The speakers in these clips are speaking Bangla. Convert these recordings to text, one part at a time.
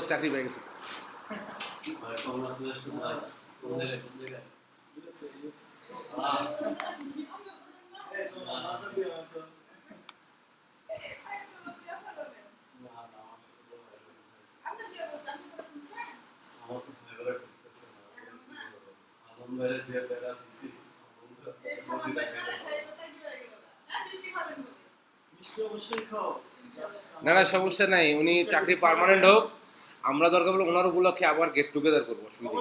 হোক চাকরি পেয়ে গেছে। না না সমস্যা নাই, উনি চাকরি পার্মানেন্ট হোক, আমরা দরকার পড়লে ওনার উপলক্ষে আবার গেট টুগেদার করবো, অসুবিধা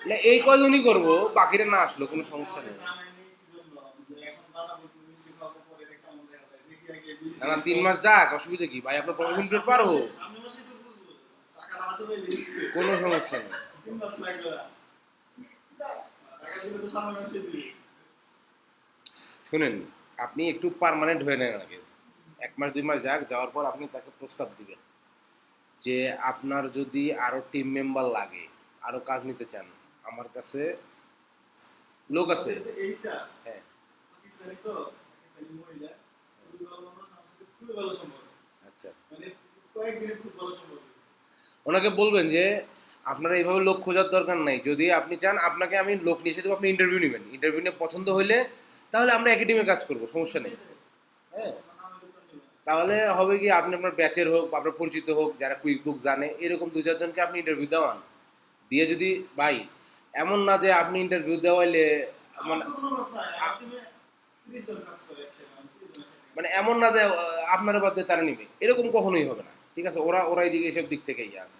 না এই কয়জনই করবো, বাকিরা না আসলো কোনো সমস্যা নেই। না না 3 মাস যাক, অসুবিধা কি ভাই, আপনার প্রমোশন পিরিয়ড পার হোক, কোনো সমস্যা নেই। শুনেন, আপনি একটু পার্মানেন্ট হয়ে নেন আগে, 1 মাস 2 মাস যাক, যাওয়ার পর আপনি তাকে প্রস্তাব দিবেন যে আপনার যদি আরো টিম মেম্বার লাগে, আরো কাজ নিতে চান, আমার কাছে লোক আছে। হ্যাঁ আচ্ছা, ওনাকে বলবেন যে আপনারা এইভাবে লোক খোঁজার দরকার নাই, যদি আপনি চান আপনাকে আমি লোক নিয়ে এসে দেবো, আপনি ইন্টারভিউ নেবেন, ইন্টারভিউ নিয়ে পছন্দ হইলে তাহলে আমরা একই টিমে কাজ করবো, সমস্যা নেই। হ্যাঁ, তাহলে হবে কি, আপনি আপনার ব্যাচের হোক, আপনার পরিচিত হোক, যারা কুইক বুক জানে, এরকম 2-4 জনকে আপনি ইন্টারভিউ দেওয়ান, দিয়ে যদি ভাই এমন না যে আপনি ইন্টারভিউ দেওয়াইলে মানে মানে এমন না যে আপনার বাদে তারা নিবে, এরকম কখনোই হবে না, ঠিক আছে? ওরা ওরা এইদিকে এসব দিক থেকে ইয়ে আছে।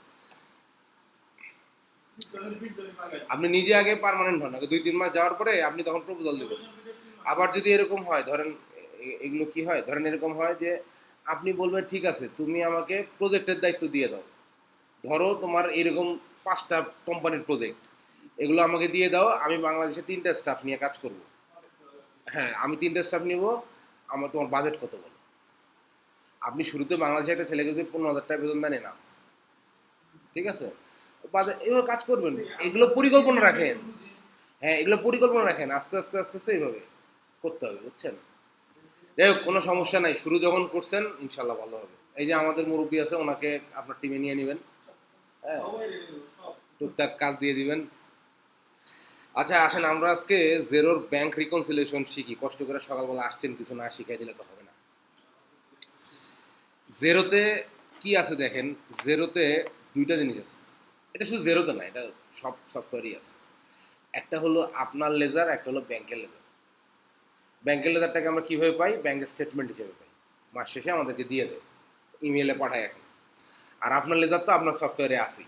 আপনি নিজে আগে পার্মানেন্ট হন, আগে 2-3 মাস যাওয়ার পরে আপনি তখন প্রপোজাল দেবেন। আবার যদি এরকম হয়, ধরেন এগুলো কি হয়, ধরেন এরকম হয় যে আপনি বলবেন ঠিক আছে তুমি আমাকে প্রজেক্টের দায়িত্ব দিয়ে দাও, ধরো তোমার এরকম 5টা কোম্পানির প্রজেক্ট, এগুলো আমাকে দিয়ে দাও, আমি বাংলাদেশে 3টা স্টাফ নিয়ে কাজ করব। হ্যাঁ, আমি 3টা স্টাফ নিব, আমার তোমার বাজেট কত বলো? আপনি শুরুতে বাংলাদেশে একটা ছেলেকে যদি 15,000 টাকা বেতন দেন না, ঠিক আছে, বাজেট এভাবে কাজ করবেন, এগুলো পরিকল্পনা রাখেন। হ্যাঁ, এগুলো পরিকল্পনা রাখেন, আস্তে আস্তে আস্তে আস্তে এইভাবে করতে হবে, বুঝছেন? যাই হোক, কোনো সমস্যা নাই, শুরু যখন করছেন ইনশাল্লাহ ভালো হবে। এই যে আমাদের মুরব্বী আছে, ওনাকে আপনার টিমে নিয়ে নেবেন। হ্যাঁ, টুকটাক কাজ দিয়ে দিবেন। আচ্ছা আসেন, আমরা আজকে জেরোর ব্যাংক রিকনসিলিয়েশন শিখি, কষ্ট করে সকালবেলা আসছেন, কিছু না শিখাই দিলে তো হবে না। জেরোতে কি আছে দেখেন, জেরোতে 2টা জিনিস আছে, এটা শুধু জেরোতে না, এটা সব সফটওয়্যারই আছে। একটা হলো আপনার লেজার, একটা হলো ব্যাংকের লেজার। ব্যাংকের লেজারটাকে আমরা কীভাবে পাই? ব্যাংকের স্টেটমেন্ট হিসেবে পাই, মাস শেষে আমাদেরকে দিয়ে দেয়, ইমেলে পাঠায় এখন। আর আপনার লেজার তো আপনার সফটওয়্যারে আসি।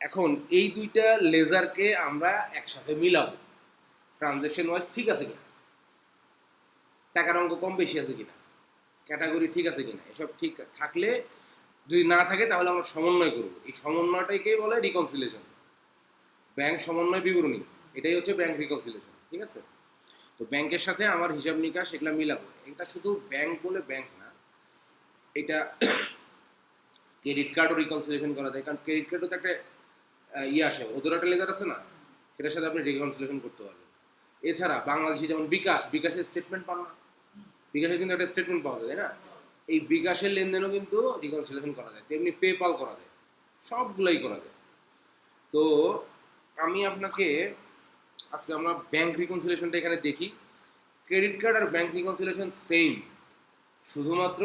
এখন এই 2টা লেজারকে আমরা একসাথে মিলাবো, ট্রানজ্যাকশন ওয়াইজ ঠিক আছে কিনা, টাকার অঙ্ক কম বেশি আছে কিনা, ক্যাটাগরি ঠিক আছে কিনা, এসব ঠিক থাকলে, যদি না থাকে তাহলে আমরা সমন্বয় করব। এই সমন্বয়টাকেই বলে রিকনসিলিয়েশন, ব্যাংক সমন্বয় বিবরণী, এটাই হচ্ছে ব্যাংক রিকনসিলিয়েশন, ঠিক আছে? তো ব্যাংকের সাথে আমার হিসাব নিকাশ এগুলো মিলাবো। এটা শুধু ব্যাংক বলে ব্যাংক না, এটা ক্রেডিট কার্ডও রিকনসিলিয়েশন করা যায়, কারণ ক্রেডিট কার্ডও তো একটা ইয়ে আসে, ওদের একটা লেজার আছে না, সেটার সাথে আপনি রিকনসিলিয়েশন করতে পারবেন। এছাড়া বাংলাদেশি যেমন বিকাশের স্টেটমেন্ট পান না, বিকাশে কিন্তু একটা স্টেটমেন্ট পাওয়া যায়, তাই না? এই বিকাশের লেনদেনও কিন্তু রিকনসিলিয়েশন করা যায়, তেমনি পেপাল করা যায়, সবগুলোই করা যায়। তো আমি আপনাকে আজকে আমরা ব্যাংক রিকনসিলিয়েশনটা এখানে দেখি। ক্রেডিট কার্ড আর ব্যাংক রিকনসিলিয়েশন সেম, শুধুমাত্র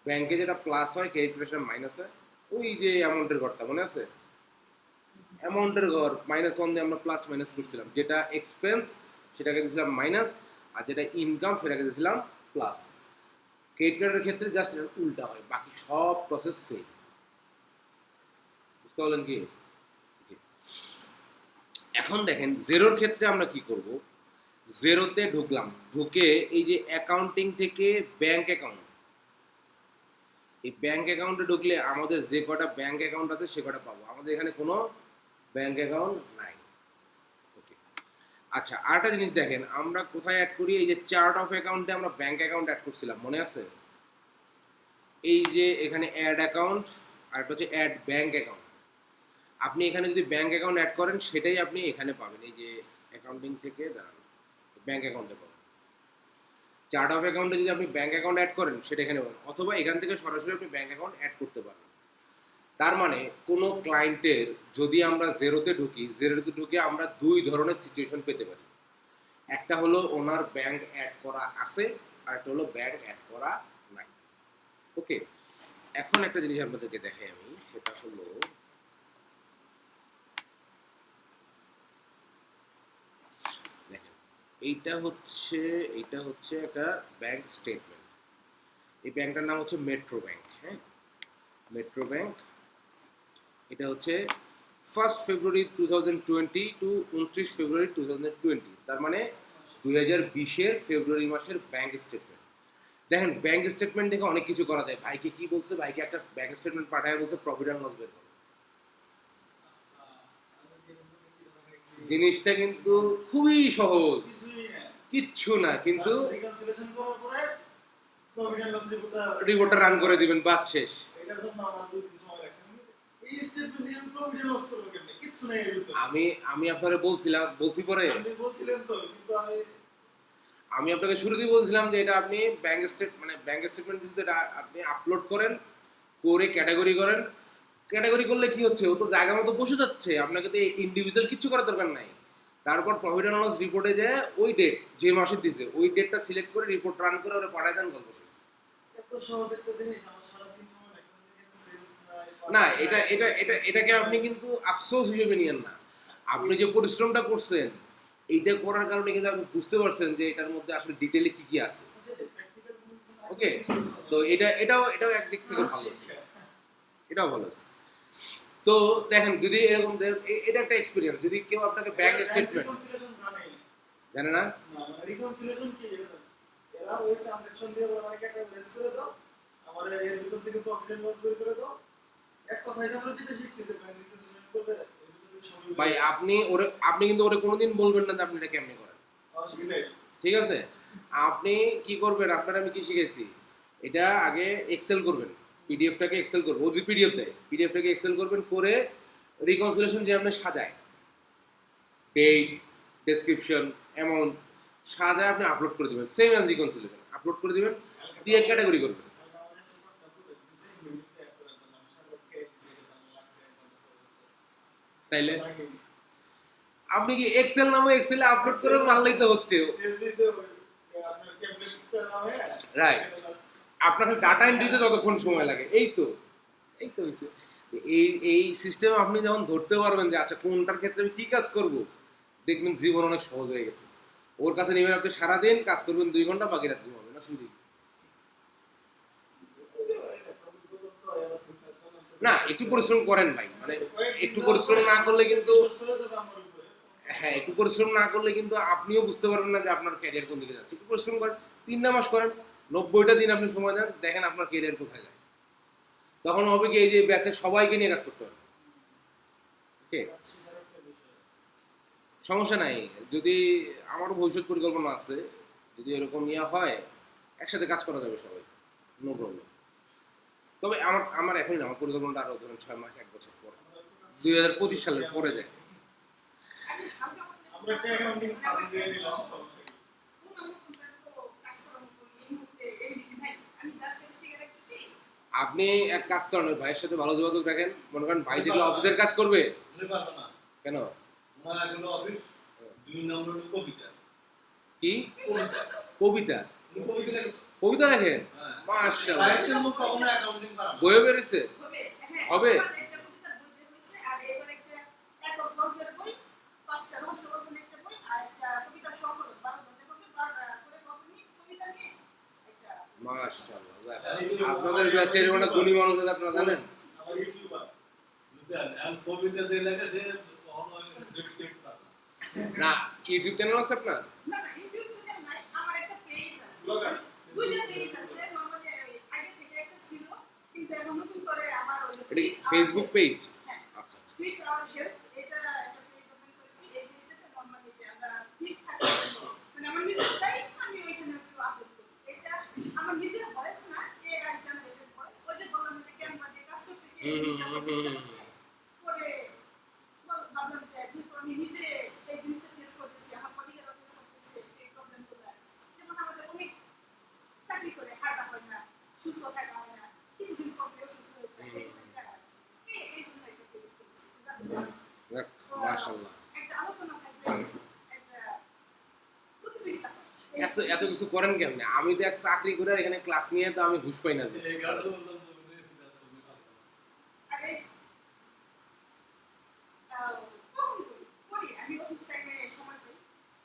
ব্যাংকে যেটা প্লাস হয় ক্রেডিট কার্ডের মাইনাস হয়। ওই যে অ্যামাউন্টের ঘরটা মনে আছে, অ্যামাউন্টের ঘর -1 দিয়ে আমরা প্লাস মাইনাস করছিলাম, যেটা এক্সপেন্স সেটাকে দিয়েছিলাম মাইনাস, আর যেটা ইনকাম সেটাকে দিয়েছিলাম প্লাস। ক্রেডিট কার্ডের ক্ষেত্রে জাস্ট উল্টা হয়, বাকি সব প্রসেস সেম। বুঝতে পারলেন কি? এখন দেখেন জেরোর ক্ষেত্রে আমরা কি করব, জেরোতে ঢুকলাম, ঢুকে এই যে অ্যাকাউন্টিং থেকে ব্যাংক অ্যাকাউন্ট, এই ব্যাংক অ্যাকাউন্টে ঢুকলে আমাদের যে কটা ব্যাংক অ্যাকাউন্ট আছে সে কটা পাবো, আমাদের এখানে কোনো ব্যাংক অ্যাকাউন্ট নাই। ওকে, আচ্ছা আরেকটা জিনিস দেখেন, আমরা কোথায় অ্যাড করি, এই যে চার্ট অফ অ্যাকাউন্টে আমরা ব্যাংক অ্যাকাউন্ট অ্যাড করছিলাম, মনে আছে? এই যে এখানে অ্যাড অ্যাকাউন্ট, আর একটা হচ্ছে অ্যাড ব্যাংক অ্যাকাউন্ট। আপনি এখানে যদি ব্যাংক অ্যাকাউন্ট অ্যাড করেন সেটাই আপনি এখানে পাবেন, এই যে অ্যাকাউন্টিং থেকে দাঁড়ান ব্যাংক অ্যাকাউন্টে পাবেন। চার্ট অফ অ্যাকাউন্টে যদি আপনি ব্যাঙ্ক অ্যাকাউন্ট অ্যাড করেন সেটা এখানে পাবেন, অথবা এখান থেকে সরাসরি আপনি ব্যাঙ্ক অ্যাকাউন্ট অ্যাড করতে পারবেন। তার মানে কোনো ক্লায়েন্টের যদি আমরা জেরোতে ঢুকে আমরা দুই ধরনের সিচুয়েশন পেতে পারি। একটা হলো ওনার ব্যাংক অ্যাড করা আছে, আর একটা হলো ব্যাংক অ্যাড করা নাই। ওকে, এখন একটা জিনিস আপনাদেরকে দেখাই আমি, সেটা হলো দেখেন, এইটা হচ্ছে একটা ব্যাংক স্টেটমেন্ট। এই ব্যাংকটার নাম হচ্ছে মেট্রো ব্যাংক। হ্যাঁ, মেট্রো ব্যাংক। এটা হচ্ছে 1 ফেব্রুয়ারি 2020 টু 29 ফেব্রুয়ারি 2020, তার মানে 2020-এর ফেব্রুয়ারি মাসের ব্যাংক স্টেটমেন্ট। দেখেন, ব্যাংক স্টেটমেন্ট দেখে অনেক কিছু করা যায়। ভাইকে কি বলছে, ভাইকে একটা ব্যাংক স্টেটমেন্ট পাঠায় বলছে প্রফিট অ্যান্ড লস বের করো। জিনিসটা কিন্তু খুবই সহজ, কিচ্ছু না, কিন্তু রিপোর্টটা রান করে দিবেন, বাস শেষ। আমি আমি আপনারে বলছি পরে আমি আপনাকে শুরুতেই বলছিলাম যে এটা আপনি ব্যাংক স্টেটমেন্ট এটা আপনি আপলোড করেন, করে ক্যাটাগরি করেন। ক্যাটাগরি করলে কি হচ্ছে, ও তো জায়গা মতো বসে যাচ্ছে, আপনাকে তো ইন্ডিভিজুয়াল কিছু করার দরকার নাই। তারপর প্রফিট অ্যান্ড লস রিপোর্টে যে ওই ডেট যে মাসে দিছে ওই ডেটটা সিলেক্ট করে রিপোর্ট রান করে ওরা পাঠায় দেন, গল্প শেষ। এত সহজ একটা জিনিস আমার সারা দিন সময় লাগে সেলস না, এটাকে আপনি কিন্তু আফসোস হিসেবে নিয়েন না। আপনি যে পরিশ্রমটা করছেন, এইটা করার কারণে কিন্তু আপনি বুঝতে পারছেন যে এটার মধ্যে আসলে ডিটেইলে কি কি আছে। ওকে, তো এটাও একদিক থেকে ভালো আছে, এটাও ভালো আছে। তো দেখেন, যদি এরকম এটা একটা এক্সপেরিয়েন্স, যদি কেউ আপনাকে ব্যাংক স্টেটমেন্ট জানে না, মানে রিকনসিলিয়েশন কি এরা ওই ট্রানজাকশন দিয়ে বলে আমাকে একটা রেস করে দাও, আমারে এর ভিতর থেকে প্রফিট এন্ড লস বের করে দাও। এক কথায় আমরা যেটা শিখছি যে ব্যাংক রিকনসিলিয়েশন করবে ভাই আপনি কিন্তু ওরে কোনোদিন বলবেন না যে আপনি এটা কেমনে করেন। ঠিক আছে, আপনি কি করবেন, আপনার আমি কি শিখেছি, এটা আগে এক্সেল করবেন, পিডিএফটাকে এক্সেল করবেন। ও যদি পিডিএফ দেয়, পিডিএফটাকে এক্সেল করবেন, করে রিকনসিলিয়েশন যে আপনি সাজায়, ডেট, ডেসক্রিপশন, অ্যামাউন্ট সাজায় আপনি আপলোড করে দেবেন, সেম অ্যাজ রিকনসিলিয়েশন আপলোড করে দেবেন, দিয়ে ক্যাটাগরি করবেন। তাইলে আপনি কি এক্সেল নামে এক্সেলে আপলোড করে মানলেই তো হচ্ছে, রাইট। আপনাকে ডাটা এন্ট্রিতে যতক্ষণ সময় লাগে, এই তো হয়েছে। এই সিস্টেম আপনি যখন ধরতে পারবেন যে আচ্ছা কোনটার ক্ষেত্রে আমি কি কাজ করব, দেখবেন জীবন অনেক সহজ হয়ে গেছে। ওর কাছে নেবেন আপনি সারাদিন কাজ করবেন 2 ঘন্টা, বাকি রাত ঘুমাবেন না শুধু। না, একটু পরিশ্রম করেন ভাই, মানে একটু পরিশ্রম না করলে কিন্তু, হ্যাঁ, একটু পরিশ্রম না করলে কিন্তু আপনিও বুঝতে পারবেন না যে আপনার ক্যারিয়ার কোন দিকে যাচ্ছে। একটু পরিশ্রম করেন, 3 মাস করেন, 90টা দিন আপনি সময় দেন, দেখেন আপনার ক্যারিয়ার কোথায় যায়। তখন হবে কি, এই যে ব্যাচের সবাইকে নিয়ে কাজ করতে হবে। ওকে, সমস্যা নাই। যদি আমারও ভবিষ্যৎ পরিকল্পনা আছে, যদি এরকম ইয়ে হয় একসাথে কাজ করা যাবে সবাই, নো প্রবলেম। তবে আমার এখনই না, আমার পরিকল্পনাটা আরো ধরুন 6 মাস 1 বছর পরে, 2025 সালের পরে যায়। আমরা একটা অ্যাকাউন্টিং ফার্ম দিয়ে নিলাম, আপনি এক কাজ করেন, ওই ভাইয়ের সাথে ভালো যোগাযোগ রাখেন। মনে করেন ভাই যেগুলো অফিসের কাজ করবে, কেন অফিস 2 নম্বর কবিতা কি কবিতা কবিতা লেখেন, বইয়ে বেরোচ্ছে, হবে। মাশাআল্লাহ, আপনাদের ব্যাচের অনেক গুণী মানুষ আছে, আপনারা জানেন। না, ইউটিউব চ্যানেল আছে আপনার? Facebook page? আচ্ছা, হয় না, কিছুদিন পর পরে অসুস্থ হয়ে যায়, এরকম একটা এই জন্য একটা পেজ করেছি। যাক, তো মাশাআল্লাহ। একটা আলোচনা থাকবে, একটা প্রতিযোগিতা হবে। এত এত কিছু করেন কেমনে? আমি তো এক চাকরি করে এখানে ক্লাস নিয়ে তো আমি ঘুষ পাই না যে। আরে কখন করি? করি। আমি অফিস টাইমে সময় পাই।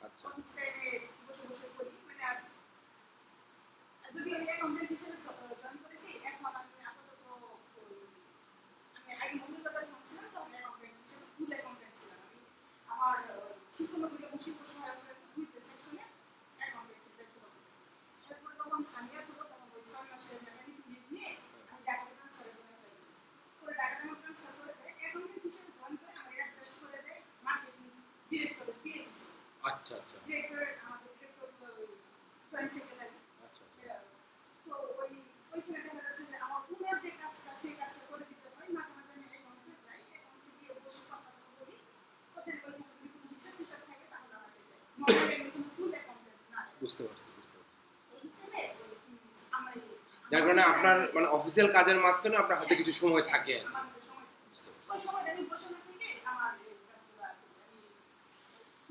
আচ্ছা অফিস টাইমে বসে বসে করি। মানে যদি আমি অ্যাকাউন্টেন্ট হিসেবে জয়েন করেছি, এখন আমি আপাতত আমি আগে মৌলভীবাজারে যখন ছিলাম তখন অ্যাকাউন্টেন্ট হিসেবে ফুল অ্যাকাউন্টেন্ট ছিলাম। আমি আমার শিল্পনগরী এবং শিল্প সহায়কের দুইটা সেকশনে অ্যাকাউন্টেন্টের দায়িত্ব পালন করেছি। এরপরে যখন সানিয়া হলো তখন ওই 6 মাসের ম্যাটারনিটি লিভ নিয়ে আমি ঢাকাতে ট্রান্সফারের জন্য অ্যাপ্লাই করি। পরে ঢাকাতে আমার ট্রান্সফার করে দেয়, অ্যাকাউন্টেন্ট হিসেবে জয়েন করে আমার অ্যাডজাস্ট করে দেয় মার্কেটিং ডিরেক্টরের পিএ হিসেবে। আচ্ছা আচ্ছা ডিরেক্টরের আমাদের ডিরেক্টর জয়েন্ট সেক্রেটারি। আচ্ছা তো ওইখানে দেখা যাচ্ছে যে আমার উনার যে কাজটা সেই কাজটা করে দিতে হয়। মাঝে মাঝে আমি অ্যাকাউন্টসে যাই, অ্যাকাউন্টসে গিয়ে বসে কথা বলি, ওদের ওইখানে যদি কোনো হিসাব টিসাব থাকে তাহলে আমাকে দেয়। নর্মালি আমি কোনো ফুল অ্যাকাউন্টেন্ট না, বুঝতে পারছি বুঝতে পারছি। এই হিসেবে আমি যার কারণে আপনার মানে অফিসিয়াল কাজের মাঝখানে আপনার হাতে কিছু সময় থাকে আর কি। আমার সময় বুঝতে পারছি। ওই সময়টা আমি বসে না থেকে আমার এই কাজগুলো আমি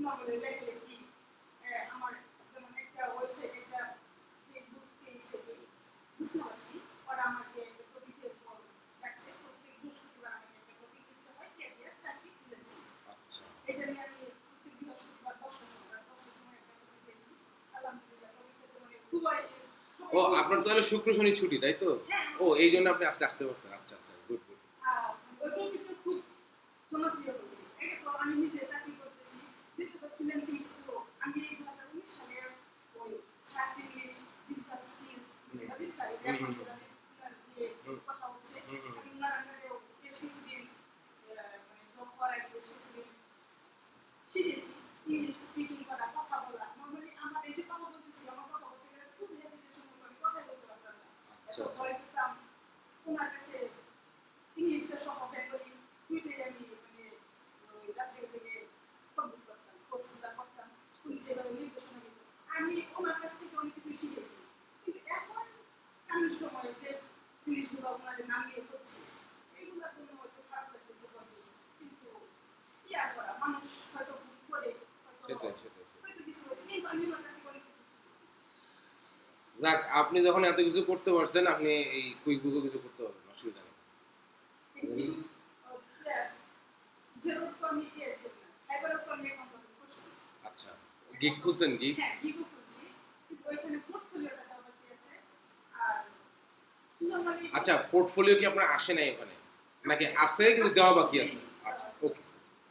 নর্মালি লেখালেখি, আমার যেমন একটা ওয়েবসাইট, একটা ফেসবুক পেজ থেকে জুসনাবাসী ওরা আমাকে একটা টপিকের উপর রাখছে, প্রত্যেক বৃহস্পতিবার আমাকে একটা টপিক দিতে হয়, ক্যারিয়ার চাকরি খুলেছি। আচ্ছা এটা নিয়ে আমি প্রত্যেক বৃহস্পতিবার 10টার সময় একটা টপিক দেখি। আলহামদুলিল্লাহ টপিকটা মানে খুবই ও আপনার তাহলে শুক্র শনি ছুটি তাই তো? হ্যাঁ, ও এই জন্য আপনি আজকে আসতে পারছেন। আচ্ছা আচ্ছা গুড গুড। ওই টপিকটা খুব জনপ্রিয় হয়েছে। একে তো আমি নিজে চাকরি করতেছি, দ্বিতীয়ত ফ্রিল্যান্সিং কিছু আমি 2019 সালে ওই search English digital skills website এখন যেটা দিয়ে কথা হচ্ছে, আমি ওনার আন্ডারেও বেশ কিছুদিন মানে জব করাই, বেশ কিছুদিন শিখেছি ইংলিশ স্পিকিং করা, কথা বলা। নর্মালি আমার এই যে কথা বলতেছি, আমার কথা বলতে গেলে খুব হেজিটেশন হতো, আমি কথাই বলতে পারতাম না। আচ্ছা এত আচ্ছা ভয় পেতাম। ওনার কাছে ইংলিশটা সহ বেঙ্গলি দুইটাই আমি মানে ওই রাজ্যের থেকে কমপ্লিট করতাম, কোর্সগুলো করতাম, উনি যেভাবে নির্দেশনা দিত আমি ওনার কাছ থেকে অনেক কিছু শিখেছি। কিন্তু এখন কামিং সময়ে যে জিনিসগুলো ওনাদের নামিয়ে হচ্ছে এইগুলোর জন্য একটু খারাপ লাগতেছে বলে, কিন্তু কি আর করা, মানুষ হয়তো ভুল করে, সেটাই সেটাই। হয়তো কিছু হচ্ছে, কিন্তু আমি ওনার কাছ থেকে অনেক কিছু শিখেছি। যাক আপনি যখন এত কিছু করতে পারছেন আপনি এই কুইক বুকও কিছু করতে পারবেন, অসুবিধা নেই। কিন্তু যেহেতু আমি ফাইবারও তো আমি এখন করছি। আচ্ছা গিগ খুঁজছেন গিগ? হ্যাঁ, গিগও করছি, কিন্তু ওইখানে পোর্টফোলিওটা দেওয়া বাকি আছে। আর নরমালি আচ্ছা পোর্টফোলিও কি আপনার আসে নাই ওখানে নাকি আছে কিন্তু দেওয়া বাকি আছে? আচ্ছা ওকে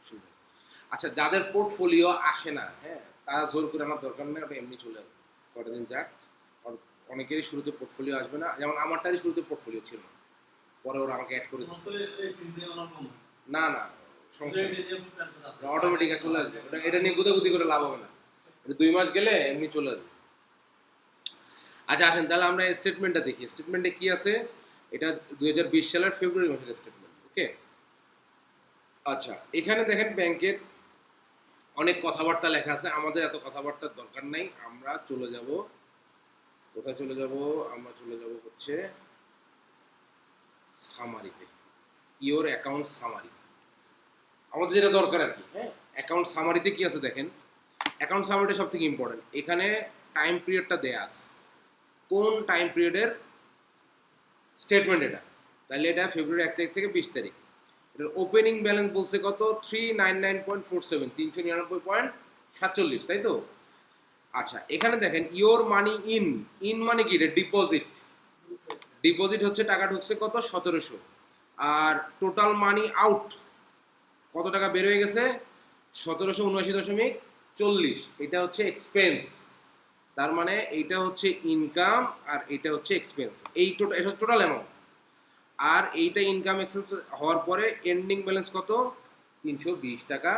অসুবিধা নেই। আচ্ছা যাদের পোর্টফোলিও আসে না, হ্যাঁ তারা জোর করে আমার দরকার নেই, আপনি এমনি চলে আসবেন কটা দিন যাক। আর অনেকেরই শুরুতে পোর্টফোলিও আসবে না, যেমন আমারটারই শুরুতে পোর্টফোলিও ছিল না, পরে ওরা আমাকে অ্যাড করে দিচ্ছে। না না সমস্যা নেই, অটোমেটিক চলে আসবে। এটা নিয়ে গুদাগুদি করে লাভ হবে না, এটা 2 মাস গেলে এমনি চলে আসবে। আচ্ছা আসেন তাহলে আমরা স্টেটমেন্টটা দেখি, স্টেটমেন্টে কি আছে। এটা 2020 সালের ফেব্রুয়ারি মাসের স্টেটমেন্ট। ওকে আচ্ছা এখানে দেখেন ব্যাংকের অনেক কথাবার্তা লেখা আছে, আমাদের এত কথাবার্তার দরকার নাই। আমরা চলে যাব কোথায় চলে যাব, আমরা চলে যাব হচ্ছে সামারিতে, ইওর অ্যাকাউন্ট সামারি। আমাদের যেটা দরকার আর কি, হ্যাঁ অ্যাকাউন্ট সামারিতে কি আছে দেখেন। অ্যাকাউন্ট সামারিটা সব থেকে ইম্পর্টেন্ট, এখানে টাইম পিরিয়ডটা দেয়া আছে, কোন টাইম পিরিয়ডের স্টেটমেন্ট এটা। তাহলে এটা ফেব্রুয়ারি 1 তারিখ থেকে 20 তারিখ। এটার ওপেনিং ব্যালেন্স বলছে কত, 399.47, 399.47, তাই তো? আচ্ছা এখানে দেখেন ইওর মানি ইন, ইন মানে কি, এটা ডিপোজিট। ডিপোজিট হচ্ছে টাকা ঢুকছে কত, 1700। আর টোটাল মানি আউট কত টাকা বের হয়ে গেছে, 1779.40। এটা হচ্ছে এক্সপেন্স, তার মানে এইটা হচ্ছে ইনকাম আর এটা হচ্ছে এক্সপেন্স। এই টোটাল, এটা টোটাল অ্যামাউন্ট। আর এইটা ইনকাম এক্সপেন্স হওয়ার পরে এন্ডিং ব্যালেন্স কত, 320 টাকা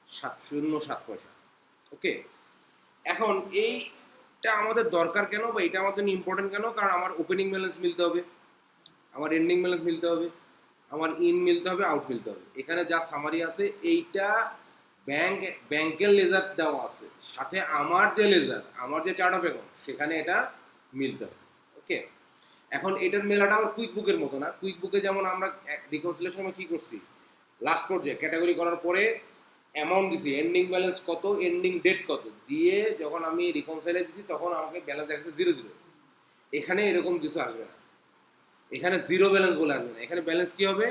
707 পয়সা। ওকে এখন এইটা আমাদের দরকার কেন বা এটা আমাদের ইম্পর্টেন্ট কেন, কারণ আমার ওপেনিং ব্যালেন্স মিলতে হবে, আমার এন্ডিং ব্যালেন্স মিলতে হবে, আমার ইন মিলতে হবে, আউট মিলতে হবে। এখানে যা সামারি আছে এইটা ব্যাংকের লেজার দেওয়া আছে, সাথে আমার যে লেজার, আমার যে চার্ট অফ অ্যাকাউন্ট সেখানে এটা মিলতে হবে। ওকে এখন এটার মেলাটা আমার কুইক বুকের মতো না। কুইক বুকে যেমন আমরা রিকনসিলেশন সময় কি করছি, লাস্ট পর্যায়ে ক্যাটাগরি করার পরে অ্যামাউন্ট দিছি, এন্ডিং ব্যালেন্স কত, এন্ডিং ডেট কত দিয়ে যখন আমি রিকনসাইলে দিছি তখন আমাকে ব্যালেন্স দেখাচ্ছে 0 0। এখানে এরকম কিছু আসবে না, এখানে জিরো ব্যালেন্স বলে আসবে না। এখানে ব্যালেন্স কি হবে,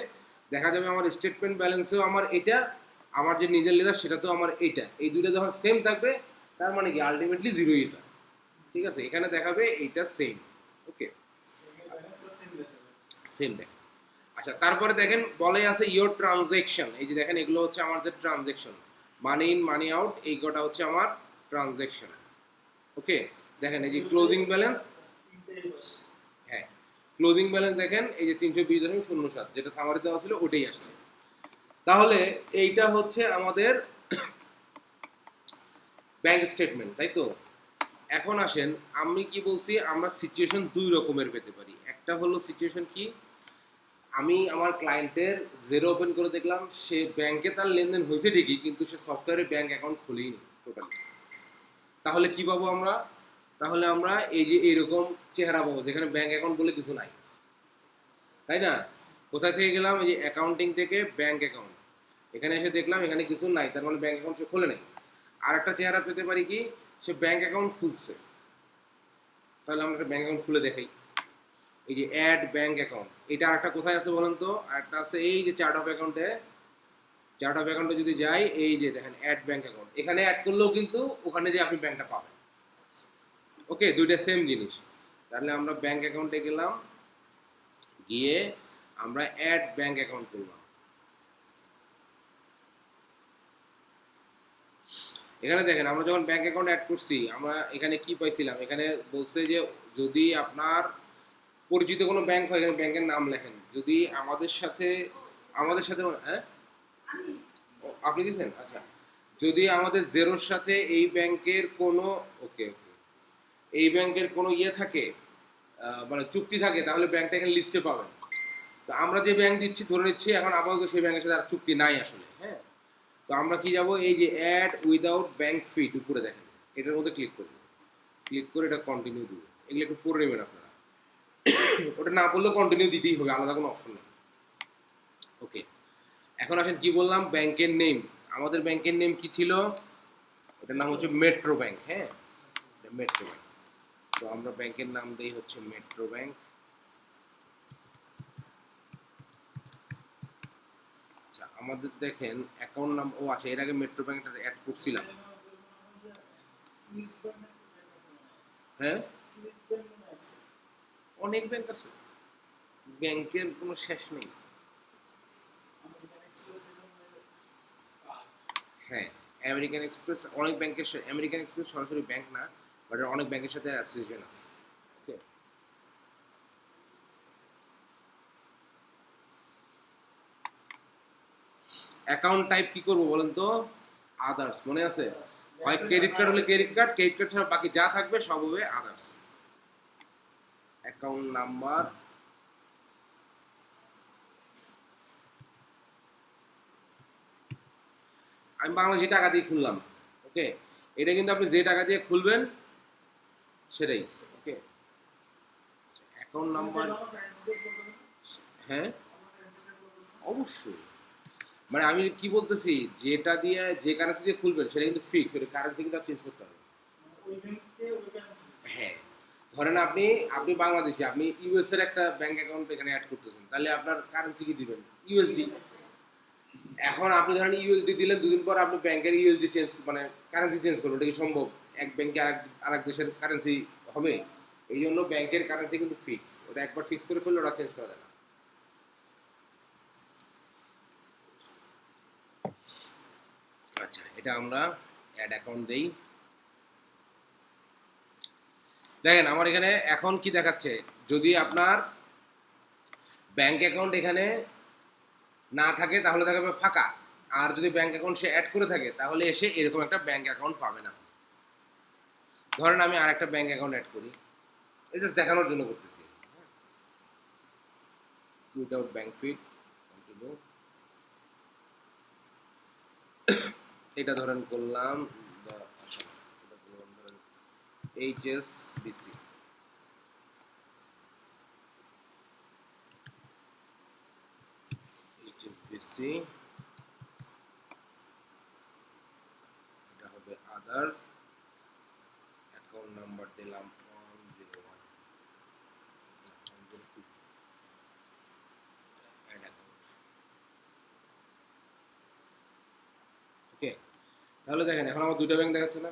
দেখা যাবে আমার স্টেটমেন্ট ব্যালেন্সেও আমার এটা, আমার যে নিজের লেজার সেটাতেও আমার এইটা, এই দুটো যখন সেম থাকবে তার মানে কি আলটিমেটলি জিরো এটা। ঠিক আছে, এখানে দেখাবে এইটা সেম। ওকে, ব্যালেন্সটা সেম দেখাবে। সেম দেখেন। আচ্ছা, তারপরে দেখেন বলে আছে ইয়োর ট্রানজেকশন। এই যে দেখেন এগুলো হচ্ছে আমাদের transaction, money in money out, এই কটা হচ্ছে আমার ট্রানজেকশন। ওকে, দেখেন এই যে ক্লোজিং ব্যালেন্স, তিনটেই বসে। হ্যাঁ ক্লোজিং ব্যালেন্স দেখেন এই যে 320.07 যেটা সামারি দেওয়া ছিল ওটাই আসছে। তাহলে এইটা হচ্ছে আমাদের ব্যাংক স্টেটমেন্ট, তাই তো। এখন আসেন, আমি কি বলছি, আমরা সিচুয়েশন দুই রকমের পেতে পারি। একটা হলো সিচুয়েশন কি, আমি আমার ক্লায়েন্টের জেরো ওপেন করে দেখলাম, সে ব্যাংকে তার লেনদেন হয়েছে ঠিকই কিন্তু সে সফটওয়্যারে ব্যাংক অ্যাকাউন্ট খুলেইনি টোটালি। তাহলে কি পাবো আমরা, তাহলে আমরা এই যে এইরকম চেহারা পাবো যেখানে ব্যাংক অ্যাকাউন্ট বলে কিছু নাই, তাই না। কোথায় থেকে গেলাম, এই যে অ্যাকাউন্টিং থেকে ব্যাংক অ্যাকাউন্ট, এখানে এসে দেখলাম এখানে কিছু নাই, তার মানে ব্যাংক অ্যাকাউন্ট সে খোলে নাই। আর একটা চেহারা পেতে পারি কি, সে ব্যাংক অ্যাকাউন্ট খুলছে, তাহলে আমরা একটা ব্যাংক অ্যাকাউন্ট খুলে দেখাই। এই যে অ্যাড ব্যাংক অ্যাকাউন্ট, এটা আরেকটা কোথায় আছে বলেন তো, আরেকটা আছে এই যে চার্ট অফ অ্যাকাউন্টে। চার্ট অফ অ্যাকাউন্টে যদি যাই, এই যে দেখেন অ্যাড ব্যাংক অ্যাকাউন্ট, এখানে অ্যাড করলেও কিন্তু ওখানে যে আপনি ব্যাংকটা পাবেন। ওকে, দুইটা সেম জিনিস। তাহলে আমরা ব্যাংক অ্যাকাউন্টে গেলাম, গিয়ে আমরা অ্যাড ব্যাংক অ্যাকাউন্ট করলাম। এখানে দেখেন আমরা যখন ব্যাংক অ্যাকাউন্ট অ্যাড করছি, আমরা এখানে কি পাইছিলাম, এখানে বলছে যে যদি আপনার পরিচিত কোনো ব্যাংক হয় এখানে ব্যাংকের নাম লেখেন, যদি আমাদের সাথে, আমাদের সাথে হ্যাঁ আমি ও, আপনি দিয়েছেন, আচ্ছা। যদি আমাদের জেরোর সাথে এই ব্যাংকের কোনো, ওকে ওকে, এই ব্যাংকের কোনো ইয়ে থাকে, মানে চুক্তি থাকে, তাহলে ব্যাংকটা এখানে লিস্টে পাবেন। তো আমরা যে ব্যাংক দিচ্ছি ধরে নিচ্ছি এখন আপাতত সেই ব্যাংকের সাথে আর চুক্তি নাই আসলে, হ্যাঁ। তো আমরা কি যাব, এই যে অ্যাড উইদাউট ব্যাংক ফি উপরে দেখেন, এটার মধ্যে ক্লিক করব, ক্লিক করে এটা কন্টিনিউ দিব। এগুলো একটু পড়ে নেবেন আপনারা, ওটা না পড়লেও কন্টিনিউ দিতেই হবে, আলাদা কোনো অপশন নেই। ওকে, এখন আসেন কি বললাম, ব্যাংকের নেম। আমাদের ব্যাংকের নেম কি ছিল, এটার নাম হচ্ছে মেট্রো ব্যাংক, হ্যাঁ মেট্রো ব্যাংক। তো আমরা ব্যাংকের নাম দেই হচ্ছে মেট্রো ব্যাংক। আচ্ছা, আমাদের দেখেন অ্যাকাউন্ট নাম, ও আচ্ছা এর আগে মেট্রো ব্যাংকটা অ্যাড করছিলাম, হ্যাঁ অনেক ব্যাংক আছে, ব্যাংকের কোনো শেষ নেই। হ্যাঁ, আমেরিকান এক্সপ্রেস অনেক ব্যাংকের আমেরিকান এক্সপ্রেস সরাসরি ব্যাংক না, বাট অনেক ব্যাংকের সাথে অ্যাসোসিয়েশন আছে। ওকে, অ্যাকাউন্ট টাইপ কি করবো বলেন তো, আদার্স, মনে আছে, হয় ক্রেডিট কার্ড হলে ক্রেডিট কার্ড, ক্রেডিট কার্ড ছাড়া বাকি যা থাকবে সব হবে আদার্স। অ্যাকাউন্ট নাম্বার, আমি বাংলাদেশি টাকা দিয়ে খুললাম। ওকে, এটা কিন্তু আপনি যে টাকা দিয়ে খুলবেন সেটাই। ওকে, অ্যাকাউন্ট নাম্বার, হ্যাঁ অবশ্যই। মানে আমি কি বলতেছি, যেটা দিয়ে যে কারেন্সি দিয়ে খুলবেন সেটা কিন্তু ফিক্স, ওটা কারেন্সি কিন্তু চেঞ্জ করতে হবে। হ্যাঁ, ধরেন আপনি আপনি বাংলাদেশি, আপনি ইউএস এর একটা ব্যাংক অ্যাকাউন্ট এখানে অ্যাড করতেছেন, তাহলে আপনার কারেন্সি কি দিবেন, ইউএসডি। এখন আপনি ধরেন ইউএসডি দিলেন, দুদিন পর আপনি ব্যাংকের ইউএসডি চেঞ্জ মানে কারেন্সি চেঞ্জ করবেন, এটা কি সম্ভব, এক ব্যাংকে আরেক দেশের কারেন্সি হবে। এই জন্য ব্যাংকের কারেন্সি কিন্তু ফিক্স, ওটা একবার ফিক্স করে ফেললে ওটা চেঞ্জ করা যায় না। আচ্ছা, এটা আমরা অ্যাড অ্যাকাউন্ট দেই। দেখেন আমার এখানে এখন কি দেখাচ্ছে, যদি আপনার ব্যাংক অ্যাকাউন্ট এখানে না থাকে তাহলে দেখাবে ফাঁকা, আর যদি ব্যাংক অ্যাকাউন্ট সে অ্যাড করে থাকে তাহলে এসে এরকম একটা ব্যাংক অ্যাকাউন্ট পাবে না। ধরেন আমি আরেকটা ব্যাংক অ্যাকাউন্ট অ্যাড করি, এই জাস্ট দেখানোর জন্য করতেছি, উইদাউট ব্যাংক ফিট, কন্টিনিউ। এটা ধরেন করলাম ধরেন এইচএসবিসি, বিসি, এটা হবে আদার, অ্যাকাউন্ট নাম্বার দিলাম 101, 102, অ্যাড অ্যাকাউন্ট। ওকে, তাহলে দেখেন এখন আমার দুটো ব্যাংক দেখাচ্ছে না,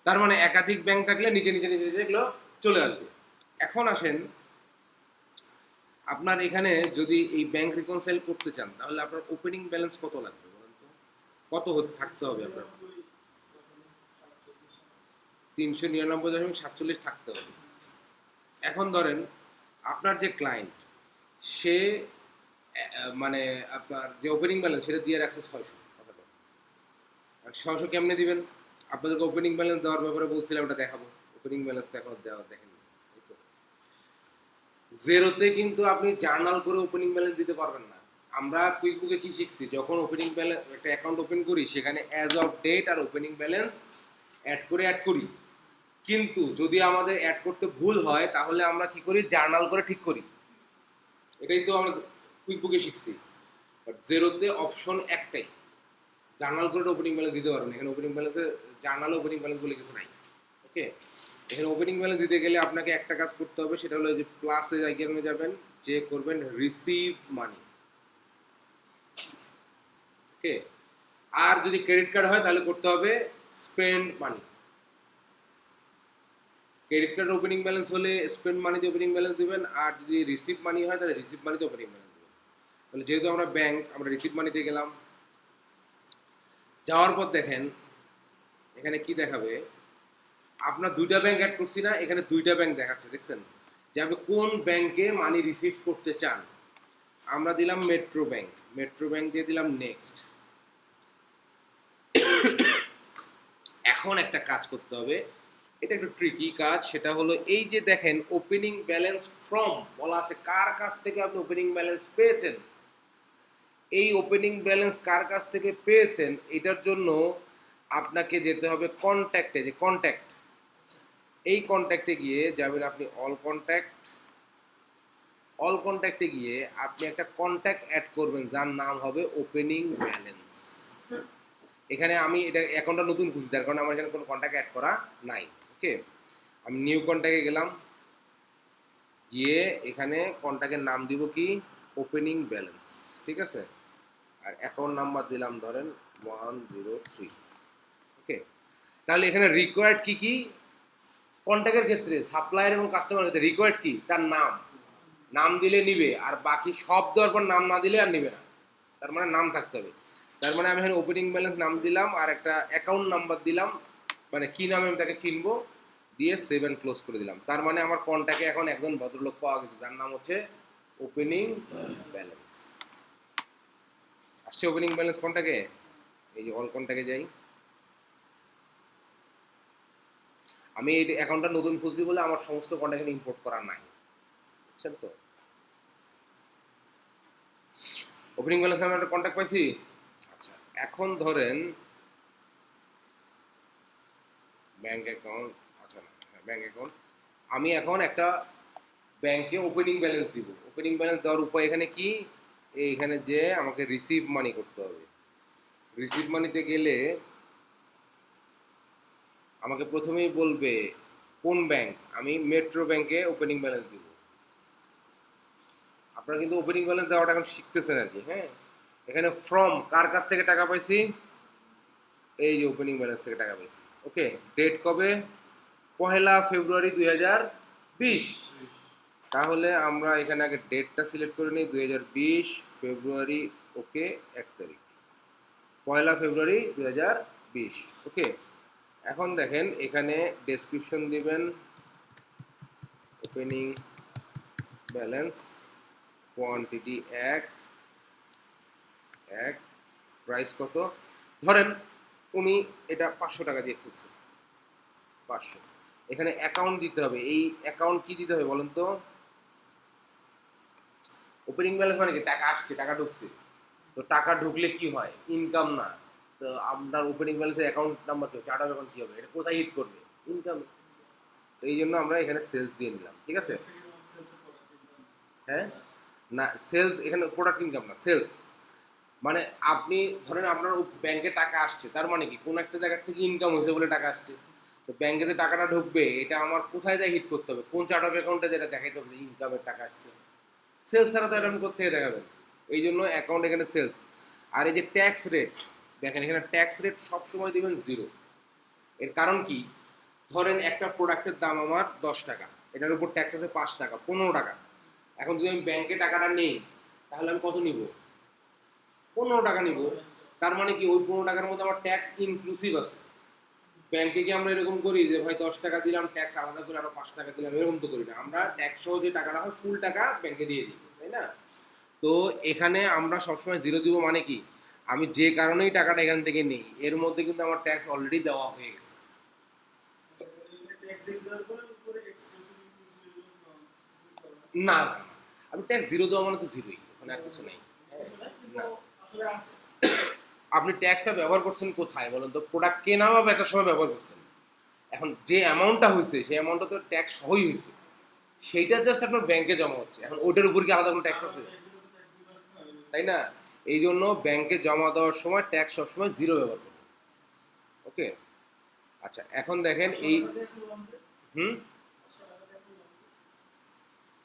তার মানে একাধিক ব্যাংক থাকলে নিচে নিচে নিচে নিচে এগুলো চলে আসবে। এখন আসেন, আপনার এখানে যদি এই ব্যাংক রিকনসাইল করতে চান তাহলে আপনার ওপেনিং ব্যালেন্স কত লাগবে বলেন তো? কত থাকতে হবে আপনার? 399.47 থাকতে হবে। এখন ধরেন আপনার যে ক্লায়েন্ট, সে মানে আপনার যে ওপেনিং ব্যালেন্স সেটা দিয়ে রাখছে 600 টাকা। আর 600 কেমনে দিবেন? আপনাদেরকে ওপেনিং ব্যালেন্স দেওয়ার ব্যাপারে বলছিলাম, ওটা দেখাবো। ওপেনিং ব্যালেন্স তো এখনো দেওয়া দেখেননি। জেরোতে কিন্তু আপনি জার্নাল করে ওপেনিং ব্যালেন্স দিতে পারবেন না। আমরা কুইকবুকে কি শিখছি, যখন ওপেনিং ব্যালেন্স একটা অ্যাকাউন্ট ওপেন করি সেখানে অ্যাজ অফ ডেট আর ওপেনিং ব্যালেন্স অ্যাড করি। কিন্তু যদি আমাদের অ্যাড করতে ভুল হয় তাহলে আমরা কি করি, জার্নাল করে ঠিক করি। এটাই তো আমরা কুইকবুকে শিখছি। বাট জেরোতে অপশন একটাই, জার্নাল করে ওপেনিং ব্যালেন্স দিতে পারবেন। এখানে ওপেনিং ব্যালেন্সে জার্নালে ওপেনিং ব্যালেন্স বলে কিছু নাই। ওকে, এখানে ওপেনিং ব্যালেন্স দিতে গেলে আপনাকে একটা কাজ করতে হবে, সেটা হলো যে প্লাসে আইকনে যাবেন, যে করবেন রিসিভ মানি। ওকে, আর যদি ক্রেডিট কার্ড হয় তাহলে করতে হবে spend money. Credit card opening balance হলে স্পেন্ড মানিতে ওপেনিং ব্যালেন্স দিবেন, আর যদি রিসিভ মানি হয় তাহলে রিসিভ মানিতে ওপেনিং ব্যালেন্স দিবেন। তাহলে যেহেতু আমরা ব্যাংক, আমরা রিসিভ মানিতে গেলাম। যাওয়ার পর দেখেন এখানে কি দেখাবে, আপনার দুইটা ব্যাংক অ্যাড করছি না, এখানে দুইটা ব্যাংক দেখাচ্ছে, দেখছেন যে আপনি কোন ব্যাংকে মানি রিসিভ করতে চান। আমরা দিলাম মেট্রো ব্যাংক, মেট্রো ব্যাংক দিয়ে দিলাম নেক্সট। এখন একটা কাজ করতে হবে, এটা একটু ট্রিকি কাজ, সেটা হলো এই যে দেখেন ওপেনিং ব্যালেন্স ফ্রম বলা আছে, কার কাছ থেকে আপনি ওপেনিং ব্যালেন্স পেয়েছেন। এই ওপেনিং ব্যালেন্স কার কাছ থেকে পেয়েছেন এটার জন্য আপনাকে যেতে হবে কন্ট্যাক্টে, যে কন্ট্যাক্ট, এই কন্ট্যাক্টে গিয়ে যাবেন আপনি অল কন্ট্যাক্টে গিয়ে আপনি একটা কন্ট্যাক্ট অ্যাড করবেন যার নাম হবে ওপেনিং ব্যালেন্স। এখানে আমি এটা অ্যাকাউন্টটা নতুন খুঁজছি, তার কারণে আমার এখানে কোনো কন্ট্যাক্ট অ্যাড করা নাই। ওকে, আমি নিউ কন্ট্যাক্টে গেলাম, গিয়ে এখানে কন্ট্যাক্টের নাম দিব কি, ওপেনিং ব্যালেন্স, ঠিক আছে। আর অ্যাকাউন্ট নাম্বার দিলাম ধরেন 103। ওকে, তাহলে এখানে রিকোয়ার্ড কি কি, কন্ট্যাক্টের ক্ষেত্রে সাপ্লায়ার এবং কাস্টমারের ক্ষেত্রে রিকোয়ার্ড কি, তার নাম দিলে নিবে, আর বাকি সব দেওয়ার পর নাম না দিলে আর নিবে না। তার মানে নাম থাকতে হবে। তার মানে আমি এখানে ওপেনিং ব্যালেন্স নাম দিলাম আর একটা অ্যাকাউন্ট নাম্বার দিলাম, মানে কি নামে আমি তাকে চিনবো, দিয়ে সেভ অ্যান্ড ক্লোজ করে দিলাম। তার মানে আমার কন্ট্যাক্টে এখন একজন ভদ্রলোক পাওয়া গেছে যার নাম হচ্ছে ওপেনিং ব্যালেন্স। আসছে ওপেনিং ব্যালেন্স কন্ট্যাক্টে, এই যে অল কন্ট্যাক্টে যাই, আমি এই অ্যাকাউন্টটা নতুন খুঁজছি বলে আমার সমস্ত কন্ট্যাক্ট ইম্পোর্ট করা নাই, বুঝছেন তো। ওপেনিং ব্যালেন্স নামে একটা কন্ট্যাক্ট পাইছি। আচ্ছা, এখন ধরেন ব্যাংক অ্যাকাউন্ট, আচ্ছা না, ব্যাংক অ্যাকাউন্ট, আমি এখন একটা ব্যাংকে ওপেনিং ব্যালেন্স দিব। ওপেনিং ব্যালেন্স দেওয়ার উপায় এখানে কি, এইখানে যে আমাকে রিসিভ মানি করতে হবে। রিসিভ মানিতে গেলে আমাকে প্রথমেই বলবে কোন ব্যাংক, আমি মেট্রো ব্যাংকে ওপেনিং ব্যালেন্স দিব। আপনারা কিন্তু ওপেনিং ব্যালেন্স দেওয়াটা এখন শিখতেছেন আর কি। হ্যাঁ, এখানে ফ্রম কার কাছ থেকে টাকা পাইছি, এই যে ওপেনিং ব্যালেন্স থেকে টাকা পাইছি। ওকে, ডেট কবে, 1 ফেব্রুয়ারি 2020। তাহলে আমরা এখানে আগে ডেটটা সিলেক্ট করে নিই, 2020 ফেব্রুয়ারি। ওকে, 1 তারিখ, 1 ফেব্রুয়ারি 2020। ওকে, এখন দেখেন এখানে ডেসক্রিপশন দিবেন ওপেনিং ব্যালেন্স, কোয়ান্টিটি 1, প্রাইস কত, ধরেন উনি এটা 500 টাকা দিয়ে খুলছে, 500। এখানে অ্যাকাউন্ট দিতে হবে, এই অ্যাকাউন্ট কি দিতে হবে বলেন তো। ওপেনিং ব্যালেন্স মানে কি, টাকা আসছে, টাকা ঢুকছে। তো টাকা ঢুকলে কি হয়, ইনকাম না। তো আপনার ওপেনিং ব্যালেন্সের অ্যাকাউন্ট নাম্বার কি, চার্ট অ্যাকাউন্ট কি হবে, এটা কোথায় হিট করবে, ইনকাম। তো এই জন্য আমরা এখানে সেলস দিয়ে নিলাম, ঠিক আছে। হ্যাঁ, না সেলস, এখানে প্রোডাক্ট ইনকাম না, সেলস। মানে আপনি ধরেন আপনার ব্যাংকে টাকা আসছে, তার মানে কি কোন একটা জায়গা থেকে ইনকাম হয়েছে বলে টাকা আসছে। তো ব্যাংকে যে টাকাটা ঢুকবে এটা আমার কোথায় যায় হিট করতে হবে, কোন চার্ট অফ অ্যাকাউন্টে যেটা দেখাইতে হবে ইনকামের টাকা আসছে। সেলস ছাড়া তো এটা আপনি কোথা থেকে দেখাবেন? এই জন্য অ্যাকাউন্ট এখানে সেলস। আর এই যে ট্যাক্স রেট, দেখেন এখানে ট্যাক্স রেট সবসময় দেবেন 0। এর কারণ কি? ধরেন একটা প্রোডাক্টের দাম আমার 10 টাকা, এটার উপর ট্যাক্স আছে 5 টাকা, 15 টাকা। এখন যদি আমি ব্যাংকে টাকাটা নেই তাহলে আমি কত নিব? 15 টাকা নিব। তার মানে কি ওই 15 টাকার মধ্যে আমার ট্যাক্স ইনক্লুসিভ আছে। ব্যাংকে কি আমরা এরকম করি যে ভাই 10 টাকা দিলাম ট্যাক্স আলাদা করে আরো 5 টাকা দিলাম, এরকম তো করি না। আমরা ট্যাক্স সহ যে টাকাটা হয় ফুল টাকা ব্যাংকে দিয়ে দিই, তাই না? তো এখানে আমরা সবসময় 0 দিব, মানে কি আমি যে কারণেই টাকাটা এখান থেকে নিই এর মধ্যে কিন্তু আমার ট্যাক্স অলরেডি দেওয়া হয়ে গেছে। ট্যাক্স দেওয়ার পরে উপরে এক্সক্লুসিভ না না না, আমি ট্যাক্স 0 দেওয়া মানে তো 0ই, ওখানে আর কিছু নেই। কিন্তু না, আসলে আছে। আপনি ট্যাক্সটা ব্যবহার করছেন কোথায় বলেন তো? প্রোডাক্ট কেনা বা বেচার সময় ব্যবহার করছেন। এখন যে অ্যামাউন্টটা হয়েছে সেই অ্যামাউন্টটা তো ট্যাক্স সহই হয়েছে, সেইটা জাস্ট আপনার ব্যাংকে জমা হচ্ছে। এখন ওইটার উপর কি আলাদা কোনো ট্যাক্স আছে? তাই না? এই জন্য ব্যাংকে জমা দেওয়ার সময় ট্যাক্স সবসময় 0 ব্যবহার করবেন। ওকে, আচ্ছা এখন দেখেন এই হুম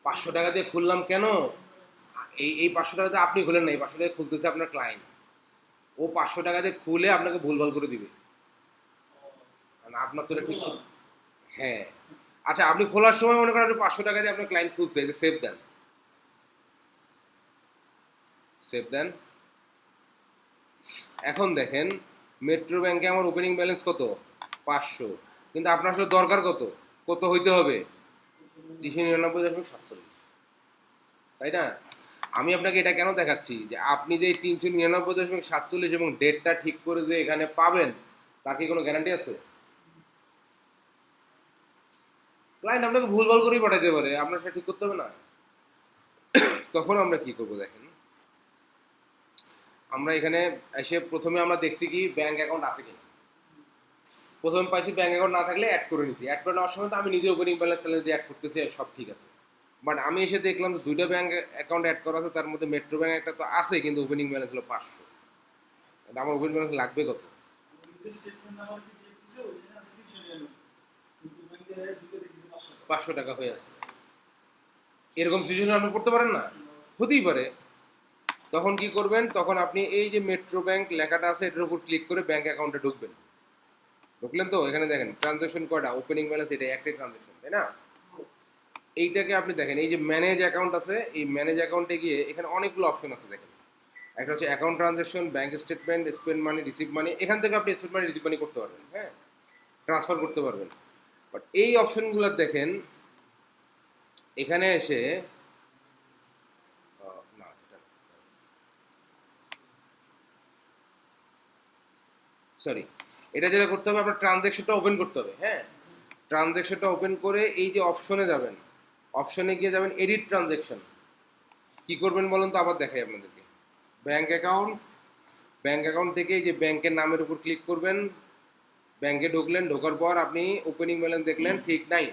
500 টাকা দিয়ে খুললাম কেন? এই 500 টাকা দিয়ে আপনি খুলেন না, এই 500 টাকা খুলতেছে আপনার ক্লায়েন্ট। ও 500 টাকা দিয়ে খুলে আপনাকে ভুলভাল করে দিবে, কারণ আপনার তো এটা ঠিক। হ্যাঁ, আচ্ছা আপনি খোলার সময় মনে করেন আপনি 500 টাকা দিয়ে আপনার ক্লায়েন্ট খুলছে, যে সেভ দেন, সেভ দেন। এখন দেখেন মেট্রো ব্যাংকে আমার ওপেনিং ব্যালেন্স কত? 500। কিন্তু আপনার আসলে দরকার কত? কত হইতে হবে? 399.47, তাই না? আমি আপনাকে এটা কেন দেখাচ্ছি যে আপনি যে 399.47 এবং ডেটটা ঠিক করে যে এখানে পাবেন তার কি কোনো গ্যারান্টি আছে? ক্লায়েন্ট আপনাকে ভুলভাল করেই পাঠাইতে পারে, আপনার সেটা ঠিক করতে হবে না। তখন আমরা কি করব দেখেন, আমরা এখানে এসে প্রথমে আমরা দেখছি কি ব্যাংক অ্যাকাউন্ট আছে কিনা। প্রথমে পাইছি ব্যাংক অ্যাকাউন্ট না থাকলে অ্যাড করে নিছি, অ্যাড করে নেওয়ার সময় তো আমি নিজে ওপেনিং ব্যালেন্স চ্যালেঞ্জ দিয়ে অ্যাড করতেছি, সব ঠিক আছে। বাট আমি এসে দেখলাম যে 2টা ব্যাংক অ্যাকাউন্ট অ্যাড করা আছে, তার মধ্যে মেট্রো ব্যাংক একটা তো আছে কিন্তু ওপেনিং ব্যালেন্স হলো 500। আমার ওপেনিং ব্যালেন্স লাগবে কত? নিজের স্টেটমেন্ট নাম্বার কি দিয়ে দিছে ওইখানে আছে 399 কিন্তু ব্যাংকে ঢুকে দেখি 500 টাকা। 500 টাকা হয়ে আছে। এরকম সিচুয়েশন আপনি করতে পারেন না? হতেই পারে। তখন কি করবেন? তখন আপনি এই যে মেট্রো ব্যাংক লেখাটা আছে এটার উপর ক্লিক করে ব্যাংক অ্যাকাউন্টে ঢুকবেন। ঢুকলেন তো এখানে দেখেন ট্রানজাকশন কয়টা, ওপেনিং ব্যালেন্স এটা একটাই ট্রানজাকশন, তাই না? এইটাকে আপনি দেখেন এই যে ম্যানেজ অ্যাকাউন্ট আছে, এই ম্যানেজ অ্যাকাউন্টে গিয়ে এখানে অনেকগুলো অপশন আছে দেখেন। একটা হচ্ছে account transaction, bank statement, spend money, receive money. এখান থেকে আপনি স্পেন্ড মানি রিসিভ মানি করতে পারবেন, হ্যাঁ, ট্রান্সফার করতে পারবেন। বাট এই অপশনগুলো দেখেন এখানে এসে না সরি, এটা যেটা করতে হবে আপনার ট্রানজ্যাকশনটা ওপেন করতে হবে, হ্যাঁ। ট্রানজ্যাকশনটা ওপেন করে এই যে অপশনে যাবেন, অপশনে গিয়ে যাবেন এডিট ট্রানজ্যাকশন। কি করবেন বলুন তো, আবার দেখাই আপনাদেরকে। ব্যাংক অ্যাকাউন্ট, ব্যাংক অ্যাকাউন্ট থেকে এই যে ব্যাংকের নামের উপর ক্লিক করবেন, ব্যাংকে ঢুকলেন, ঢোকার পর আপনি ওপেনিং ব্যালেন্স দেখলেন ঠিক নাই,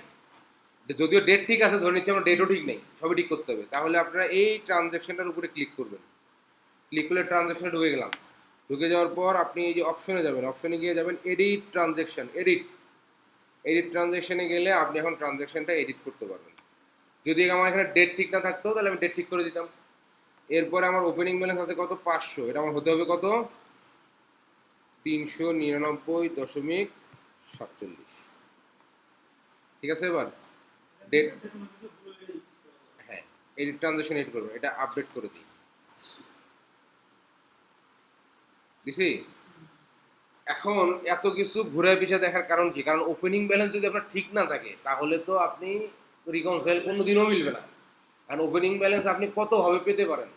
যদিও ডেট ঠিক আছে, ধরে নিচ্ছি আমার ডেটও ঠিক নেই, সবই ঠিক করতে হবে। তাহলে আপনারা এই ট্রানজ্যাকশনটার উপরে ক্লিক করবেন, ক্লিক করলে ট্রানজ্যাকশনে ঢুকে গেলাম। ঢুকে যাওয়ার পর আপনি এই যে অপশনে যাবেন, অপশনে গিয়ে যাবেন এডিট ট্রানজ্যাকশন, এডিট। এডিট ট্রানজ্যাকশনে গেলে আপনি এখন ট্রানজ্যাকশনটা এডিট করতে পারবেন। যদি আমার এখানে ডেট ঠিক না থাকতো তাহলে আমি ডেট ঠিক করে দিতাম। এরপরে আমার ওপেনিং ব্যালেন্স আছে কত? 500। এটা আমার হতে হবে কত? 399.47। ঠিক আছে, এবার ডেট, যে কোনো কিছু ভুলে গেলে হ্যাঁ, এডিট ট্রানজ্যাকশন এডিট করবেন, এটা আপডেট করে দিই, দিছি। এখন এত কিছু ঘুরে পিছিয়ে দেখার কারণ কি? কারণ ওপেনিং ব্যালেন্স যদি আপনার ঠিক না থাকে তাহলে তো আপনি রিকনসাইল কোনোদিনও মিলবে না। কারণ ওপেনিং ব্যালেন্স আপনি কতভাবে পেতে পারেন,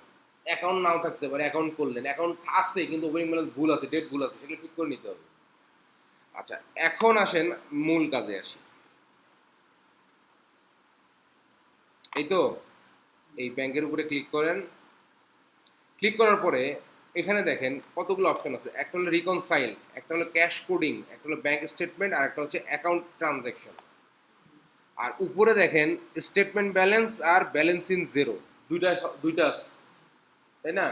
অ্যাকাউন্ট নাও থাকতে পারে, অ্যাকাউন্ট করলেন, অ্যাকাউন্ট আছে কিন্তু ওপেনিং ব্যালেন্স ভুল আছে, ডেট ভুল আছে, সেগুলো ঠিক করে নিতে হবে। আচ্ছা এখন আসেন মূল কাজে আসি। এই তো এই ব্যাংকের উপরে ক্লিক করেন, ক্লিক করার পরে এখানে দেখেন কতগুলো অপশন আছে। একটা হলো রিকনসাইল, একটা হলো ক্যাশ কোডিং, একটা হলো ব্যাংক স্টেটমেন্ট, আর একটা হচ্ছে অ্যাকাউন্ট ট্রানজ্যাকশন। আর উপরে দেখেন স্টেটমেন্ট ব্যালেন্স আর ব্যালেন্স ইন জিরো, দুইটা দুইটা আছে, তাই না?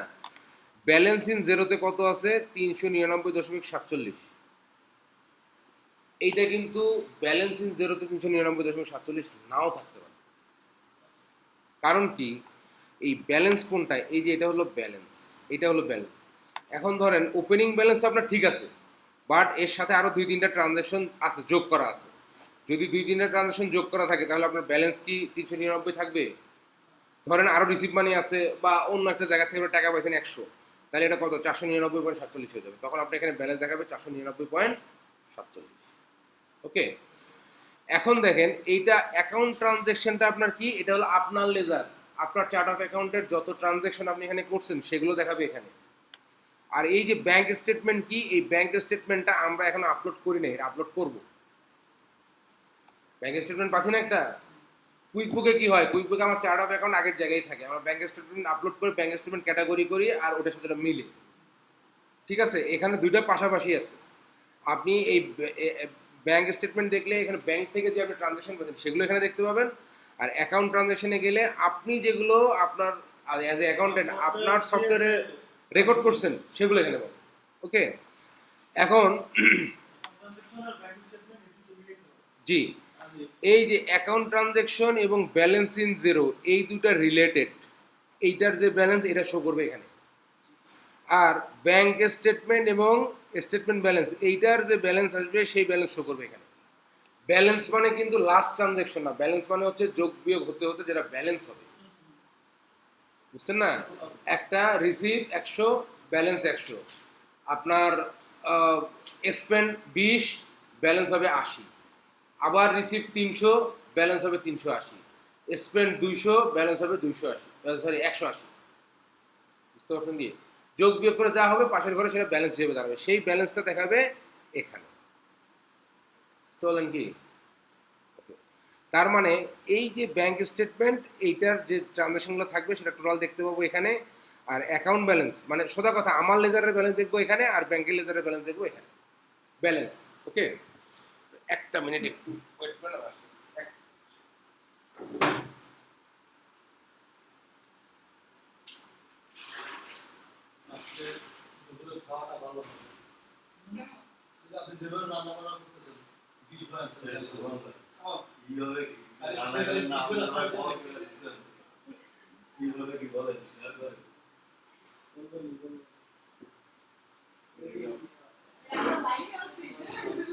ব্যালেন্স ইন জিরোতে কত আছে 399.47। এইটা কিন্তু ব্যালেন্স ইন জিরোতে 399.47 নাও থাকতে পারে। কারণ কি, এই ব্যালেন্স কোনটা, এই যে এটা হলো ব্যালেন্স, এটা হলো ব্যালেন্স। এখন ধরেন ওপেনিং ব্যালেন্স তো আপনার ঠিক আছে, বাট এর সাথে আরও 2-3টা ট্রানজ্যাকশন আছে, যোগ করা আছে। যদি 2-3টা ট্রানজ্যাকশন যোগ করা থাকে তাহলে আপনার ব্যালেন্স কি 399 থাকবে? ধরেন আরও রিসিভ মানি আছে বা অন্য একটা জায়গা থেকে টাকা পাইছেন 100, তাহলে এটা কত 499.47 হয়ে যাবে। তখন আপনি এখানে ব্যালেন্স দেখাবে 499.47। ওকে, এখন দেখেন এইটা অ্যাকাউন্ট ট্রানজ্যাকশনটা আপনার কি, এটা হলো আপনার লেজার, আপনার চার্ট অফ অ্যাকাউন্টের যত ট্রানজ্যাকশন আপনি এখানে করছেন সেগুলো দেখাবে এখানে। আর এই যে ব্যাংক স্টেটমেন্ট কি, এই ব্যাংক স্টেটমেন্টটা আমরা এখন আপলোড করি না, এটা আপলোড করব। ব্যাংক স্টেটমেন্ট পাচ্ছি না একটা, কুইক বুকে কি হয়, কুইক বুকে আমার চার্ট অফ অ্যাকাউন্ট আগের জায়গায় থাকে, আমরা ব্যাংক স্টেটমেন্ট আপলোড করে ব্যাংক স্টেটমেন্ট ক্যাটাগরি করি আর ওটার সাথে ওটা মিলে। ঠিক আছে, এখানে দুইটা পাশাপাশি আছে। আপনি এই ব্যাংক স্টেটমেন্ট দেখলে এখানে ব্যাংক থেকে যে আপনি ট্রানজ্যাকশন করেছেন সেগুলো এখানে দেখতে পাবেন। আর অ্যাকাউন্ট ট্রানজ্যাকশনে গেলে আপনি যেগুলো আপনার অ্যাজ এ অ্যাকাউন্টেন্ট আপনার সফটওয়্যারে রেকর্ড করছেন সেগুলো এখানে পাবেন। ওকে, এখন ট্রানজাকশন আর ব্যাংক স্টেটমেন্ট এই দুটো মিলিয়ে দিতে হবে। জি, আগে এই যে অ্যাকাউন্ট ট্রানজ্যাকশন এবং ব্যালেন্স ইন জিরো এই দুটা রিলেটেড, এইটার যে ব্যালেন্স এটা শো করবে এখানে। আর ব্যাংক স্টেটমেন্ট এবং স্টেটমেন্ট ব্যালেন্স এইটার যে ব্যালেন্স আসবে সেই ব্যালেন্স শো করবে এখানে। ব্যালেন্স মানে কিন্তু লাস্ট ট্রানজ্যাকশন না, ব্যালেন্স মানে হচ্ছে যোগ বিয়োগ হতে হতে যেটা ব্যালেন্স হবে, বুঝছেন না? একটা রিসিভ 100, ব্যালেন্স 100, আপনার স্পেন্ড 20, ব্যালেন্স হবে 80, আবার রিসিভ 300, ব্যালেন্স হবে 380, স্পেন্ড 200, ব্যালেন্স হবে 280, সরি 180। বুঝতে পারছেন কি? যোগ বিয়োগ করে যা হবে পাশের ঘরে সেটা ব্যালেন্স হিসেবে দাঁড়াবে, সেই ব্যালেন্সটা দেখাবে এখানে। বুঝতে পারলেন কি? তার মানে এই যে ব্যাংক স্টেটমেন্ট এইটার যে ট্রানজ্যাকশনগুলো থাকবে সেটা টোটাল দেখতে পাবো এখানে। আর অ্যাকাউন্ট ব্যালেন্স মানে সোজা কথা আমার লেজারের ব্যালেন্স দেখবো এখানে, আর ব্যাংকের লেজারের ব্যালেন্স দেখবো এখানে। ব্যালেন্স ওকে, একটা মিনিট একটু ওয়েট করে না, আজকে দুপুরে খাওয়াটা ভালো হবে। কিন্তু আপনি যেভাবে রান্না বান্না করতেছেন, ডিশ বানাচ্ছেন, কিভাবে কি রান্নাঘরের নাম নয় বল করে দিচ্ছেন, কিভাবে কি বলেন শেয়ার করেন। একটা লাইনে আছে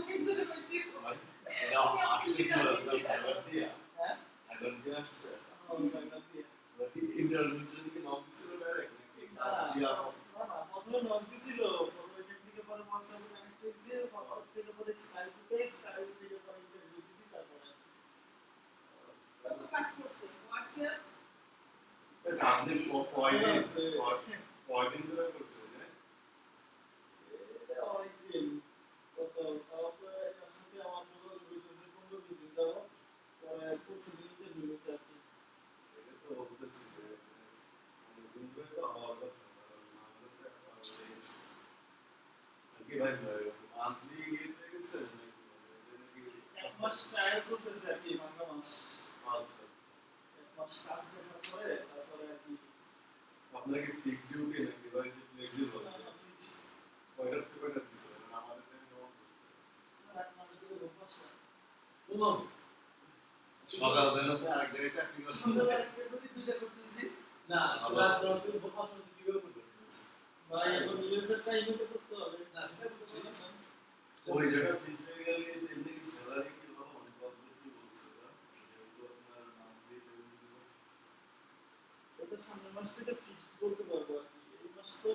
ভিতরে বসে এটা আসছে কিভাবে ফাইবার দিয়া হ্যাঁ এখন দিয়ে আসছে ব্যাংক দিয়ে ইন্টারভিউ কি নাম ছিল ডাইরেক্ট নাকি কাজ দিয়া না প্রথমে নক দিছিল, প্রথমে এখান থেকে পরে হোয়াটসঅ্যাপে কানেক্ট হয়েছে, হোয়াটসঅ্যাপ থেকে পরে স্কাইপে, স্কাইপ থেকে পরে ইন্টারভিউ দিছি, তারপরে কত কাজ করছে হোয়াটসঅ্যাপ আপনি কয়দিন ধরে করছে যে এটা অনেকদিন কত তাও তো এর সাথে আমার যোগাযোগ হইতেছে 15-20 দিন যাবো, পরে পরশু দিন ইন্টারভিউ হয়েছে আর কি। এটা তো বলতেছি যে অনেকদিন ধরে তো হওয়ার কথা না হলে কি ভাই মান্থলি গিয়ে গেছে নাকি এক মাস ট্রায়াল চলতেছে আর কি, বাংলা মাস আচ্ছা এক মাস কাজ দেখার পরে তারপরে আর কি আপনার কি ফিক্স ডিউটি নাকি ভাই ফ্লেক্সিবল কয়টা থেকে কয়টা দিচ্ছে আমাদের টাইম নোট করছে শুনুন, সকাল দেন আপনি আরেক জায়গায় চাকরি করছেন না, রাত 10 থেকে ভোপাল শুনতে কিভাবে করবেন? ভাই এখন ইউএসএর টাইমে তো করতে হবে না, সেটা করছি না। ওই জায়গায় ফিক্স হয়ে গেলে এমনি কি স্যালারি কি হবে অনেক পদ্ধতি বলছে ওরা যেহেতু আপনার মান্থলি পেমেন্ট দিবে এটা সামনের মাস থেকে ফিক্সড করতে পারবো আর কি। এই মাস তো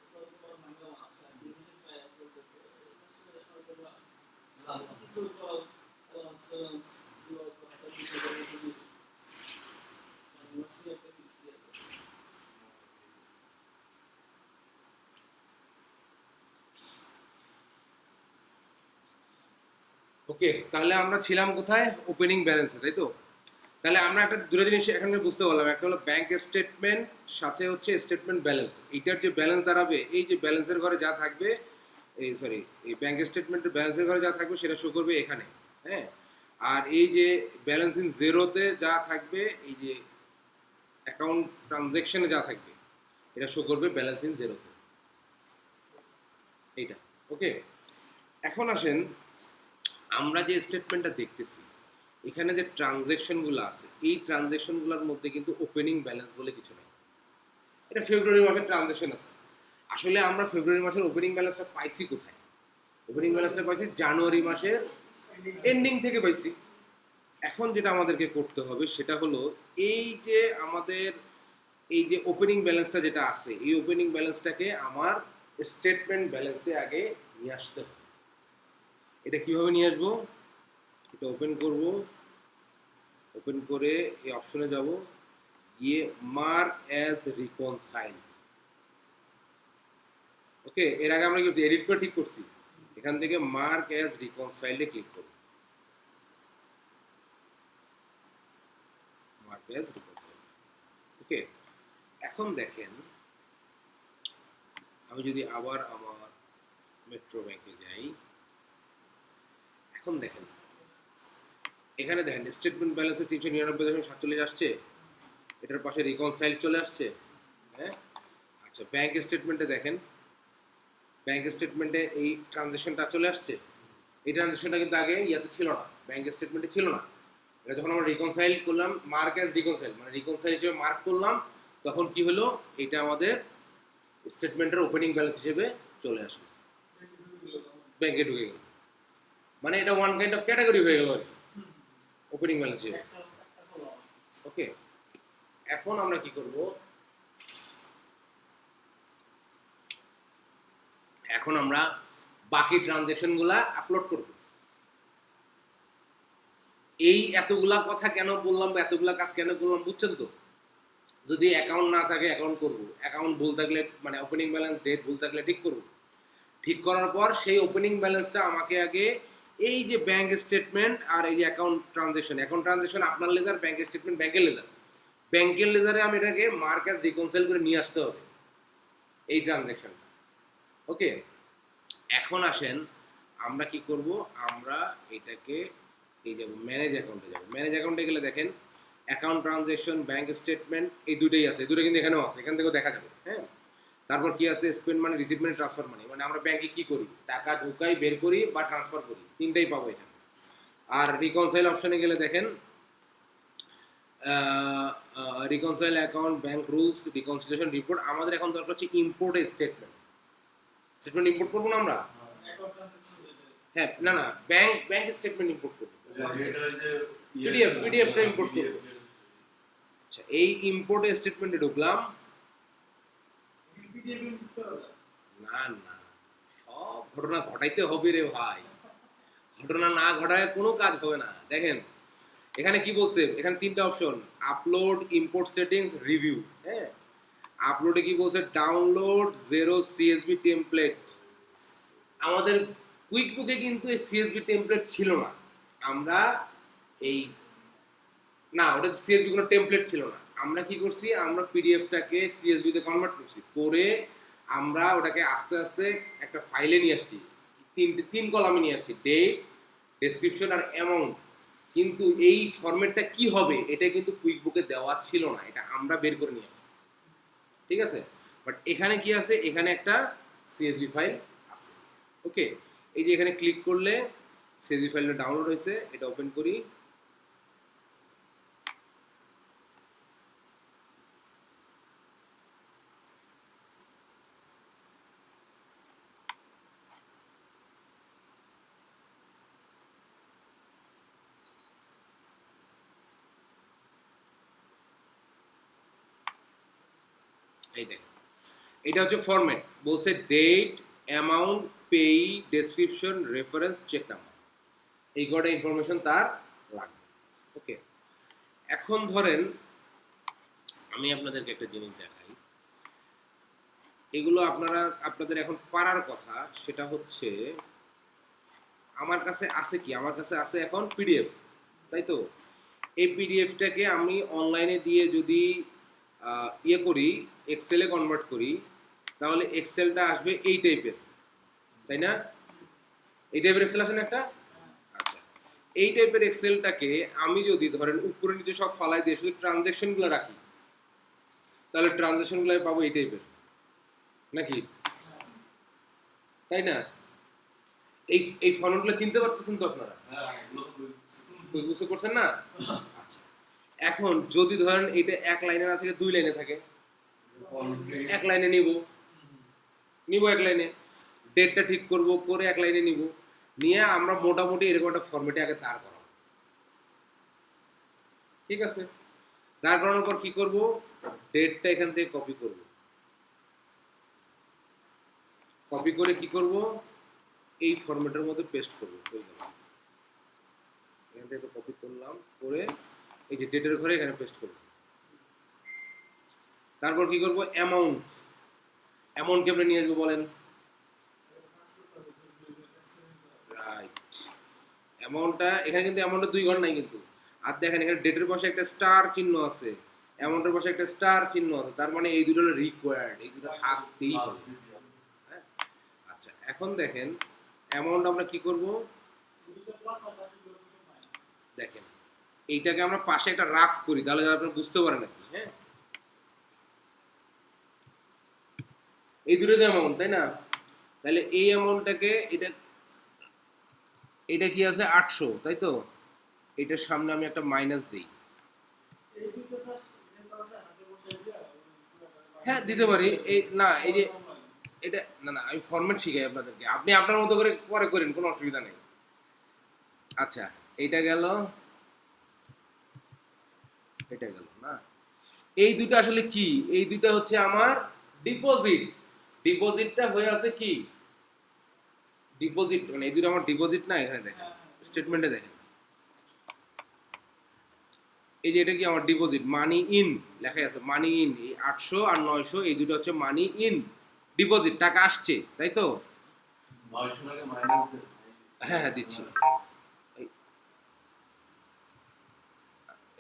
তোমার ভাঙা মাস আর কি, এই মাসে ট্রায়াল চলতেছে, এই মাসে হয়তো বা কিছু অ্যালাউন্স দেওয়ার কথা কিছু করে যদি সামনের মাসে একটা ফিক্সড দিয়ে দেবো। ওকে, তাহলে আমরা ছিলাম কোথায়, ওপেনিং ব্যালেন্সে, তাই তো? তাহলে আমরা একটা দুটো জিনিস এখানে বুঝতে পারলাম, একটা হলো ব্যাংক স্টেটমেন্ট সাথে হচ্ছে স্টেটমেন্ট ব্যালেন্স। এইটার যে ব্যালেন্স দাঁড়াবে, এই যে ব্যালেন্সের ঘরে যা থাকবে, এই সরি এই ব্যাংক স্টেটমেন্টের ব্যালেন্সের ঘরে যা থাকবে সেটা শো করবে এখানে, হ্যাঁ। আর এই যে ব্যালেন্স ইন জিরোতে যা থাকবে, এই যে অ্যাকাউন্ট ট্রানজ্যাকশনে যা থাকবে এটা শো করবে ব্যালেন্স ইন জিরোতে, এইটা। ওকে, এখন আসেন আমরা যে স্টেটমেন্টটা দেখতেছি এখানে যে ট্রানজ্যাকশনগুলো আছে এই ট্রানজ্যাকশনগুলোর মধ্যে কিন্তু ওপেনিং ব্যালেন্স বলে কিছু নেই। এটা ফেব্রুয়ারি মাসের ট্রানজ্যাকশন আছে। আসলে আমরা ফেব্রুয়ারি মাসের ওপেনিং ব্যালেন্সটা পাইছি কোথায়? ওপেনিং ব্যালেন্সটা পাইছি জানুয়ারি মাসের এন্ডিং থেকে পাইছি। এখন যেটা আমাদেরকে করতে হবে সেটা হলো এই যে আমাদের এই যে ওপেনিং ব্যালেন্সটা যেটা আছে এই ওপেনিং ব্যালেন্সটাকে আমার স্টেটমেন্ট ব্যালেন্সে আগে নিয়ে আসতে হবে। এটা কিভাবে নিয়ে আসবো? এটা ওপেন করব, ওপেন করে এই অপশনে যাব, গিয়ে মার্ক অ্যাজ রিকনসাইল। ওকে, এর আগে আমরা কি করছি? এডিট করে ঠিক করছি। এখান থেকে মার্ক অ্যাজ রিকনসাইলে ক্লিক করব, মার্ক অ্যাজ রিকনসাইল। ওকে, এখন দেখেন আমি যদি আবার আমার মেট্রো ব্যাংকে যাই, এখন দেখেন এখানে দেখেন স্টেটমেন্ট ব্যালেন্সে 399.47 আসছে, এটার পাশে রিকনসাইল চলে আসছে। হ্যাঁ, আচ্ছা ব্যাংক স্টেটমেন্টে দেখেন, ব্যাংক স্টেটমেন্টে এই ট্রানজ্যাকশনটা চলে আসছে। এই ট্রানজ্যাকশনটা কিন্তু আগে ইয়াতে ছিল না, ব্যাংক স্টেটমেন্টে ছিল না। এটা যখন আমরা রিকনসাইল করলাম, মার্ক অ্যাজ রিকনসাইল মানে রিকনসাইল হিসেবে মার্ক করলাম, তখন কি হলো? এটা আমাদের স্টেটমেন্টের ওপেনিং ব্যালেন্স হিসেবে চলে আসলো, ব্যাংকে ঢুকে গেল। মানে এটা ওয়ান কাইন্ড অফ ক্যাটাগরি হয়ে গেল আর কি, ওপেনিং ব্যালেন্স হিসেবে। ওকে, এখন আমরা কি করব? এখন আমরা বাকি ট্রানজ্যাকশনগুলা আপলোড করব। এই এতগুলা কথা কেন বললাম বা এতগুলা কাজ কেন করলাম বুঝছেন তো? যদি অ্যাকাউন্ট না থাকে অ্যাকাউন্ট করব, অ্যাকাউন্ট ভুল থাকলে মানে ওপেনিং ব্যালেন্স ডেট ভুল থাকলে ঠিক করব। ঠিক করার পর সেই ওপেনিং ব্যালেন্সটা আমাকে আগে এই যে ব্যাংক স্টেটমেন্ট আর এই যে অ্যাকাউন্ট ট্রানজ্যাকশন আপনার লেজার, ব্যাংক স্টেটমেন্ট ব্যাংকের লেজার, ব্যাংকের লেজারে আমি এটাকে মার্ক অ্যাজ রিকনসাইল করে নিয়ে আসতে হবে এই ট্রানজ্যাকশনটা। ওকে, এখন আসেন আমরা কি করব? আমরা এটাকে এই যাব ম্যানেজ অ্যাকাউন্টে যাব। ম্যানেজ অ্যাকাউন্টে গেলে দেখেন অ্যাকাউন্ট ট্রানজ্যাকশন, ব্যাংক স্টেটমেন্ট এই দুটোই আছে, দুটো কিন্তু এখানেও আছে, এখান থেকেও দেখা যাবে। হ্যাঁ, তারপর কি আছে? স্পেন্ড মানি, রিসিভ মানি, ট্রান্সফার মানি। মানে আমরা ব্যাংকে কি করি? টাকা ঢুকাই, বের করি বা ট্রান্সফার করি, তিনটাই পাবো এখানে। আর রিকনসাইল অপশনে গেলে দেখেন reconcile account, bank rules, reconciliation report. আমাদের এখন দরকার হচ্ছে ইম্পোর্ট স্টেটমেন্ট। স্টেটমেন্ট ইম্পোর্ট করবো না আমরা? হ্যাঁ, না না, ব্যাংক স্টেটমেন্ট ইম্পোর্ট করবো। পিডিএফটা ইম্পোর্ট করবো। আচ্ছা, এই ইম্পোর্ট স্টেটমেন্টে ঢুকলাম। না না, সব ঘটনা ঘটাইতে হবে রে ভাই, ঘটনা না ঘটায় কোনো কাজ হবে না। দেখেন এখানে কি বলছে? এখানে তিনটা option, upload, import settings, review. হ্যাঁ, আপলোডে কি বলছে? Download zero CSB template. আমাদের কুইক বুকে কিন্তু এই সিএসবি টেমপ্লেট ছিল না। আমরা এই না, ওটা সিএসবি কোনো টেমপ্লেট ছিল না। আমরা কি করছি? আমরা পিডিএফটাকে সিএসবি তে কনভার্ট করছি, করে আমরা ওটাকে আস্তে আস্তে একটা ফাইলে নিয়ে আসছি। তিন কলামে নিয়ে আসছি, ডেট, ডেসক্রিপশন আর অ্যামাউন্ট। কিন্তু এই ফরম্যাটটা কি হবে এটা কিন্তু কুইক বুকে দেওয়া ছিল না, এটা আমরা বের করে নিয়ে আসছি। ঠিক আছে, বাট এখানে কি আছে? এখানে একটা সিএসবি ফাইল আছে। ওকে, এই যে এখানে ক্লিক করলে সিএসবি ফাইলটা ডাউনলোড হয়েছে, এটা ওপেন করি। এই দেখেন এটা হচ্ছে ফরম্যাট, বলছে ডেট, অ্যামাউন্ট, পেই, ডেসক্রিপশন, রেফারেন্স, চেক নাম্বার। এই কটা ইনফরমেশন তার লাগবে। ওকে, এখন ধরেন আমি আপনাদেরকে একটা জিনিস দেখাই, এগুলো আপনাদের এখন পারার কথা। সেটা হচ্ছে আমার কাছে আছে কি? আমার কাছে আছে এখন পিডিএফ, তাই তো? এই পিডিএফটাকে আমি অনলাইনে দিয়ে যদি ইয়ে করি, এক্সেলে কনভার্ট করি, তাহলে এক্সেলটা আসবে এই টাইপের, তাই না? এই টাইপের এক্সেল আসে না একটা? আচ্ছা, এই টাইপের এক্সেলটাকে আমি যদি ধরেন উপরে নিচে সব ফালাই দিয়ে শুধু ট্রানজ্যাকশনগুলো রাখি, তাহলে ট্রানজ্যাকশনগুলো আমি পাবো এই টাইপের, নাকি? তাই না? এই এই ফর্মেটগুলো চিনতে পারতেছেন তো আপনারা? হ্যাঁ, এগুলো তো বুঝতে পারছেন না? আচ্ছা, এখন যদি ধরেন এটা এক লাইনে না থেকে 2 লাইনে থাকে, এক লাইনে নিব এক লাইনে, ডেটটা ঠিক করব, করে এক লাইনে নিব, নিয়ে আমরা মোটামুটি এরকম একটা ফরম্যাটে আগে দাঁড় করাবো। ঠিক আছে, দাঁড় করানোর পর কি করব, ডেটটা এখান থেকে কপি করব, কপি করে কি করব, এই ফরম্যাটের মধ্যে পেস্ট করব। এখান থেকে কপি করলাম, করে এই যে ডেটের ঘরে এখানে পেস্ট করব। তারপর কি করব, অ্যামাউন্ট কেমনে নিয়ে আসবো বলেন? রাইট, অ্যামাউন্টটা এখানে কিন্তু অ্যামাউন্টটা 2 ঘর নাই কিন্তু। আর দেখেন এখানে ডেটের পাশে একটা স্টার চিহ্ন আছে, অ্যামাউন্টের পাশে একটা স্টার চিহ্ন আছে, তার মানে এই দুটো হলো রিকোয়ার্ড, এই দুটো থাকতেই হবে। হ্যাঁ? আচ্ছা, এখন দেখেন অ্যামাউন্ট আমরা কি করব, দেখেন এইটাকে আমরা পাশে একটা রাফ করি, তাহলে আপনারা বুঝতে পারেন আর কি। হ্যাঁ, এই দুটো তো অ্যামাউন্ট, তাই না? তাহলে এই অ্যামাউন্টটাকে এটা কি আছে 800, তাই তো? এটার সামনে আমি একটা মাইনাস দিই। হ্যাঁ, দিতে পারি। এই না, এই যে এটা না, আমি ফরম্যাট শিখাই আপনাদেরকে, আপনি আপনার মতো করে পরে করেন, কোনো অসুবিধা নেই। আচ্ছা, এটা গেল, এটা গেল না, এই দুটো আসলে কি, এই দুটো হচ্ছে আমার ডিপোজিট। ডিপোজিটটা হয়ে আছে কি, ডিপোজিট মানে এই দুটো আমার ডিপোজিট না। এখানে দেখেন স্টেটমেন্টে দেখেন, এই যে এটা কি আমার ডিপোজিট, মানি ইন লেখা আছে, মানি ইন। এই 800 আর 900 এই দুটো হচ্ছে মানি ইন, ডিপোজিট, টাকা আসছে, তাই তো? 900 টাকা মাইনাস দেন। হ্যাঁ হ্যাঁ, দিচ্ছি।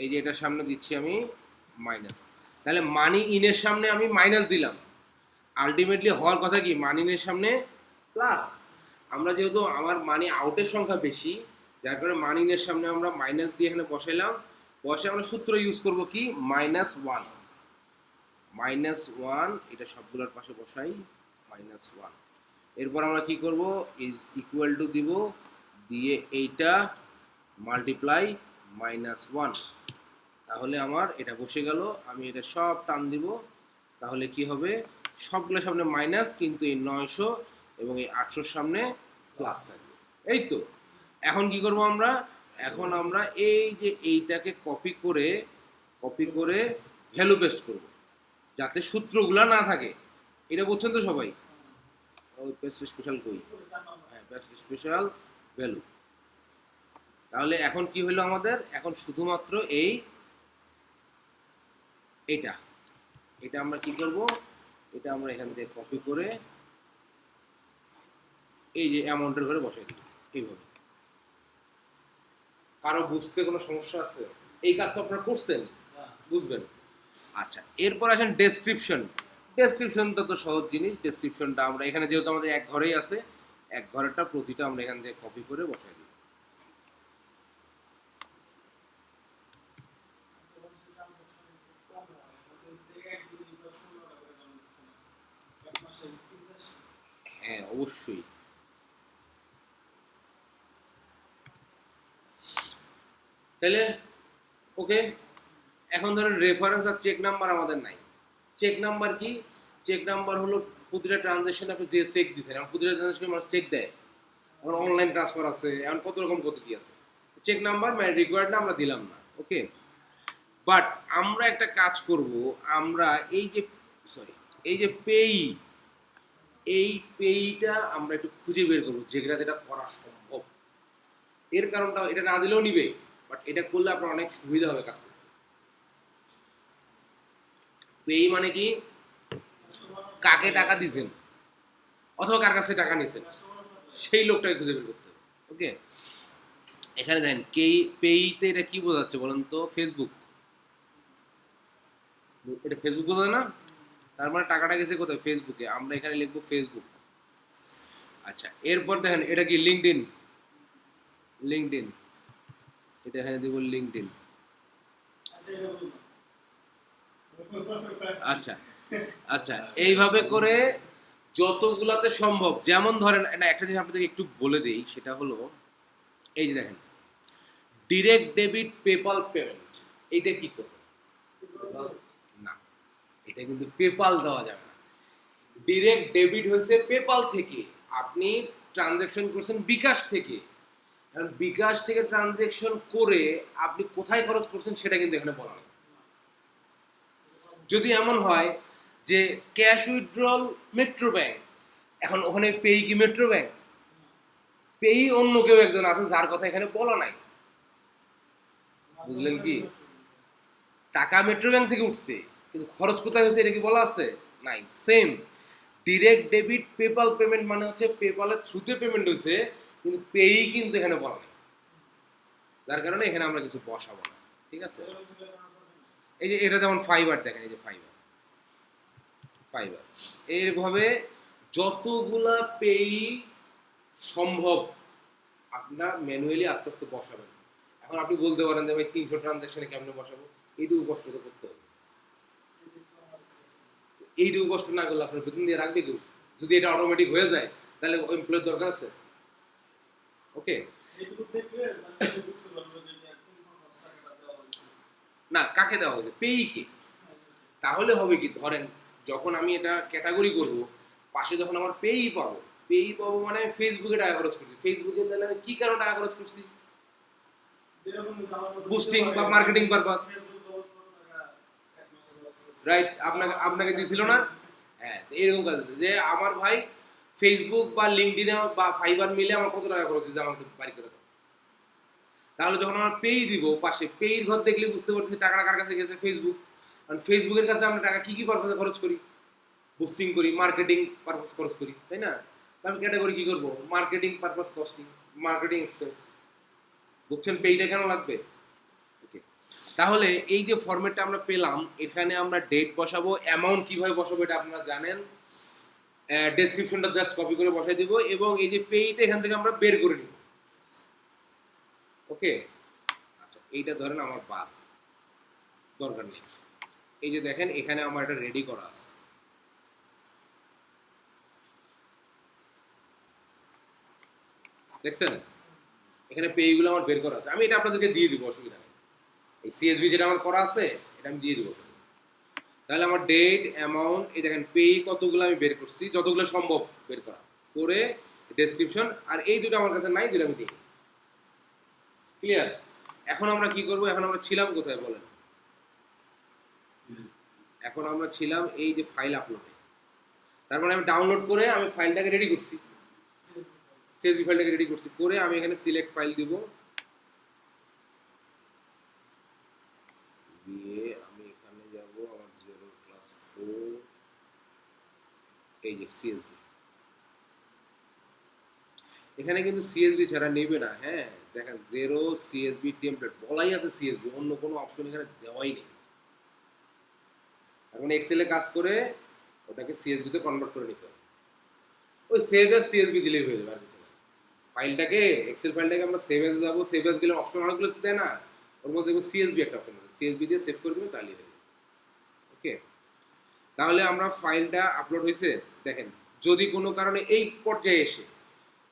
এই যে এটার সামনে দিচ্ছি আমি মাইনাস, তাহলে মানি ইনের সামনে আমি মাইনাস দিলাম। আলটিমেটলি হওয়ার কথা কি, মানি ইনের সামনে প্লাস। আমরা যেহেতু আমার মানি আউটের সংখ্যা বেশি, যার কারণে মানি ইনের সামনে আমরা মাইনাস দিয়ে এখানে বসাইলাম। বসে আমরা সূত্র ইউজ করব কি, -1, -1, এটা সবগুলোর পাশে বসাই, -1। এরপর আমরা কি করব, ইজ ইকুয়াল টু দিব, দিয়ে এইটা মাল্টিপ্লাই -1, তাহলে আমার এটা বসে গেল। আমি এটা সব টান দিব, তাহলে কি হবে, সবগুলোর সামনে মাইনাস, কিন্তু এই 900 এবং এই 800 সামনে প্লাস থাকবে। এই তো, এখন কি করব আমরা, এখন আমরা এই যে এইটাকে কপি করে ভ্যালু পেস্ট করব, যাতে সূত্রগুলা না থাকে। এটা বুঝছেন তো সবাই? ওই পেস্ট স্পেশাল কই, হ্যাঁ, পেস্ট স্পেশাল ভ্যালু। তাহলে এখন কি হলো আমাদের, এখন শুধুমাত্র এটা এটা আমরা কি করব, এটা আমরা এখান থেকে কপি করে এই যে অ্যামাউন্টের ঘরে বসাই দিব এইভাবে। কারো বুঝতে কোনো সমস্যা আছে? এই কাজটা আপনারা করছেন, বুঝবেন। আচ্ছা, এরপর আসেন ডেসক্রিপশন। ডেসক্রিপশনটা তো সহজ জিনিস। ডেসক্রিপশনটা আমরা এখানে যেহেতু আমাদের এক ঘরেই আছে, এক ঘরেরটা প্রতিটা আমরা এখান থেকে কপি করে বসাই দিব। হ্যাঁ, অবশ্যই। তাহলে ওকে, এখন ধরেন রেফারেন্স আর চেক নাম্বার আমাদের নাই। চেক নাম্বার কি, চেক নাম্বার হলো প্রতিটা ট্রানজ্যাকশন আপনি যে চেক দিচ্ছেন, এখন প্রতিটা ট্রানজ্যাকশন মানুষ চেক দেয়, এখন অনলাইন ট্রান্সফার আছে, এখন কত রকম পদ্ধতি আছে। চেক নাম্বার মানে রিকোয়ার্ড না, আমরা দিলাম না। ওকে, বাট আমরা একটা কাজ করব, আমরা এই যে এই যে এই পেইটা আমরা একটু খুঁজে বের করবো, যেটা করা সম্ভব। এর কারণটা, এটা না দিলেও নিবে, বাট এটা করলে আপনার অনেক সুবিধা হবে কাজ করতে। পেই মানে কি, কাকে টাকা দিয়েছেন অথবা কার কাছে টাকা নিয়েছেন, সেই লোকটাকে খুঁজে বের করতে হবে। ওকে, এখানে দেখেন পেইতে এটা কি বোঝাচ্ছে বলেন তো, ফেসবুক। এটা ফেসবুক বোঝা না, তার মানে টাকাটা গেছে কোথায়, ফেসবুকে। আমরা এখানে লিখবো ফেসবুক। আচ্ছা, এরপর দেখেন এটা কি, লিঙ্কডইন, এটা এখানে দিব লিঙ্কডইন। আচ্ছা আচ্ছা, এইভাবে করে যতগুলাতে সম্ভব, যেমন ধরেন না, একটা জিনিস আপনাদেরকে একটু বলে দেই, সেটা হলো এই যে দেখেন ডিরেক্ট ডেবিট পেপাল পেমেন্ট, এইটা কি করবে না, এটা কিন্তু পেপাল দেওয়া যাবে না। ডিরেক্ট ডেবিট হয়েছে পেপাল থেকে, আপনি ট্রানজ্যাকশন করছেন বিকাশ থেকে, এখন বিকাশ থেকে ট্রানজ্যাকশন করে আপনি কোথায় খরচ করছেন সেটা কিন্তু এখানে বলা নেই। যদি এমন হয় যে ক্যাশ উইথড্রল মেট্রো ব্যাংক, এখন ওখানে পেই কি মেট্রো ব্যাংক? পেই অন্য কেউ একজন আছে যার কথা এখানে বলা নাই, বুঝলেন কি? টাকা মেট্রো ব্যাংক থেকে উঠছে, কিন্তু খরচ কোথায় হয়েছে এটা কি বলা আছে? নাই। Same direct debit PayPal payment মানে হচ্ছে পেপালের থ্রুতে পেমেন্ট হয়েছে, কিন্তু পেই কিন্তু এখানে বলা নেই, যার কারণে এখানে আমরা কিছু বসাবো না। ঠিক আছে, এই যে এটা যেমন ফাইবার, দেখেন এই যে ফাইবার, ফাইবার এইভাবে যতগুলা পেই সম্ভব আপনার ম্যানুয়ালি আস্তে আস্তে বসাবেন। এখন আপনি বলতে পারেন যে ভাই 300 ট্রানজ্যাকশনে কেমনে বসাবো, এইটুকু কষ্ট তো করতে হবে। এইটুকু কষ্ট না করলে আপনার বেতন দিয়ে রাখবে কেউ? যদি এটা অটোমেটিক হয়ে যায় তাহলে এমপ্লয়ের দরকার আছে? ওকে, এইটুকু দেখলে তাহলে বুঝতে পারবো যে একদম 5 টাকাটা দেওয়া হয়েছে। না কাকে দেওয়া হয়েছে, পেই কে? তাহলে হবে কি, ধরেন যখন আমি এটা ক্যাটাগরি করব, পাশে যখন আমার পেই পাবো, পেই পাবো মানে আমি ফেসবুকে টাকা খরচ করছি, ফেসবুকে তাহলে আমি কি কারণে টাকা খরচ করছি? যেরকম আমার মতো বুস্টিং বা মার্কেটিং পারপাস, ফেসবুক বাবদ কত টাকা এক মাসে খরচ করছে। রাইট? আপনাকে আপনাকে দিছিল না? হ্যাঁ, তো এরকম কাজ হচ্ছে যে আমার ভাই ফেসবুক বা লিঙ্কডিনে বা ফাইবার মিলে আমার কত টাকা খরচ হচ্ছে আমাকে বাড়ি করে দাও। তাহলে যখন আমরা পেই দিব, পাশে পেইর ঘর দেখলে বুঝতে পারছি টাকাটা কার কাছে গেছে, ফেসবুক। কারণ ফেসবুকের কাছে আমরা টাকা কি কি পারপাসে খরচ করি? বুস্টিং করি, মার্কেটিং পারপাস খরচ করি, তাই না? তো আমি ক্যাটাগরি কি করবো? Marketing purpose costing, marketing expense. বুঝছেন পেইটা কেন লাগবে? ওকে, তাহলে এই যে ফরম্যাটটা আমরা পেলাম, এখানে আমরা ডেট বসাবো, অ্যামাউন্ট কিভাবে বসাবো এটা আপনারা জানেন, ডেসক্রিপশনটা জাস্ট কপি করে বসাই দিব, এবং এই যে পেইটা এখান থেকে আমরা বের করে নিব। ওকে, আচ্ছা এইটা ধরেন আমার বাদ, দরকার নেই। এই যে দেখেন এখানে আমার এটা রেডি করা আছে, দেখছেন? এখানে পেইগুলো আমার বের করা আছে, আমি এটা আপনাদেরকে দিয়ে দিব, অসুবিধা নেই। এই সিএসবি যেটা আমার করা আছে এটা আমি দিয়ে দিব। তাহলে আমার ডেট, অ্যামাউন্ট, এই দেখেন পেই কতগুলো আমি বের করছি, যতগুলো সম্ভব বের করা করে, ডেসক্রিপশন, আর এই দুটো আমার কাছে নাই, দুটো আমি দিই। ক্লিয়ার? এখন আমরা কি করব? এখন আমরা ছিলাম কোথায় বলেন? এখন আমরা ছিলাম এই যে ফাইল আপলোডে, তার মানে আমি ডাউনলোড করে আমি ফাইলটাকে রেডি করছি, সিএসভি ফাইলটাকে রেডি করছি, করে আমি এখানে সিলেক্ট ফাইল দিব, দিয়ে আমি এখানে যাব আমার 0+4, এই যে সিএসভি। এখানে কিন্তু সিএসভি ছাড়া নেবে না, হ্যাঁ দেখেন 0 সিএসভি টেমপ্লেট বলাই আছে, সিএসভি অন্য কোনো অপশন এখানে দেওয়াই নেই। এখন এক্সেলে কাজ করে ওটাকে সিএসভি তে কনভার্ট করে নিতে হবে, ওই সেভ অ্যাজ সিএসভি দিলেই হয়ে যাবে, আর কিছু না। ফাইলটাকে, এক্সেল ফাইলটাকে আমরা সেভ অ্যাজ যাবো, সেভ অ্যাজ গেলে অপশন অনেকগুলো দেয় না, ওর মধ্যে দেখবো সিএসভি একটা অপশন আছে, সিএসভি দিয়ে সেভ করে দেবেন তাহলেই হয়ে যাবে। ওকে, তাহলে আমরা ফাইলটা আপলোড হয়েছে, দেখেন যদি কোনো কারণে এই পর্যায়ে এসে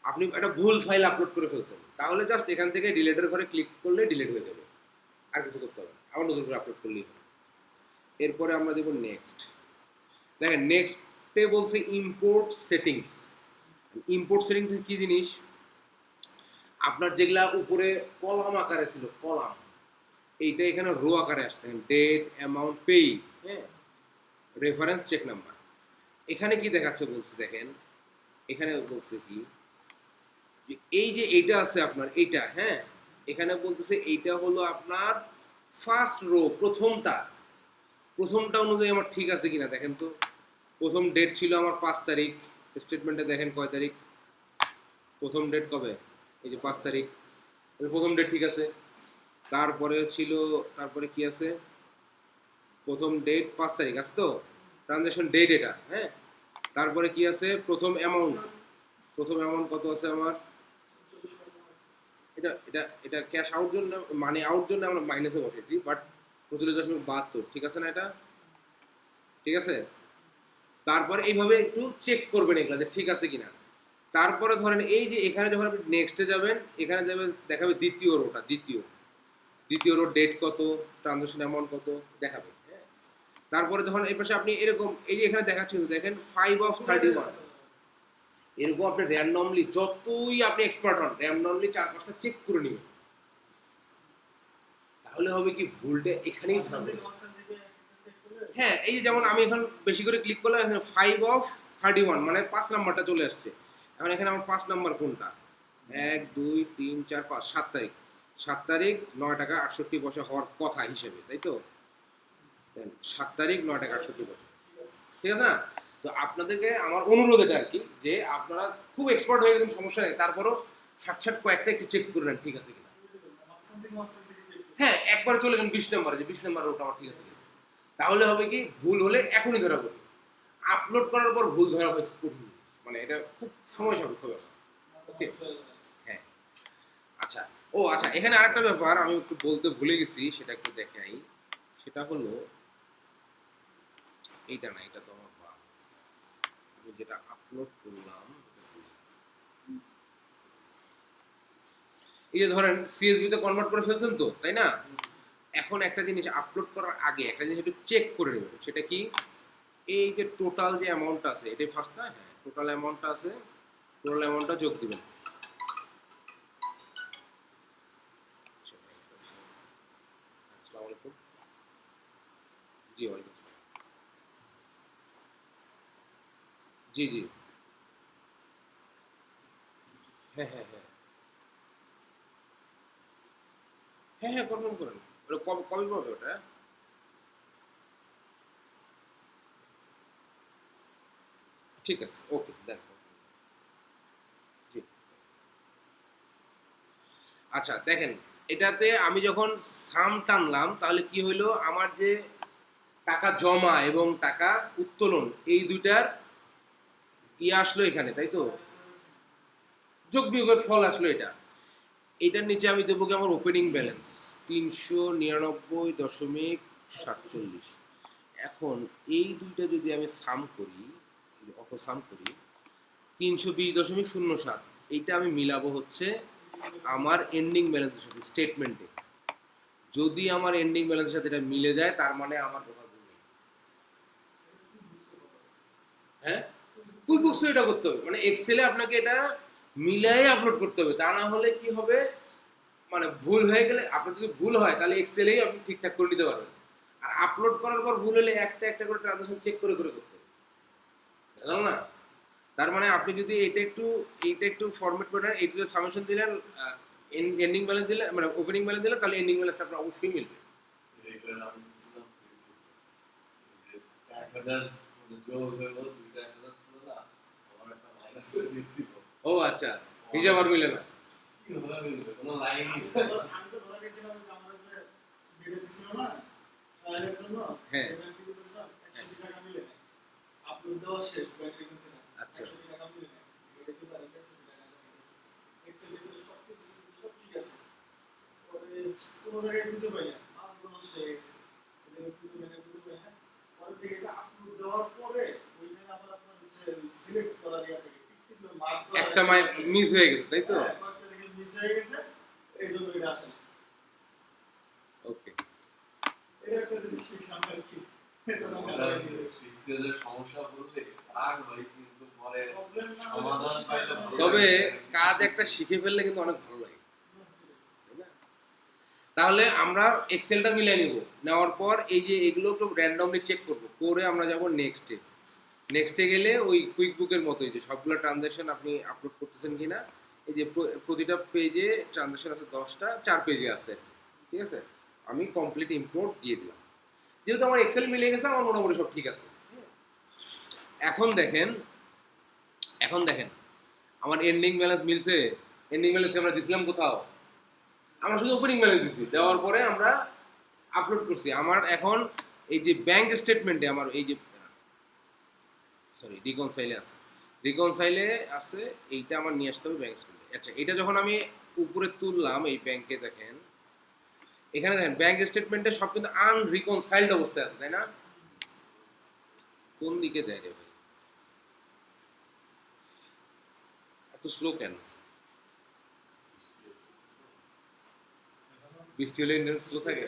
আপনি একটা ভুল ফাইল আপলোড করে ফেলছেন, তাহলে জাস্ট এখান থেকে ডিলেটের ঘরে ক্লিক করলে ডিলেট হয়ে যাবে, আর কিছু করতে হবে না, আবার নতুন করে আপলোড করলেই হবে। এরপরে আমরা দেবো নেক্সট। দেখেন নেক্সটে বলছে ইম্পোর্ট সেটিংস। ইম্পোর্ট সেটিংস কি জিনিস? আপনার যেগুলা উপরে কলাম আকারে ছিল, কলাম, এইটা এখানে রো আকারে আসছে, ডেট, অ্যামাউন্ট, পেই, হ্যাঁ, রেফারেন্স, চেক নাম্বার। এখানে কি দেখাচ্ছে বলছে, দেখেন এখানে বলছে কি, এই যে এইটা আছে আপনার এইটা, হ্যাঁ, এখানে বলতেছে এইটা হলো আপনার ফার্স্ট রো, প্রথমটা অনুযায়ী আমার ঠিক আছে কিনা দেখেন তো। প্রথম ডেট ছিল আমার 5 তারিখ, স্টেটমেন্টে দেখেন কয় তারিখ, প্রথম ডেট কবে, এই যে 5 তারিখ, প্রথম ডেট ঠিক আছে। তারপরে ছিল, তারপরে কি আছে, প্রথম ডেট 5 তারিখ আছে তো, ট্রানজ্যাকশন ডেট এটা, হ্যাঁ। তারপরে কি আছে, প্রথম অ্যামাউন্ট কত আছে আমার, এটা এটা এটা ক্যাশ আউট জন্য, মানে আউট জন্য আমরা মাইনাসে বসেছি, বাট 45.72, ঠিক আছে না এটা? ঠিক আছে? তারপরে এইভাবে একটু চেক করবেন এগুলো যে ঠিক আছে কিনা। তারপরে ধরেন এই যে এখানে যখন আপনি নেক্সটে যাবেন, এখানে যাবে দেখাবে দ্বিতীয় রোটা, দ্বিতীয় রো ডেট কত, ট্রানজাকশন অ্যামাউন্ট কত দেখাবে, হ্যাঁ? তারপরে যখন এই পাশে আপনি এরকম এই যে এখানে দেখাচ্ছে দেখেন 5/31, এরকম আপনি র্যান্ডমলি যতই আপনি এক্সপার্ট হন র্যান্ডমলি 4-5টা চেক করে নেবেন, তাহলে হবে কি ভুলটা এখানেই ধরবে। মাঝখান থেকে চেক করলে হ্যাঁ, এই যে যেমন আমি এখন বেশি করে ক্লিক করলাম, এখানে 5/31 মানে 5 নাম্বারটা চলে আসছে। এখন এখানে আমার 5 নাম্বার কোনটা, 1 2 3 4 5 7 তারিখ, 7 তারিখ 9 টাকা 68 পয়সা হওয়ার কথা হিসেবে, তাই তো? 7 তারিখ 9 টাকা 68 পয়সা, ঠিক আছে না? তো আপনাদেরকে আমার অনুরোধ এটা আর কি, যে আপনারা খুব এক্সপার্ট হয়ে গেছেন সমস্যা নেই, তারপরও সাত কয়েকটা একটু চেক করে নেন ঠিক আছে কিনা। মাঝখান থেকে চেক করলে হ্যাঁ, একবার চলে যান 20 নম্বরে, যে 20 নম্বর ওটা আমার ঠিক আছে কিনা। তাহলে হবে কি ভুল হলে এখনই ধরা পড়বে, আপলোড করার পর ভুল ধরা হয় কঠিন, মানে এটা খুব সময় সাপেক্ষ ব্যাপার। ওকে, হ্যাঁ। আচ্ছা, ও আচ্ছা, এখানে আরেকটা ব্যাপার আমি একটু বলতে ভুলে গেছি, সেটা একটু দেখাই। সেটা হলো এইটা না, এটা তো আমার বাদ। আমি যেটা আপলোড করলাম, এই যে ধরেন সিএসভি তে কনভার্ট করে ফেলছেন তো, তাই না? এখন একটা জিনিস আপলোড করার আগে একটা জিনিস একটু চেক করে নেবেন, সেটা কি এই যে টোটাল যে অ্যামাউন্টটা আছে, এটাই ফার্স্ট না? হ্যাঁ, টোটাল অ্যামাউন্টটা আছে, টোটাল অ্যামাউন্টটা যোগ দিবেন। আসসালামু আলাইকুম। জি, ওয়ালাইকুম আসসালাম। জি জি, হ্যাঁ হ্যাঁ হ্যাঁ হ্যাঁ হ্যাঁ, কনফার্ম করেন। ওটা কবে কবে পাবে ওটা? ঠিক আছে, ওকে, দেন। জি, আচ্ছা দেখেন, এটাতে আমি যখন সাম টানলাম তাহলে কি হইলো, আমার যে টাকা জমা এবং টাকা উত্তোলন এই দুইটার ইয়ে আসলো এখানে, তাই তো? যোগ বিয়োগের ফল আসলো এটা। এটার নিচে আমি দেবো কি আমার ওপেনিং ব্যালেন্স 399.47। এখন এই দুইটা যদি আমি সাম করি, অটো সাম করি, 320.07, এইটা আমি মিলাবো হচ্ছে আমার এন্ডিং ব্যালেন্সের সাথে স্টেটমেন্টে। যদি আমার এন্ডিং ব্যালেন্সের সাথে এটা মিলে যায় তার মানে আমার কোথাও ভুল নেই। হ্যাঁ, কুইক বুকসে এটা করতে হবে, মানে এক্সেলে আপনাকে এটা মিলাই আপলোড করতে হবে, তা না হলে কি হবে, মানে ভুল হয়ে গেলে আপনার যদি ভুল হয় তাহলে এক্সেলেই আপনি ঠিকঠাক করে নিতে পারবেন। আর আপলোড করার পর ভুল হলে একটা একটা করে ট্রানজাকশন চেক করে করে করতে হবে, বুঝলেন না? তার মানে আপনি যদি এইটা একটু ফরম্যাট করে নেন, এইটা সামেশন দিলেন, এন্ডিং ব্যালেন্স দিলে মানে ওপেনিং ব্যালেন্স দিলে, তাহলে এন্ডিং ব্যালেন্সটা আপনার অবশ্যই মিলবে। এগুলো আমি বুঝলাম যে 1,000 মানে যোগ হলো, দুইটা 1,000 ছিল না, আমার একটা মাইনাস করে দিয়েছিল। ও আচ্ছা, হিসাব আর মিলে না। কিভাবে মিলবে? কোনো লাইনই আমি তো ধরে গেছিলাম যে আমরা যেটা দিছিল না ট্রায়ালের জন্য, হ্যাঁ। ব্যাংক রিকনসিলিয়েশন 100 টাকা মিলে নাই, আপলোড দেওয়া শেষ ব্যাংক রিকনসিলিয়েশন আচ্ছা। 100 টাকা মিলে নাই, এটা কি তার 100 টাকা এক্সেল ভিতরে সব ঠিক আছে, পরে কোনো জায়গায় খুঁজে পাই না, মাঝ নষ্ট হয়ে গেছে, খুঁজে পাই না, পরে দেখে যে আপলোড দেওয়ার পরে ওইখানে আবার আপনার হচ্ছে সিলেক্ট করার ইয়া থেকে টিক চিহ্ন মার্ক করা একটা মিস হয়ে গেছে, তাই তো? হ্যাঁ, কয়েকটা দেখে মিস হয়ে গেছে, এই জন্য এটা আসে না। ওকে, এটা একটা জিনিস শিখলাম আর কি। এটা আমার আমরা শিখতে যে সমস্যা বললে রাগ হয়, কিন্তু পরে প্রবলেম না সমাধান পাইলে ভালো তবে লাগে। কাজ একটা শিখে ফেললে কিন্তু অনেক ভালো লাগে, তাই না? তাহলে আমরা এক্সেলটা মিলিয়ে নিব, নেওয়ার পর এই যে এগুলো একটু র্যান্ডমলি চেক করব, করে আমরা যাব নেক্সটে গেলে ওই কুইক বুকের মতোই যে সবগুলো ট্রানজাকশন আপনি আপলোড করতেছেন কিনা, এই যে প্রতিটা পেজে ট্রানজাকশন আছে 10টা, 4 পেজে আছে, ঠিক আছে? আমি কমপ্লিট ইম্পোর্ট দিয়ে দিলাম, যেহেতু আমার এক্সেল মিলে গেছে আমার মোটামুটি সব ঠিক আছে। এখন দেখেন, আমার এন্ডিং ব্যালেন্স মিলছে। এন্ডিং ব্যালেন্স আমরা দিছিলাম কোথাও, আমরা শুধু ওপেনিং ব্যালেন্স দিছি, দেওয়ার পরে আমরা আপলোড করছি। আমার এখন এই যে ব্যাংক স্টেটমেন্টে আমার এই যে রিকনসাইলে আছে, এইটা আমার নিয়ে আসতে হবে ব্যাংক স্টেটমেন্ট। আচ্ছা, এটা যখন আমি উপরে তুললাম এই ব্যাংকে, দেখেন এখানে দেখেন ব্যাংক স্টেটমেন্টে সব কিন্তু আনরিকনসাইলড অবস্থায় আছে, তাই না? কোন দিকে যায় রে ভাই? এত স্লো কেন? বৃষ্টি হলে ইন্টারনেট স্লো থাকে?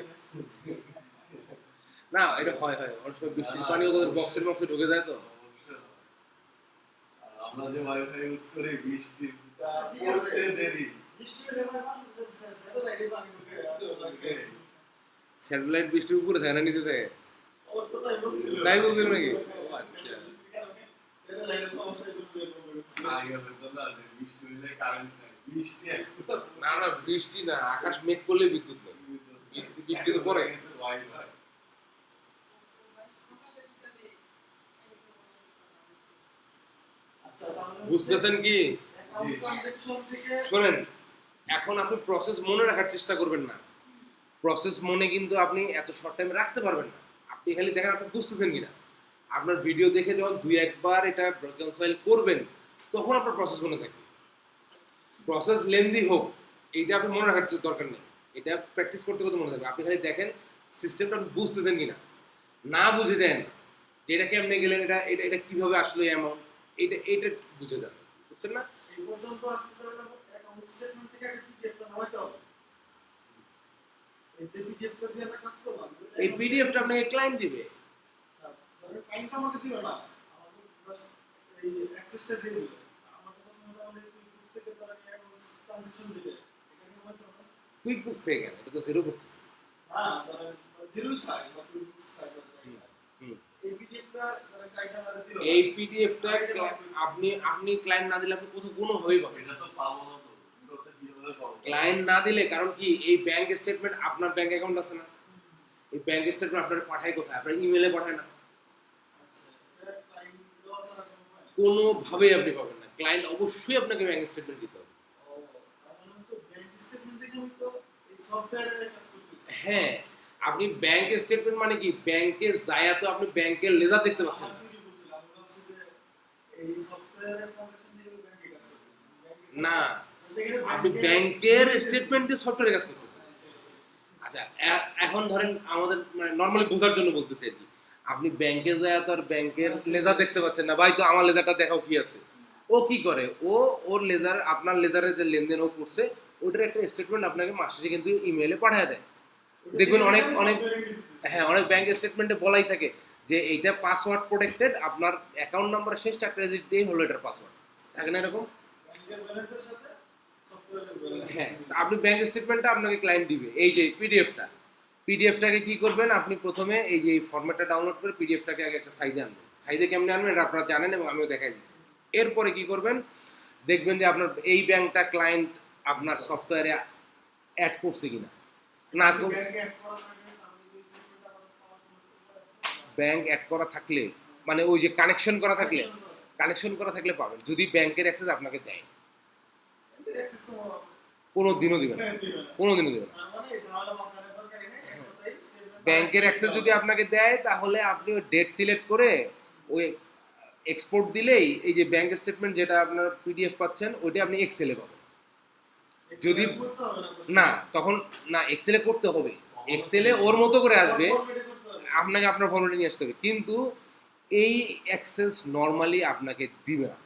না, এটা হয় হয় অনেক সময় বৃষ্টির পানি ওদের বক্সের বক্সে ঢুকে যায় তো। অবশ্যই। আর আমরা যে ওয়াইফাই ইউজ করি বৃষ্টিটা ঠিক আছে। পড়তে দেরি। বৃষ্টি হলে ভাই মানুষ স্যাটেলাইটে পানি ঢুকে স্যাটেলাইট বৃষ্টির উপরে থাকে না নিচে থাকে? ওর তো তাই বলছিল। তাই বলছিল নাকি? ও আচ্ছা। স্যাটেলাইটের সমস্যা এই জন্য এরকম হচ্ছে। আগে হতো না যে বৃষ্টি হলে কারেন্ট নাই। বৃষ্টি এখন না না, বৃষ্টি না, আকাশ মেঘ করলে বিদ্যুৎ নেই। বৃষ্টি তো পড়ে। ওয়াইফাই। আচ্ছা তাহলে বুঝতেছেন কি? অ্যাকাউন্ট ট্রানজাকশন থেকে শোনেন, এখন আপনি প্রসেস মনে রাখার চেষ্টা করবেন না। প্রসেস মনে কিন্তু আপনি এত শর্ট টাইমে রাখতে পারবেন না। আপনি খালি দেখেন আপনি বুঝতেছেন কিনা। আপনার ভিডিও দেখে যখন 2-1 বার এটা রিকনসাইল করবেন, তখন আপনার প্রসেস মনে থাকবে। প্রসেস লেন্দি হোক, এইটা আপনি মনে রাখার দরকার নেই। এটা প্র্যাকটিস করতে করতে মনে থাকবে। আপনি খালি দেখেন সিস্টেমটা আপনি বুঝতেছেন কিনা। না বুঝে দেন যে এটা কেমনে গেলেন, এটা এটা এটা কিভাবে আসলো অ্যামাউন্ট, এটা এটা বুঝে যান, বুঝছেন না? এই পর্যন্ত আসতে পারলে অ্যাকাউন্ট স্টেটমেন্ট থেকে আগে পিডিএফটা নামাইতে হবে। এই যে পিডিএফটা দিয়ে আমরা কাজ করলাম এই পিডিএফটা আপনাকে ক্লায়েন্ট দিবে। ধরেন ক্লায়েন্ট আমাকে দিবে না, আমাকে জাস্ট এই অ্যাক্সেসটা দিয়ে দিবে। আমাকে তো মোটামুটি বুঝ থেকে তারা কি অ্যাকাউন্ট ট্রানজাকশন দিবে, এখানে নামাইতে হবে। কুইক বুক থেকে কেন, এটা তো জিরো করতেছে। না ধরেন জিরোই থাকে বা বুঝ থাকে হুম। এই পিডিএফটা ধরেন ক্লায়েন্ট আমাকে দিবে এই পিডিএফটা আপনি আপনি ক্লায়েন্ট না দিলে আপনি কোনোভাবেই পাবেন না। এটা তো পাবো না তো। ওটা কিভাবে পাবো? ক্লায়েন্ট না দিলে, কারণ কি, এই ব্যাংক স্টেটমেন্ট আপনার ব্যাংক অ্যাকাউন্ট আছে না, এই ব্যাংক স্টেটমেন্ট আপনার পাঠায় কোথায়? আপনার ইমেলে পাঠায় না। আচ্ছা এটা ক্লায়েন্ট দেওয়া ছাড়া কোনো উপায় নেই। কোনোভাবেই আপনি পাবেন না। ক্লায়েন্ট অবশ্যই আপনাকে ব্যাংক স্টেটমেন্ট দিতে হবে। ও তার মানে হচ্ছে ব্যাংক স্টেটমেন্ট দেখে আমি তো এই সফটওয়্যারে কাজ করতেছি। হ্যাঁ, আপনি ব্যাংক স্টেটমেন্ট মানে কি, ব্যাংকে যায় তো আপনি ব্যাংকের লেজার দেখতে পাচ্ছেন না। আমার থেকে বলছিল, আমি ভাবছি যে এই সফটওয়্যারের ট্রানজাকশন দিয়ে ব্যাংকে কাজ করতেছি। না, সেখানে আপনি ব্যাংকের স্টেটমেন্টে সফটওয়্যারে কাজ করতেছেন। আচ্ছা, এখন ধরেন আমাদের মানে নর্মালি বোঝার জন্য বলতেছি আর কি, আপনি ব্যাংকে যায় তো আর ব্যাংকের লেজার দেখতে পাচ্ছেন না। ভাই তো আমার লেজারটা দেখাও কি আছে। ও কি করে, ওর লেজার, আপনার লেজারের যে লেনদেন ও করছে ওটার একটা স্টেটমেন্ট আপনাকে মাস শেষে কিন্তু ইমেলে পাঠিয়ে দেয়। দেখবেন অনেক অনেক, হ্যাঁ, অনেক ব্যাংক স্টেটমেন্টে বলাই থাকে যে এইটা পাসওয়ার্ড প্রোটেক্টেড, আপনার অ্যাকাউন্ট নাম্বার শেষ 4টা ডিজিট দিয়ে হলো এটার পাসওয়ার্ড, থাকে না এরকম? ব্যাংকের ব্যালেন্সের সাথে সফটওয়্যারের ব্যালেন্স। হ্যাঁ, আপনি ব্যাংক স্টেটমেন্টটা আপনাকে ক্লায়েন্ট দিবে, এই যে পিডিএফটাকে কি করবেন, আপনি প্রথমে এই যে ফরম্যাটটা ডাউনলোড করে পিডিএফটাকে আগে একটা সাইজে আনবেন। সাইজে কেমনে আনবেন এটা আপনারা জানেন এবং আমিও দেখাই দিচ্ছি। এরপরে কি করবেন, দেখবেন যে আপনার এই ব্যাংকটা ক্লায়েন্ট আপনার সফটওয়্যারে অ্যাড করছে কিনা। না, ব্যাংকে অ্যাড করা থাকে তাহলে এই স্টেটমেন্টটা আমার পাওয়ার কোনো উপায় আছে? ব্যাংক অ্যাড করা থাকলে, মানে ওই যে কানেকশন করা থাকলে পাবেন, যদি ব্যাংকের অ্যাক্সেস আপনাকে দেয়। ব্যাংকের অ্যাক্সেস তো কোনো দিনও দিবে না, দিবে না। কোনো দিনও দিবে না। তার মানে এই ঝামেলা মাথায় দরকারই নেই, এক কথাই স্টেটমেন্ট ব্যাংকের অ্যাক্সেস যদি আপনাকে দেয় তাহলে আপনি ওই ডেট সিলেক্ট করে ওই এক্সপোর্ট দিলেই এই যে ব্যাংক স্টেটমেন্ট যেটা আপনার পিডিএফ পাচ্ছেন ওইটা আপনি এক্সেলে পাবেন। যদি করতে হবে না, তখন না, এক্সেলে করতে হবে, এক্সেলে ওর মতো করে আসবে, ফরম্যাটে করতে হবে। আপনাকে আপনার ফরম্যাটে নিয়ে আসতে হবে, কিন্তু এই অ্যাক্সেস নর্মালি আপনাকে দিবে না।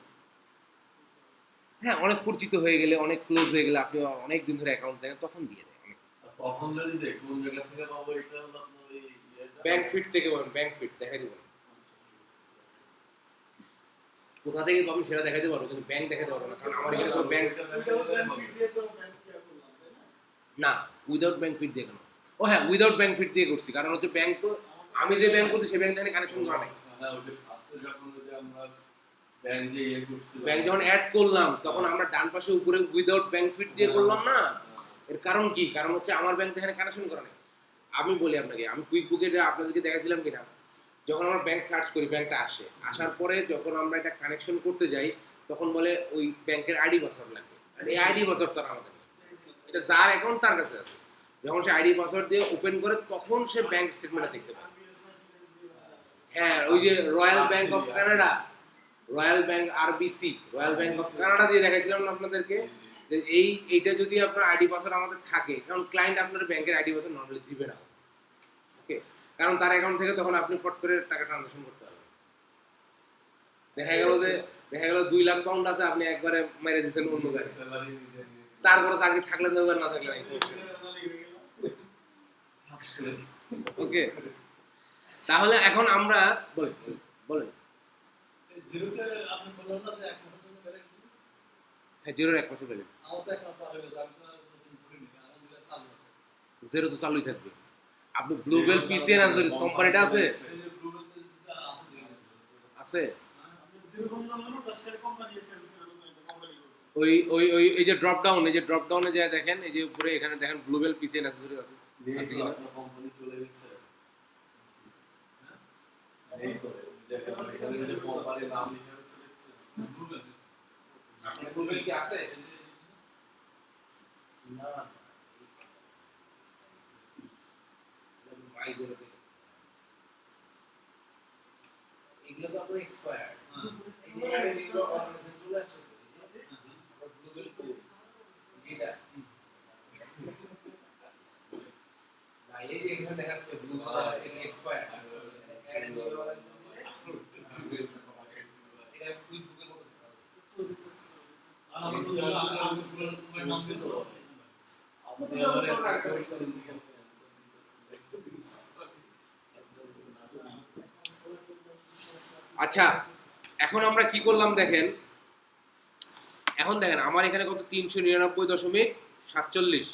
হ্যাঁ, অনেক পরিচিত হয়ে গেলে, অনেক ক্লোজ হয়ে গেলে, আপনি অনেক দিন ধরে অ্যাকাউন্ট দেখেন তখন দিয়ে দেয় অনেক। আর তখন যদি দেখ কোন জায়গা থেকে পাবো এটা হলো আপনার ওই ইয়েটা। ব্যাংক ফিট থেকে পাবেন, ব্যাংক ফিট দেখাই দেবেন, কোথা থেকে পাবেন সেটা দেখাতে পারবো, কিন্তু ব্যাংক দেখাতে পারবো না, কারণ আমার এখানে কোনো ব্যাংক উইদাউট ব্যাংক ফিড দিয়ে তো ব্যাংক ইয়া করলাম, তাই না? না, উইদাউট ব্যাংক ফিট দিয়ে কেন? ও হ্যাঁ, উইদাউট ব্যাংক ফিট দিয়ে করছি, কারণ হচ্ছে ব্যাংক তো আমি যে ব্যাংক করছি সেই ব্যাংক থেকে কানেকশন করা নাই। হ্যাঁ, ওই যে ফার্স্টে যখন ওই যে আমরা ব্যাংক যে ইয়ে করছিলাম। ব্যাংক যখন অ্যাড করলাম তখন আমরা ডান পাশে উপরে উইদাউট ব্যাংক ফিট দিয়ে করলাম না। এর কারণ কি? কারণ হচ্ছে আমার ব্যাংক এখানে কানেকশন করা নেই। আমি বলি আপনাকে, আমি কুইক বুকে আপনাদেরকে দেখাছিলাম কিনা, যখন আমরা ব্যাংক সার্চ করি ব্যাংকটা আসে, আসার পরে যখন আমরা এটা কানেকশন করতে যাই তখন বলে ওই ব্যাংকের আইডি পাসওয়ার্ড লাগবে, আর এই আইডি পাসওয়ার্ড তার আমাদের নেই। এটা যার অ্যাকাউন্ট তার কাছে আছে, যখন সে আইডি পাসওয়ার্ড দিয়ে ওপেন করে তখন সে ব্যাংক স্টেটমেন্টটা দেখতে পায়। হ্যাঁ, ওই যে royal bank of Canada, royal bank RBC, royal bank of Canada দিয়ে দেখাইছিলাম না আপনাদেরকে, যে এইটা যদি আপনার আইডি পাসওয়ার্ড আমাদের থাকে, কারণ ক্লায়েন্ট আপনার ব্যাংকের আইডি পাসওয়ার্ড নর্মালি দিবে না, ওকে, কারণ তার অ্যাকাউন্ট থেকে তখন আপনি ফট করে টাকা ট্রানজাকশন করতে পারবেন। দেখা গেল 2 লাখ পাউন্ড আছে, আপনি একবারে মেরে দিচ্ছেন অন্য জায়গায়। স্যালারি নিজে নিয়ে তারপরে চাকরি থাকলে দেবেন, না থাকলে নাই। ওকে, তাহলে এখন আমরা বলেন। জিরোতে আপনি বললেন না যে 1 মাসের জন্য গ্যারান্টি? হ্যাঁ, 0 1 মাসের ভ্যালিড। আমার তো 1 মাস পার হয়ে গেছে, আমি তো নতুন করিনি, আলহামদুলিল্লাহ চালু আছে। 0 তো চালুই থাকবে। আপনি ব্লুবেল পিসিএন অ্যান্সারিজ কোম্পানিটা আছে? এই যে ব্লুটুথে যেটা আছে দেখেন। আছে। আপনি যেরকম দাম হলো জাস্ট খালি কোম্পানি চেঞ্জ করে দেবেন, কোম্পানি করবে। ওই এই যে ড্রপ ডাউনে যায় দেখেন, এই যে উপরে এখানে দেখেন ব্লুবেল পিসিএন অ্যাক্সেসরিজ আছে। নেই তো আপনার কোম্পানি চলে গেছে। নেই তো দেখেন এখানে যে কোম্পানির নাম লিখে আছে দেখছেন? ব্লুবেল। আপনার ব্লুবেল কি আছে? না এগুলো তো আপনার এক্সপায়ার। হ্যাঁ। এই যে এর নিলো অর্গানাইজেশন চলে আসছে তো, এই যে আপনার ব্লুবেল কো যেটা না, এই যে এখানে দেখাচ্ছে ব্লুবেল আছে এক্সপায়ার। এর নিলো এটা কুইক বুকের মতো। আমার তো আমি ব্লুবেল কোম্পানির নাম দিতে হবে। আপনি আমার একটা কোয়েশ্চেন দিকে আচ্ছা, এখন আমরা কি করলাম দেখেন। এখন দেখেন আমার এখানে কত 399.47,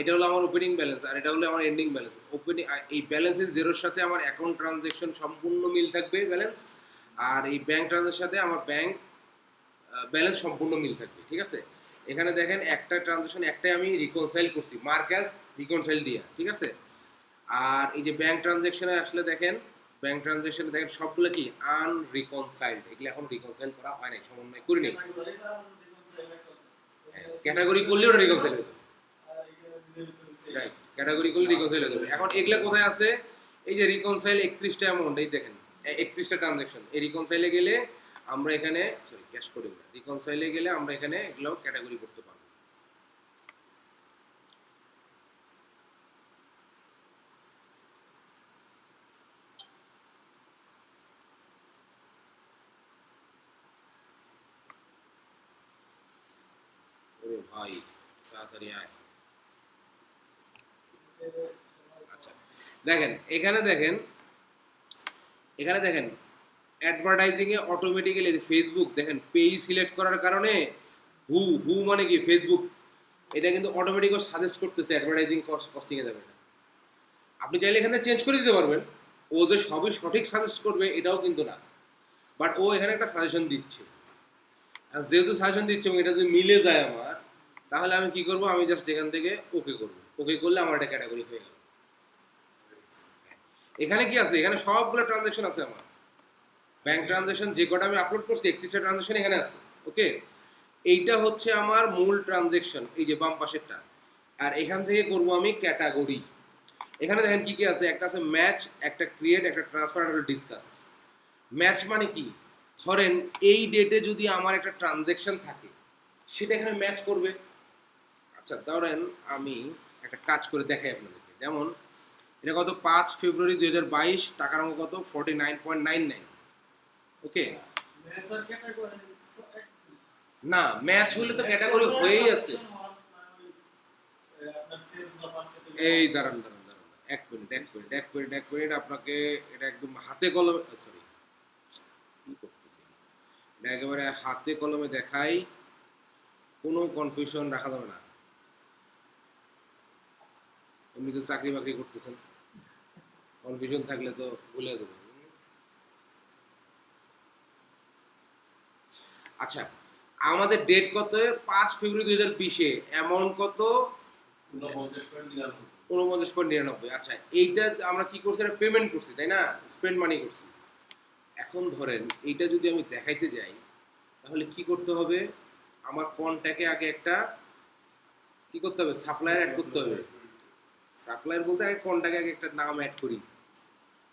এটা হলো আমার ওপেনিং ব্যালেন্স, আর এটা হলো আমার এন্ডিং ব্যালেন্স। ওপেনিং এই ব্যালেন্সের জিরোর সাথে আমার অ্যাকাউন্ট ট্রানজ্যাকশন সম্পূর্ণ মিল থাকবে ব্যালেন্স, আর এই ব্যাংক ট্রানজ্যাকশনের সাথে আমার ব্যাংক ব্যালেন্স সম্পূর্ণ মিল থাকবে। ঠিক আছে, এখানে দেখেন একটা ট্রানজ্যাকশন একটাই আমি রিকনসাইল করছি, মার্ক অ্যাজ রিকনসাইল দিয়া। ঠিক আছে, আর এই যে ব্যাংক ট্রানজ্যাকশনে আসলে দেখেন, ব্যাংক ট্রানজ্যাকশনে দেখেন সবগুলো কি আনরিকনসাইলড, এগুলো এখন রিকনসাইল করা হয় নাই, সমন্বয় করি নাই। ক্যাটাগরি করলে ওটা রিকনসাইল হয়ে যাবে। রাইট, ক্যাটাগরি করলে রিকনসাইল হয়ে যাবে। এখন এগুলা কোথায় আছে? এই যে রিকনসাইল 31টা অ্যামাউন্ট, এই দেখেন 31টা ট্রানজ্যাকশন। এই রিকনসাইলে গেলে আমরা এখানে ক্যাশ করি না, রিকনসাইলে গেলে আমরা এখানে এগুলো ক্যাটাগরি করতে পারবো। ওরে ভাই তাড়াতাড়ি আয়। আচ্ছা, দেখেন এখানে দেখেন অ্যাডভার্টাইজিং এ অটোমেটিক্যালি ফেসবুক দেখেন পেজ সিলেক্ট করার কারণে হু মানে কি ফেসবুক, এটা কিন্তু অটোমেটিক সাজেস্ট করতেছে অ্যাডভার্টাইজিং কস্টিং এ যাবে না। আপনি চাইলে এখানে চেঞ্জ করে দিতে পারবেন, ও যে সবই সঠিক সাজেস্ট করবে এটাও কিন্তু না, বাট ও এখানে একটা সাজেশন দিচ্ছে। আর যেহেতু সাজেশন দিচ্ছে এবং এটা যদি মিলে যায় আমার, তাহলে আমি কি করব, আমি জাস্ট এখান থেকে ওকে করব। ওকে করলে আমার এটা ক্যাটাগরি হয়ে গেল। এখানে কি আছে? এখানে সবগুলো ট্রানজ্যাকশন আছে আমার, ব্যাংক ট্রানজ্যাকশন যে কটা আমি আপলোড করছি 31টা ট্রানজ্যাকশন এখানে আছে। ওকে, এইটা হচ্ছে আমার মূল ট্রানজ্যাকশন, এই যে বাম পাশেরটা। আর এখান থেকে করব আমি ক্যাটাগরি। এখানে দেখেন কি কি আছে, একটা আছে ম্যাচ, একটা ক্রিয়েট, একটা ট্রান্সফার, একটা ডিসকাস। ম্যাচ মানে কি? ধরেন এই ডেটে যদি আমার একটা ট্রানজ্যাকশন থাকে, সেটা এখানে ম্যাচ করবে। আচ্ছা ধরেন আমি একটা কাজ করে দেখাই আপনাদেরকে, যেমন এটা কত 5 ফেব্রুয়ারি 2022, টাকার অঙ্ক কত 49.99। ওকে, মেজার ক্যাটাগরি না ম্যাচ হলে তো ক্যাটাগরি হয়েই আছে। আপনার সেলস বা পারচেজ এই দাঁড়ান এক মিনিট আপনাকে এটা একদম হাতে কলমে, সরি কি করতেছি, এটা একেবারে হাতে কলমে দেখাই, কোনো কনফিউশন রাখা যাবে না। এমনি তো চাকরি বাকরি করতেছেন, কনফিউশন থাকলে তো ভুলে যাবে। আচ্ছা, আমাদের ডেট কত? 5 ফেব্রুয়ারি 2020-এ, অ্যামাউন্ট কত? 49.99। আচ্ছা, এইটা আমরা কি করছি, এটা পেমেন্ট করছি তাই না, স্পেন্ড মানি করছি। এখন ধরেন এইটা যদি আমি দেখাইতে যাই, তাহলে কি করতে হবে, আমার কন্ট্যাক্টে আগে একটা কি করতে হবে, সাপ্লায়ার অ্যাড করতে হবে। সাপ্লায়ার বলতে আগে কন্ট্যাক্টে আগে একটা নাম অ্যাড করি।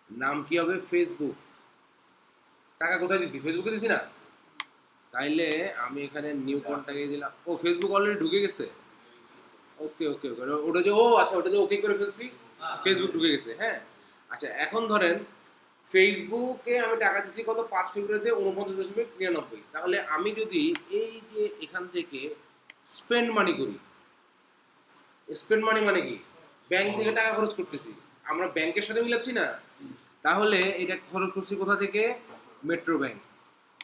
নাম কি হবে? ফেসবুক। টাকা কোথায় দিছি? ফেসবুকে দিছি না? তাইলে আমি এখানে নিউ কন্ট্যাক্টে দিলাম। ও ফেসবুক অলরেডি ঢুকে গেছে। ওকে ওটা যে, ও আচ্ছা ওটা যে ওকে করে ফেলছি, ফেসবুক ঢুকে গেছে। হ্যাঁ, আচ্ছা এখন ধরেন ফেসবুকে আমি টাকা দিচ্ছি কত 5 ফেব্রুয়ারিতে 49.99। তাহলে আমি যদি এই যে এখান থেকে স্পেন্ড মানি করি, স্পেন্ড মানি মানে কি, ব্যাংক থেকে টাকা খরচ করতেছি, আমরা ব্যাংকের সাথে মিলাচ্ছি না, তাহলে এটা খরচ করছি কোথা থেকে, মেট্রো ব্যাংক।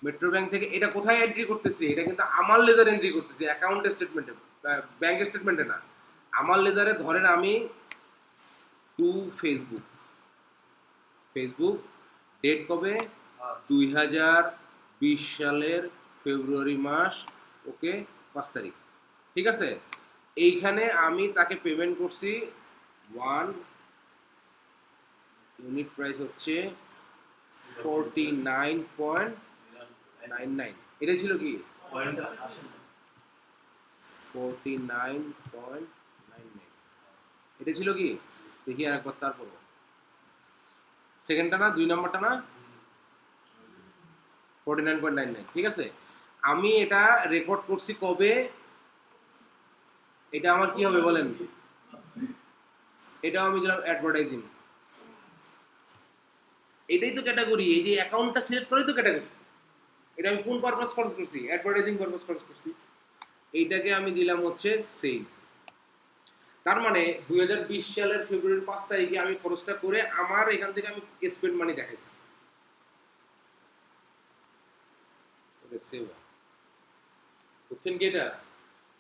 মেট্রো ব্যাংক থেকে এটা কোথায় এন্ট্রি করতেছি, এটা কিন্তু আমার লেজার এন্ট্রি করতেছি, অ্যাকাউন্ট স্টেটমেন্টে, ব্যাংক স্টেটমেন্টে না, আমার লেজারে। ধরেন আমি টু ফেসবুক, ফেসবুক ডেট কবে, 2020 সালের ফেব্রুয়ারি মাস, ওকে 5 তারিখ, ঠিক আছে। এইখানে আমি তাকে পেমেন্ট করছি 1 ইউনিট প্রাইস হচ্ছে 49.99। এটা ছিল কি পয়েন্টটা আসে না। 49.99, এটা ছিল কি, দেখি আর একবার, তারপর সেকেন্ডটা না, 2 নম্বরটা না, 49.99, ঠিক আছে। আমি এটা রেকর্ড করছি কবে, এটা আমার কি হবে বলেন, এটাও আমি দিলাম অ্যাডভার্টাইজিং। এটাই তো ক্যাটাগরি, এই যে অ্যাকাউন্টটা সিলেক্ট করেই তো ক্যাটাগরি। এটা আমি কোন পারপাস খরচ করছি, অ্যাডভার্টাইজিং পারপাস খরচ করছি। এইটাকে আমি দিলাম হচ্ছে সেভ। তার মানে 2020 সালের ফেব্রুয়ারির 5 তারিখে আমি খরচটা করে আমার এখান থেকে আমি স্পেন্ড মানি দেখাইছি, সেভ বুঝছেন কি এটা।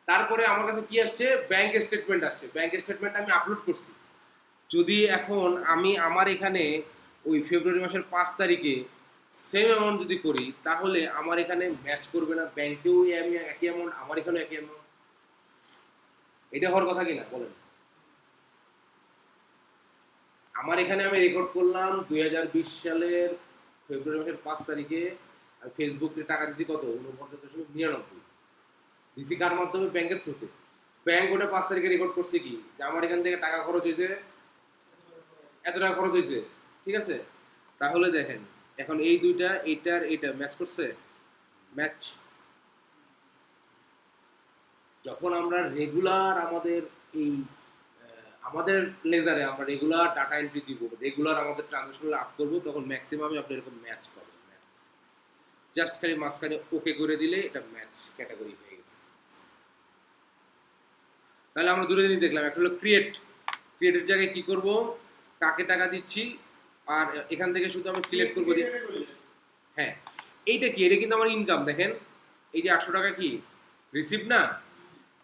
তারপরে আমার কাছে কি আসছে, ব্যাংক স্টেটমেন্ট আসছে, ব্যাংক স্টেটমেন্ট আমি আপলোড করছি। যদি এখন আমি আমার এখানে ওই ফেব্রুয়ারি মাসের 5 তারিখে সেম অ্যামাউন্ট যদি করি, তাহলে আমার এখানে ম্যাচ করবে না, ব্যাংকেও একই অ্যামাউন্ট, আমার এখানেও একই অ্যামাউন্ট। এটা হওয়ার কথা কিনা বলেন। আমার এখানে আমি রেকর্ড করলাম 2020 সালের ফেব্রুয়ারি মাসের 5 তারিখে, আর ফেসবুকে টাকা দিচ্ছি কত, 49.99 দিছি। কার মাধ্যমে, ব্যাংকের থ্রুতে। ব্যাংক ওটা 5 তারিখে রেকর্ড করছে কি, যে আমার এখান থেকে টাকা খরচ হয়েছে এত টাকা খরচ হয়েছে, ঠিক আছে। তাহলে দেখেন এখন এই দুইটা, এইটার এইটা ম্যাচ করছে, ম্যাচ। যখন আমরা রেগুলার আমাদের এই আমাদের লেজারে আমরা রেগুলার ডাটা এন্ট্রি দিব, রেগুলার আমাদের ট্রানজাকশন আপ করবো, তখন ম্যাক্সিমামই আপনি এরকম ম্যাচ পাবেন। ম্যাচ জাস্ট খালি মাঝখানে ওকে করে দিলে এটা ম্যাচ ক্যাটাগরি হয়ে গেছে। তাহলে আমরা দুটো জিনিস দেখলাম, একটা হলো ক্রিয়েটের জায়গায় কি করব, কাকে টাকা দিচ্ছি, আর এখান থেকে শুধু আমি সিলেক্ট করবো। হ্যাঁ, এইটা কি, এটা কিন্তু আমার ইনকাম। দেখেন এই যে 800 টাকা কি রিসিপ্ট না,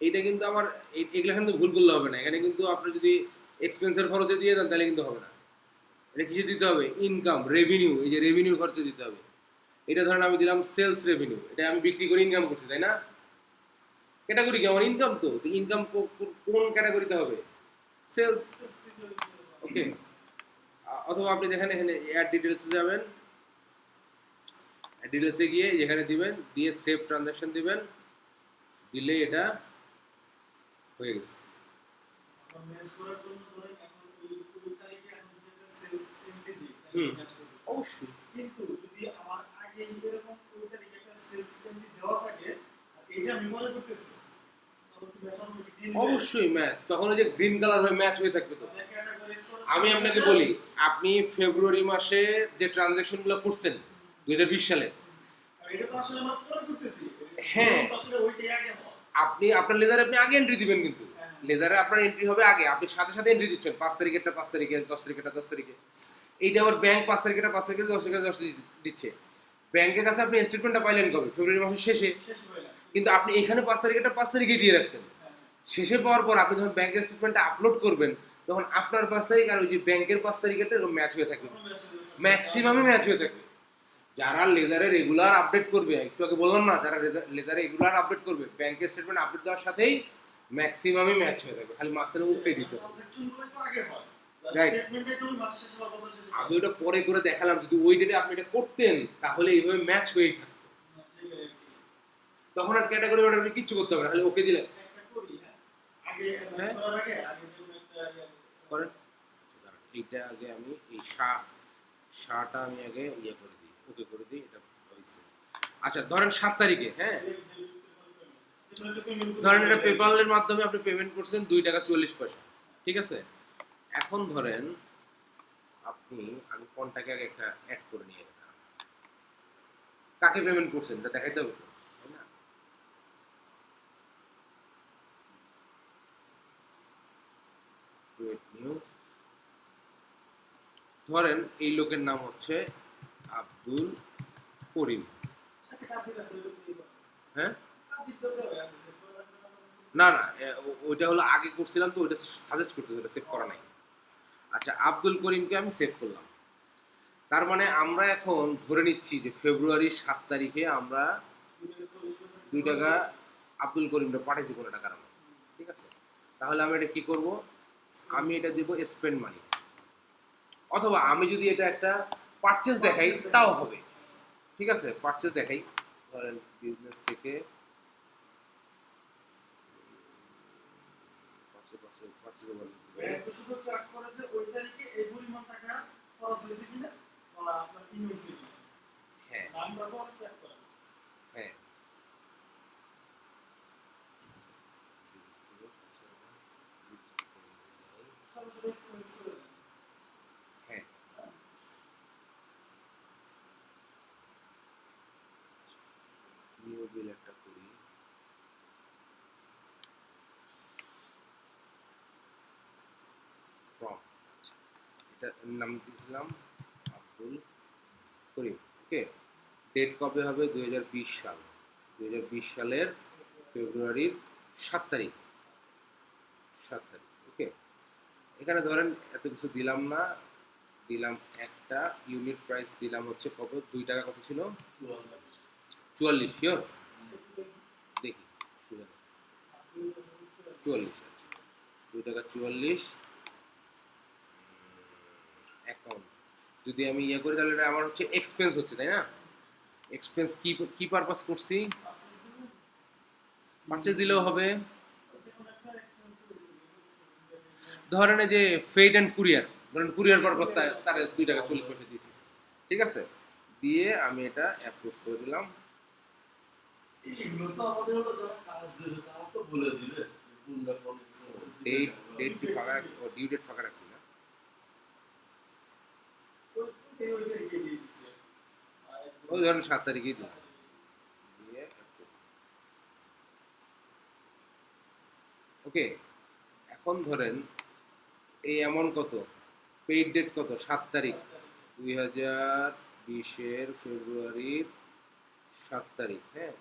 এইটা কিন্তু আমার, এগুলো কিন্তু ভুল করলে হবে না। এখানে কিন্তু আপনি যদি এক্সপেন্সের খরচে দিয়ে দেন তাহলে কিন্তু হবে না। এটা কিছু দিতে হবে, ইনকাম রেভিনিউ, এই যে রেভিনিউ খরচে দিতে হবে। এটা ধরেন আমি দিলাম সেলস রেভিনিউ, এটা আমি বিক্রি করে ইনকাম করছি, তাই না। ক্যাটাগরি কি আমার ইনকাম, তো ইনকাম কোন ক্যাটাগরিতে হবে, সেলস, ওকে। অথবা আপনি দেখেন এখানে অ্যাড ডিটেলসে যাবেন, অ্যাড ডিটেলসে গিয়ে যেখানে দিবেন, দিয়ে সেভ ট্রানজাকশন দিবেন, দিলে এটা হয়ে গেছে। আমরা ম্যাচ করার জন্য ধরেন এখন ওই 20 তারিখে এখন যদি একটা সেলস এন্ট্রি দিই, হুম। তাহলে ম্যাচ করবে। অবশ্যই কিন্তু যদি আমার আগে এরকম 20 তারিখে একটা সেলস এন্ট্রি দেওয়া থাকে আর এটা আমি মনে করতেছি, তখন কি ম্যাচ হবে কি? অবশ্যই ম্যাচ, তখন ওই যে গ্রিন কালার হয়ে ম্যাচ হয়ে থাকবে। তো তবে ক্যাটাগরাইজ করা আমি আপনাকে বলি, আপনি ফেব্রুয়ারি মাসে যে ট্রানজাকশনগুলো করছেন 2020 সালে, আর এটা তো আসলে আমরা পরে করতেছি। হ্যাঁ। এটা তো আসলে ওইটাই আগে হয়। আপনি আপনার লেজারে আপনি আগে এন্ট্রি দিবেন, কিন্তু হ্যাঁ। লেজারে আপনার এন্ট্রি হবে আগে, আপনি সাথে সাথে এন্ট্রি দিচ্ছেন, 5 তারিখেরটা 5 তারিখে, 10 তারিখেরটা 10 তারিখে। এইটা আবার ব্যাংক 5 তারিখেরটা 5 তারিখে, 10 তারিখে 10 দিচ্ছে। ব্যাংকের কাছে আপনি স্টেটমেন্টটা পাইলেন কবে, ফেব্রুয়ারি মাসের শেষে, শেষ হয়ে গেল। কিন্তু আপনি এখানে 5 তারিখেরটা 5 তারিখে দিয়ে রাখছেন। হ্যাঁ। শেষে পাওয়ার পর আপনি যখন ব্যাংকের স্টেটমেন্টটা আপলোড করবেন, তখন আপনার 5 তারিখ আর ওই যে ব্যাংকের 5 তারিখেরটা এরকম ম্যাচ হয়ে থাকবে, তখন ম্যাচ হবে। ম্যাক্সিমামই ম্যাচ হয়ে থাকবে। যারা লেজারে রেগুলার আপডেট করবে, একটু আগে বললাম না, যারা লেজারে রেগুলার আপডেট করবে, ব্যাংকের স্টেটমেন্ট আপডেট দেওয়ার সাথেই ম্যাক্সিমামই ম্যাচ হয়ে থাকবে, খালি মাঝখানে উঠে দিতে হবে। ট্রানজাকশনগুলোই তো আগে হয়। Right. স্টেটমেন্টে তুমি মাস শেষে বা বছর শেষে আমি ওটা পরে করে দেখালাম, যদি ওই ডেটে আপনি এটা করতেন তাহলে এইভাবে ম্যাচ হয়েই থাকতো, তখন আর ক্যাটাগরি ওটা কিচ্ছু করতে হবে না, খালি ওকে দিলেন। একটা করি, হ্যাঁ। আগে ম্যাচ করার আগে যেমন একটা করেন এইটা আগে, আমি এই শাটা আমি আগে ইয়ে করে দিই, ওকে করে দিই, এটা হয়েছে। আচ্ছা ধরেন 7 তারিখে, হ্যাঁ, ধরেন এটা পেপালের মাধ্যমে আপনি পেমেন্ট করছেন 2 টাকা 44 পয়সা, ঠিক আছে। এখন ধরেন আমি কন্টাক্টে আগে একটা অ্যাড করে নিয়ে গেলাম। কাকে পেমেন্ট করছেন এটা দেখাইতে হবে তো, তাই না? Create new। ধরেন এই লোকের নাম হচ্ছে আব্দুল করিম। আচ্ছা কাদের আছে ওটা দিয়ে দাও। হ্যাঁ, কাদের দরকার হয়ে আছে সেট করে রাখবেন না? না না, ওইটা হলো আগে করছিলাম তো, ওইটা সাজেস্ট করতে, ওটা সেভ করা নাই। আচ্ছা, আব্দুল করিমকে আমি সেভ করলাম। তার মানে আমরা এখন ধরে নিচ্ছি যে ফেব্রুয়ারির 7 তারিখে আমরা 2 টাকা আব্দুল করিমটা পাঠাইছি কোনো টাকার আমার, ঠিক আছে? তাহলে আমি এটা কি করব, আমি এটা দিব স্পেন্ড মানি, অথবা আমি যদি এটা একটা পারচেজ দেখাই তাও হবে, ঠিক আছে? পারচেজ দেখাই, ধরেন বিজনেস থেকে ব্যাংক তো শুধু ট্র্যাক করে যে ওই তারিখে এই পরিমাণ টাকা খরচ হয়েছে কিনা বা আপনার ইন হয়েছে কিনা। হ্যাঁ নামটা তো ট্র্যাক করা। হ্যাঁ, সরাসরি এক্সপেন্স করে দেন। হ্যাঁ, নিউ বিল একটা করি। ফ্রম, এটা নাম দিয়েছিলাম আব্দুল করিম। ওকে, ডেট কবে হবে? 2020 সাল, 2020 সালের ফেব্রুয়ারির 7 তারিখ, 7 তারিখ। ওকে, এখানে ধরেন এত কিছু দিলাম না, দিলাম একটা ইউনিট প্রাইস দিলাম হচ্ছে কত, 2 টাকা কত ছিল? 44। শিওর? দেখি, 44। আচ্ছা, 2 টাকা 44 অ্যাকাউন্ট। যদি আমি ইয়ে করি তাহলে এটা আমার হচ্ছে এক্সপেন্স হচ্ছে, তাই না? এক্সপেন্স কি কি পারপাস করছি? পারচেজ দিলেও হবে। ধরেন এই যে ফেড অ্যান্ড কুরিয়ার, ধরেন কুরিয়ার পারপাস তার 2 টাকা 40 পয়সা দিয়েছি, ঠিক আছে? দিয়ে আমি এটা অ্যাপ্রুভ করে দিলাম। এগুলো তো আমাদের হলো যারা কাজ দেবে তারা তো বলে দিবে কোনটা কোন ডেট ডেট কি ফাঁকা রাখছি? ও ডিউ ডেট ফাঁকা রাখছি না। ওই তারিখে দিয়ে দিছি। ওই ধরেন 7 তারিখেই দিলাম, দিয়ে approve। ওকে, এখন ধরেন এই অ্যামাউন্ট কত, পেইড ডেট কত? 7 তারিখ, 2020-এর ফেব্রুয়ারির 7 তারিখ। হ্যাঁ,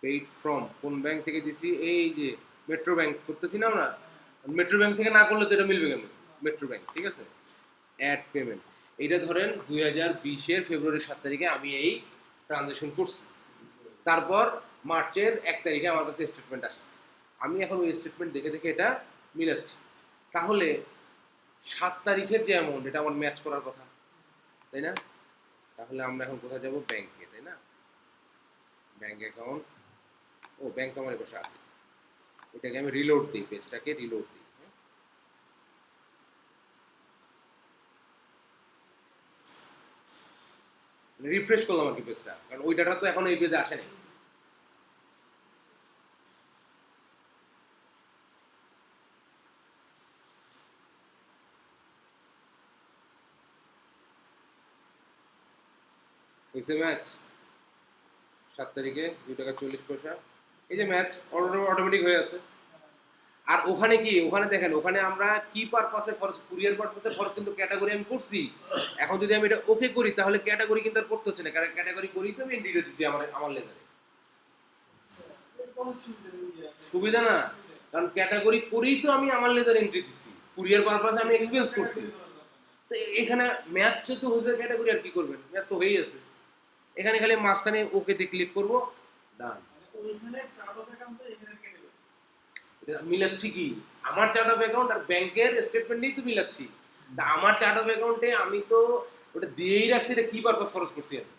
পেইড ফ্রম কোন ব্যাংক থেকে দিছি? এই যে মেট্রো ব্যাংক করতেছি না আমরা, মেট্রো ব্যাংক থেকে না করলে তো এটা মিলবে কেন? মেট্রো ব্যাংক, ঠিক আছে? অ্যাড পেমেন্ট, এইটা ধরেন 2020-এর ফেব্রুয়ারির 7 তারিখে আমি এই ট্রানজ্যাকশন করছি। তারপর মার্চের 1 তারিখে আমার কাছে স্টেটমেন্ট আসছে, আমি এখন ওই স্টেটমেন্ট দেখে দেখে এটা মিলাচ্ছি। তাহলে 7 তারিখের যে অ্যামাউন্ট, এটা আমার ম্যাচ করার কথা, তাই না? তাহলে আমরা এখন কোথায় যাব? ব্যাংকে, তাই না? ব্যাংক অ্যাকাউন্ট, ও ব্যাংক তো আমার পাশে আছে, এটাকে আমি রিলোড দিই, পেজটাকে রিলোড দিই। রিফ্রেশ করলাম আর কি পেজটা, কারণ ওই ডাটা তো এখন এই পেজে আসে নাই। হয়েছে ম্যাচ 7 তারিখে 2 টাকা 40 পয়সা, এই যে ম্যাচ অটোমেটিক হয়ে আছে। আর ওখানে কি, ওখানে দেখেন, ওখানে আমরা কি পারপাসে খরচ, কুরিয়ার পারপাসে খরচ কিন্তু ক্যাটাগরি আমি করছি। এখন যদি আমি এটা ওকে করি তাহলে ক্যাটাগরি কিন্তু আর করতে হচ্ছে না, কারণ ক্যাটাগরি করেই তো আমি এন্ট্রি দিচ্ছি আমার লেজারে। সুবিধা না, কারণ ক্যাটাগরি করেই তো আমি আমার লেজার এন্ট্রি দিচ্ছি, কুরিয়ার পারপাসে আমি এক্সপেন্স করছি। তো এখানে ম্যাচ তো হয়েছে, ক্যাটাগরি আর কি করবেন, ম্যাচ তো হয়েই আছে। এখানে খালি মাঝখানে ওকেতে ক্লিক করবো, ডান। ওইখানে চার্ট অফ অ্যাকাউন্টে এখানে কেটে দেবে। এটা মিলাচ্ছি কি, আমার চার্ট অফ অ্যাকাউন্ট আর ব্যাংকের স্টেটমেন্টেই তো মিলাচ্ছি। তা আমার চার্ট অফ অ্যাকাউন্টে আমি তো ওটা দিয়েই রাখছি, এটা কি পারপাস খরচ করছি আমি।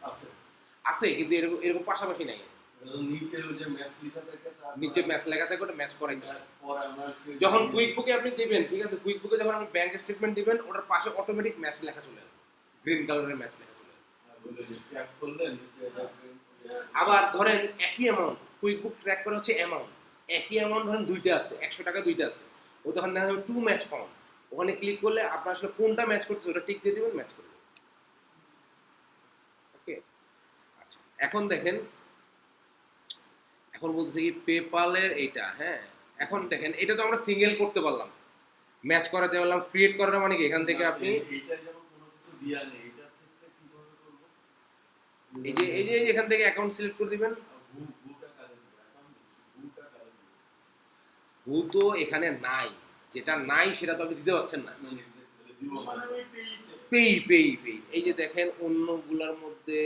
আছে আছে, কিন্তু এরকম এরকম পাশাপাশি নাই। নিচে ওই যে ম্যাচ লেখা থাকে নিচে ম্যাচ লেখা থাকে, ওটা ম্যাচ করাই যায়। পরে আমরা যখন কুইক বুকে আপনি দিবেন, ঠিক আছে, কুইক বুকে যখন আপনি ব্যাংক স্টেটমেন্ট দিবেন, ওটার পাশে অটোমেটিক ম্যাচ লেখা চলে আসবে, গ্রিন কালারের ম্যাচ লেখা চলে আসবে। বলে যে ট্র্যাক করলে নিচে আবার ধরেন একই অ্যামাউন্ট, কুইক বুক ট্র্যাক করা হচ্ছে অ্যামাউন্ট, একই অ্যামাউন্ট ধরেন দুইটা আছে, 100 টাকা দুইটা আছে, ও তখন দেখা যাবে টু ম্যাচ ফাউন্ড, ওখানে ক্লিক করলে আপনার আসলে কোনটা ম্যাচ করছে ওটা টিক দিয়ে দেবেন, ম্যাচ করবে। ওকে, আচ্ছা এখন দেখেন, এখন বলতেছে কি পেপালের এইটা, হ্যাঁ এখন দেখেন এটা তো আমরা সিঙ্গেল করতে পারলাম, ম্যাচ করাতে পারলাম, ক্রিয়েট করাটা মানে কি এখান থেকে আপনি এইটা যেমন কোনো কিছু দিয়া নেই, এটার ক্ষেত্রে কিভাবে করবো? এই যে এখান থেকে অ্যাকাউন্ট সিলেক্ট করে দিবেন। ভুটা কারে দিবে? অ্যাকাউন্ট ভুটা কারে দিবে? হু তো এখানে নাই, যেটা নাই সেটা তো আপনি দিতে পারছেন না। মানে exactly দিব মানে মানে ওই পেইতে পেই পেই পেই, এই যে দেখেন অন্যগুলার মধ্যে,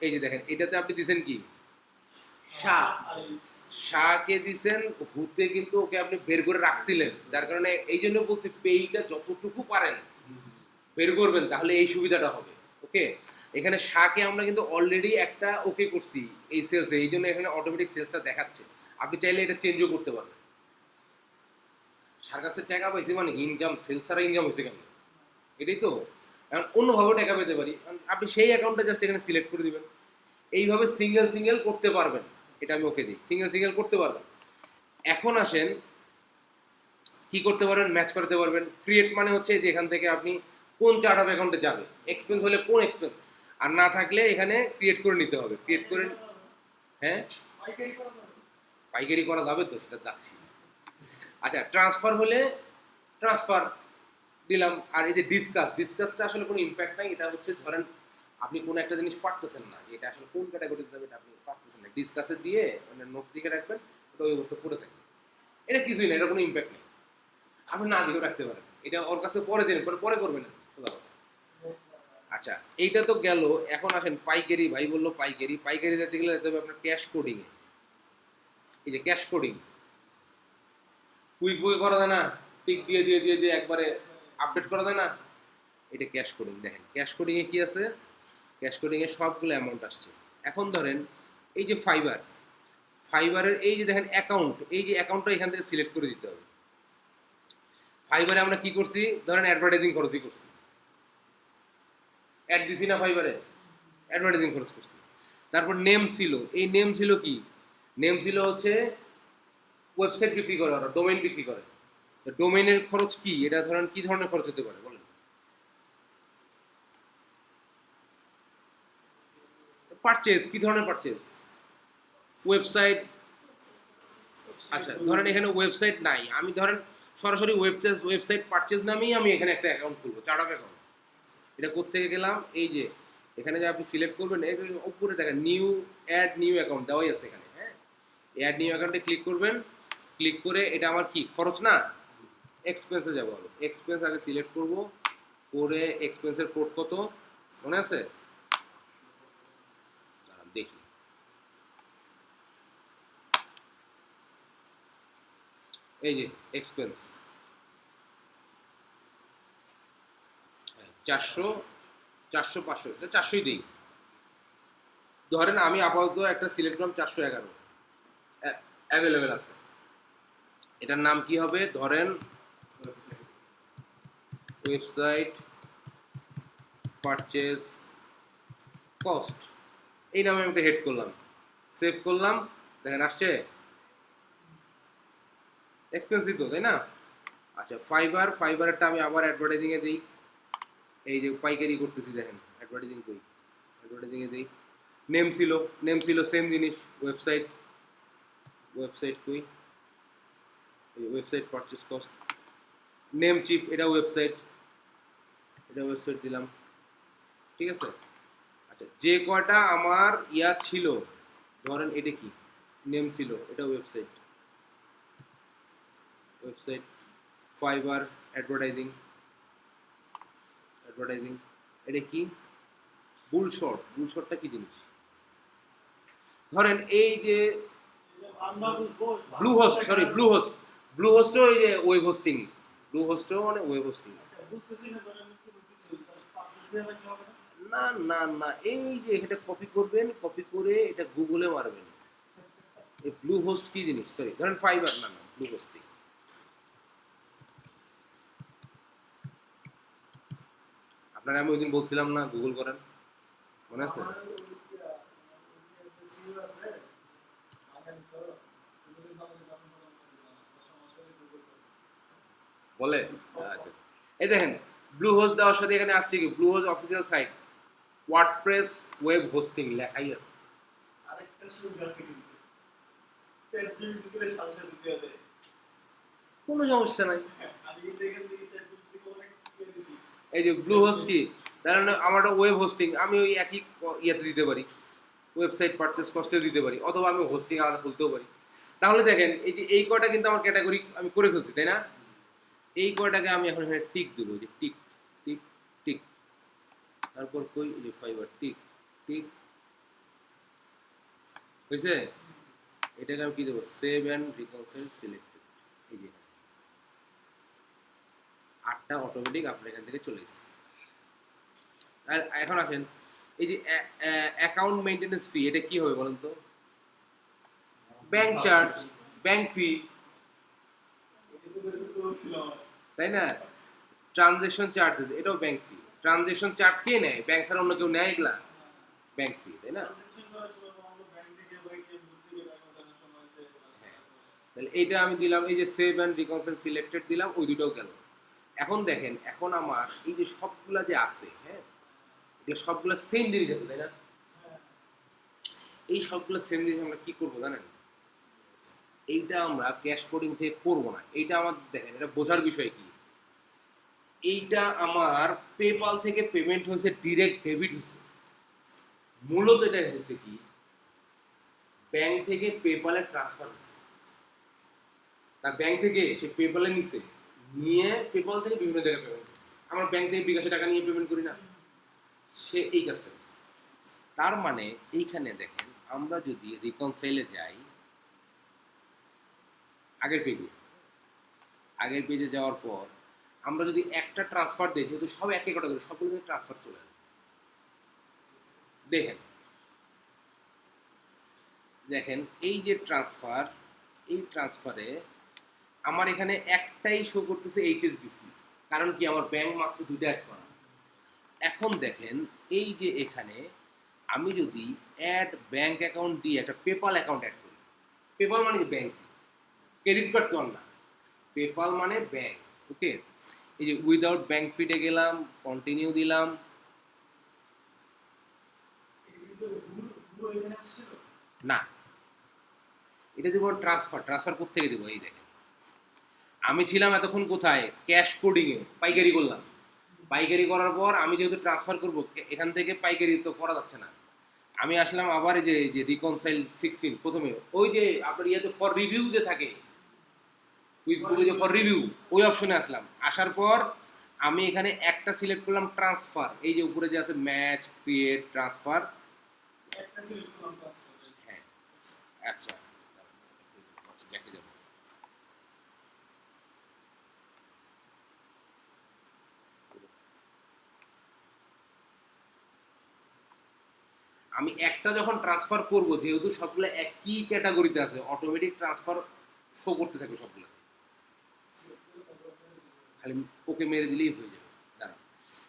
এই যে দেখেন এটাতে আপনি দিছেন কি শাহ, শাহকে দিছেন, হুতে কিন্তু ওকে আপনি বের করে রাখছিলেন, যার কারণে এই জন্য বলছি পেইটা যতটুকু পারেন বের করবেন, তাহলে এই সুবিধাটা হবে। ওকে, এখানে শাহকে আমরা কিন্তু অলরেডি একটা ওকে করছি এই সেলসে, এই জন্য এখানে অটোমেটিক সেলসটা দেখাচ্ছে। আপনি চাইলে এটা চেঞ্জও করতে পারবেন। শার কাছে টাকা পাইছি মানে ইনকাম, সেলস ছাড়া ইনকাম হয়েছে কেন, এটাই তো। এখন অন্যভাবে টাকা পেতে পারি, আপনি সেই অ্যাকাউন্টটা জাস্ট এখানে সিলেক্ট করে দিবেন, এইভাবে সিঙ্গেল সিঙ্গেল করতে পারবেন। এটা আমি ওকে দিই, সিঙ্গেল সিঙ্গেল করতে পারবেন। এখন আসেন কি করতে পারবেন, ম্যাচ করতে পারবেন। ক্রিয়েট মানে হচ্ছে যে এখান থেকে আপনি কোন চার্ট অফ অ্যাকাউন্টে যাবে, এক্সপেন্স হলে কোন এক্সপেন্স, আর না থাকলে এখানে ক্রিয়েট করে নিতে হবে, ক্রিয়েট করে। হ্যাঁ, পাইকারি করা যাবে। পাইকারি করা যাবে তো, সেটা যাচ্ছি। আচ্ছা ট্রান্সফার হলে ট্রান্সফার দিলাম। আর এই যে ডিসকাসটা আসলে কোনো ইম্প্যাক্ট নাই, এটা হচ্ছে ধরেন আপনি কোনো একটা জিনিস পারতেছেন না, যে এটা আসলে কোন ক্যাটাগরিতে যাবে এটা আপনি পারতেছেন না, ডিসকাসে দিয়ে মানে নোট লিখে রাখবেন, ওটা ওই অবস্থা পড়ে থাকবে, এটা কিছুই না, এটা কোনো ইম্প্যাক্ট নেই, আপনি না দিয়েও রাখতে পারেন, এটা ওর কাছে পরে দিন, পরে করবেন সোজা কথা। আচ্ছা এইটা তো গেল। এখন আসেন পাইকারি, ভাই বললো পাইকারি, পাইকারি যেতে গেলে যেতে হবে আপনার ক্যাশ কোডিং এ। এই যে ক্যাশ কোডিং কুইক বুকে করা যায় না, টিক দিয়ে দিয়ে দিয়ে দিয়ে একবারে আপডেট করা যায় না, এটা ক্যাশ কোডিং। দেখেন ক্যাশ কোডিং এ কি আছে, ক্যাশ কোডিং এ সবগুলো অ্যামাউন্ট আসছে। এখন ধরেন এই যে ফাইবারের এই যে দেখেন অ্যাকাউন্ট, এই যে অ্যাকাউন্টটা এখান থেকে সিলেক্ট করে দিতে হবে। ফাইবারে আমরা কি করছি, ধরেন অ্যাডভার্টাইজিং খরচই করছি, অ্যাড দিছি না ফাইবারে, অ্যাডভার্টাইজিং খরচ করছি। তারপর নেম ছিল, এই নেম ছিল কি, নেম ছিল হচ্ছে ওয়েবসাইট বিক্রি করে, ওরা ডোমেইন বিক্রি করে, ডোমেইনের খরচ কি, এটা ধরেন কি ধরনের খরচ হতে পারে বলেন। পারচেজ, কি ধরনের পারচেজ, ওয়েবসাইট। আচ্ছা ধরেন এখানে ওয়েবসাইট নাই, আমি ধরেন সরাসরি ওয়েবসাইট পারচেজ নামেই আমি এখানে একটা অ্যাকাউন্ট খুলবো, চার্ট অফ অ্যাকাউন্ট। এটা কোত্থেকে গেলাম, এই যে এখানে যে আপনি সিলেক্ট করবেন, এই যে উপরে দেখেন নিউ অ্যাড নিউ অ্যাকাউন্ট দেওয়াই আছে এখানে, হ্যাঁ অ্যাড নিউ অ্যাকাউন্টে ক্লিক করবেন, ক্লিক করে এটা আমার কি খরচ না, এক্সপেন্সে যাবো আমি, এক্সপেন্স আগে সিলেক্ট করব, করে এক্সপেন্সের কোড কত মনে আছে, দাঁড়ান দেখি, এই যে এক্সপেন্স 400 400 500, এটা 400ই দিই। ধরেন আমি আপাতত একটা সিলেক্ট করলাম 411 অ্যাভেলেবেল আছে। এটার নাম কি হবে, ধরেন ওয়েবসাইট পারচেজ কস্ট, এই নামে আমি একটা হেড করলাম, সেভ করলাম, দেখেন আসছে এক্সপেন্সিভ তো, তাই না। আচ্ছা ফাইবারটা আমি আবার অ্যাডভার্টাইজিংয়ে দিই, এই যে পাইকারি করতেছি দেখেন অ্যাডভার্টাইজিং কই, অ্যাডভার্টাইজিংয়ে দিই। নেম ছিল সেম জিনিস, ওয়েবসাইট কই, এই website purchase cost, name cheap, এটা ওয়েবসাইট দিলাম, ঠিক আছে। আচ্ছা যে কয়টা আমার ইয়া ছিল, ধরেন এটা কি নেম ছিল, এটা ওয়েবসাইট ফাইবার অ্যাডভার্টাইজিং, এটা কি বুলশটটা কি জিনিস, ধরেন এই যে আমরা বুঝবো ব্লু হোস্টও এই যে ওয়েব হোস্টিং, মানে ওয়েব হোস্টিং। আচ্ছা বুঝতেছি না, ধরেন কি বুঝতেছি পার্সেস দিয়ে রাখলে হবে না। না না না, এই যে এটা কপি করবেন, কপি করে এটা গুগলে মারবেন, এই ব্লু হোস্ট কি জিনিস, সরি ধরেন ফাইবার, না ব্লু হোস্টিং। আপনারা আমি ওই দিন বলছিলাম না গুগল করেন, মনে আছে, আমার ওই যে সিও আছে আগামী তো যদি আমাদের যখন সমস্যা হলে গুগল করব। বলে আচ্ছা। এই দেখেন ব্লু হোস্ট দেওয়ার সাথে এখানে আসছে কি Bluehost official site WordPress web hosting লেখাই আছে। আরেকটা সুবিধা আছে কিন্তু চ্যাট জিপিটি করে সাথে সাথে দিয়ে দেয়। কোনো সমস্যা নাই। আমি কিন্তু এখান থেকে চ্যাট জিপিটি করে অনেক করে দিছি। এই যে ব্লু হোস্ট কি তার মানে আমার ওয়েব হোস্টিং আমি ওই একই ইয়েতে দিতে পারি, ওয়েবসাইট পারচেস কস্টে দিতে পারি, অথবা আমি হোস্টিং আলাদা খুলতেও পারি। তাহলে দেখেন এই যে এই কয়টা কিন্তু আমার ক্যাটাগরি আমি করে ফেলছি, তাই না? এই কয়টাকে আমি এখন এখানে টিক দেবো, যে টিক টিক টিক, তারপর কই এই যে ফাইবার টিক টিক হয়েছে। এটাকে আমি কি দেবো, সেভ অ্যান্ড রিকনসাইল সিলেক্টেড। এই যে 8টা অটোমেটিক আপনার এখান থেকে চলে এসেছে। আর এখন আসেন এই যে অ্যাকাউন্ট মেইনটেনেন্স ফি, এটা কি হবে বলেন তো? ব্যাংক চার্জ, ব্যাংক ফি, এটা তো বের করতে বলছিলাম। তাই না? ট্রানজ্যাকশন চার্জেস, এটাও ব্যাংক ফি। ট্রানজ্যাকশন চার্জ কে নেয়? ব্যাংক ছাড়া অন্য কেউ নেয় এগুলা? ব্যাংক ফি, তাই না? ট্রানজাকশন করার সময় আমরা ব্যাংক থেকে বা এটিএম বুথ থেকে টাকা ওঠানোর সময় যে হ্যাঁ। তাহলে এইটা আমি দিলাম, এই যে সেভ অ্যান্ড রিকনসাইল সিলেক্টেড দিলাম, ওই দুটোও গেল। এখন দেখেন এখন আমার এই যে সবগুলা যে আছে, হ্যাঁ, এগুলো সবগুলা সেম জিনিস আছে, তাই না? এই সবগুলো সেম জিনিস আমরা কি করবো জানেন? এইটা আমরা ক্যাশ কোডিং থেকে করবো না। এইটা আমার দেখেন এটা বোঝার বিষয় কি, এইটা আমার পেপাল থেকে পেমেন্ট হয়েছে, ডিরেক্ট ডেবিট হয়েছে। মূলত এটা হচ্ছে কি, ব্যাংক থেকে পেপালে ট্রান্সফার হয়েছে। তার ব্যাংক থেকে সে পেপালে নিছে, নিয়ে পেপাল থেকে বিভিন্ন জায়গায় পেমেন্ট হয়েছে। আমরা ব্যাংক থেকে বিকাশে টাকা নিয়ে পেমেন্ট করি না, সে এই কাজটা করছে। তার মানে এইখানে দেখেন আমরা যদি রিকনসাইলে যাই, আগের পেজে যাওয়ার পর আমরা যদি একটা ট্রান্সফার দিই, যেহেতু সব একই ক্যাটাগরি, সবগুলো ট্রান্সফার চলে যাবে। দেখেন দেখেন এই যে ট্রান্সফার, এই ট্রান্সফারে আমার এখানে একটাই শো করতেছে এইচএসবিসি, কারণ কি আমার ব্যাংক মাত্র দুইটা অ্যাড করা। এখন দেখেন এই যে এখানে আমি যদি অ্যাড ব্যাংক অ্যাকাউন্ট দিয়ে একটা পেপাল অ্যাকাউন্ট অ্যাড করি, পেপাল মানে কি ব্যাংক, ক্রেডিট কার্ড তো আর না, পেপাল মানে ব্যাংক। ওকে, এই যে উইদাউট ব্যাংক ফিটে গেলাম, কন্টিনিউ দিলাম। না, এটা দেবো ট্রান্সফার। ট্রান্সফার করতে থেকে দেবো, এই দেখেন আমি ছিলাম এতক্ষণ কোথায়, ক্যাশ কোডিংয়ে পাইকারি করলাম। পাইকারি করার পর আমি যেহেতু ট্রান্সফার করবো, এখান থেকে পাইকারি তো করা যাচ্ছে না, আমি আসলাম আবার এই যে রিকনসাইল 16 প্রথমে ওই যে আপনার ইয়াতে ফর রিভিউ যে থাকে, ফর রিভিউ, ওই অপশনে আসলাম। আসার পর আমি এখানে একটা সিলেক্ট করলাম ট্রান্সফার, এই যে উপরে যে আছে ম্যাচ ক্রিয়েট ট্রান্সফার। একটা সিলেক্ট করলাম ট্রান্সফার। হ্যাঁ, আচ্ছা ব্যাকে যাব। আমি একটা যখন ট্রান্সফার করব, যেহেতু সবগুলো একই ক্যাটাগরিতে আছে, অটোমেটিক ট্রান্সফার শো করতে থাকবে সবগুলো, খালি ওকে মেরে দিলেই হয়ে যাবে। দাঁড়ান,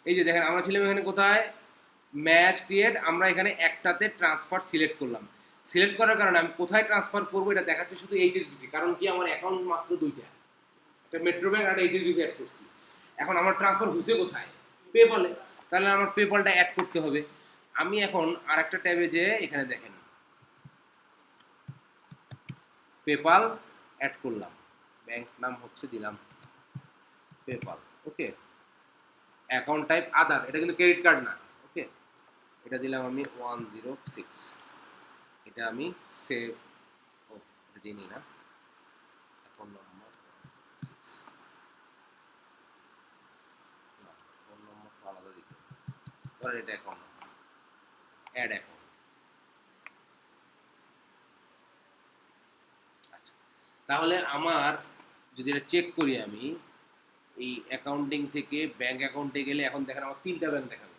এই যে দেখেন আমরা ছিলাম এখানে কোথায়, ম্যাচ ক্রিয়েট, আমরা এখানে একটাতে ট্রান্সফার সিলেক্ট করলাম। সিলেক্ট করার কারণে আমি কোথায় ট্রান্সফার করবো এটা দেখাচ্ছে শুধু এইচএসবিসি, কারণ কি আমার অ্যাকাউন্ট মাত্র দুইটা, একটা মেট্রো ব্যাংক আর এইচএসবিসি অ্যাড করছি। এখন আমার ট্রান্সফার হয়েছে কোথায়, পেপালে, তাহলে আমার পেপালটা অ্যাড করতে হবে। আমি এখন আর একটা ট্যাবে যে এখানে দেখেন পেপাল অ্যাড করলাম, ব্যাংক নাম হচ্ছে দিলাম পেপাল। ওকে, অ্যাকাউন্ট টাইপ আদার, এটা কিন্তু ক্রেডিট কার্ড না। ওকে, এটা দিলাম আমি 106, এটা আমি সেভ, ও এটা দিই না, অ্যাকাউন্ট নম্বর ফোন নম্বরটা আলাদা দিতে, ধরেন এটা অ্যাকাউন্ট নম্বর, অ্যাড অ্যাকাউন্ট। আচ্ছা, তাহলে আমার যদি এটা চেক করি, আমি এই অ্যাকাউন্টিং থেকে ব্যাংক অ্যাকাউন্টে গেলে এখন দেখেন আমার তিনটা ব্যাংক দেখাবে।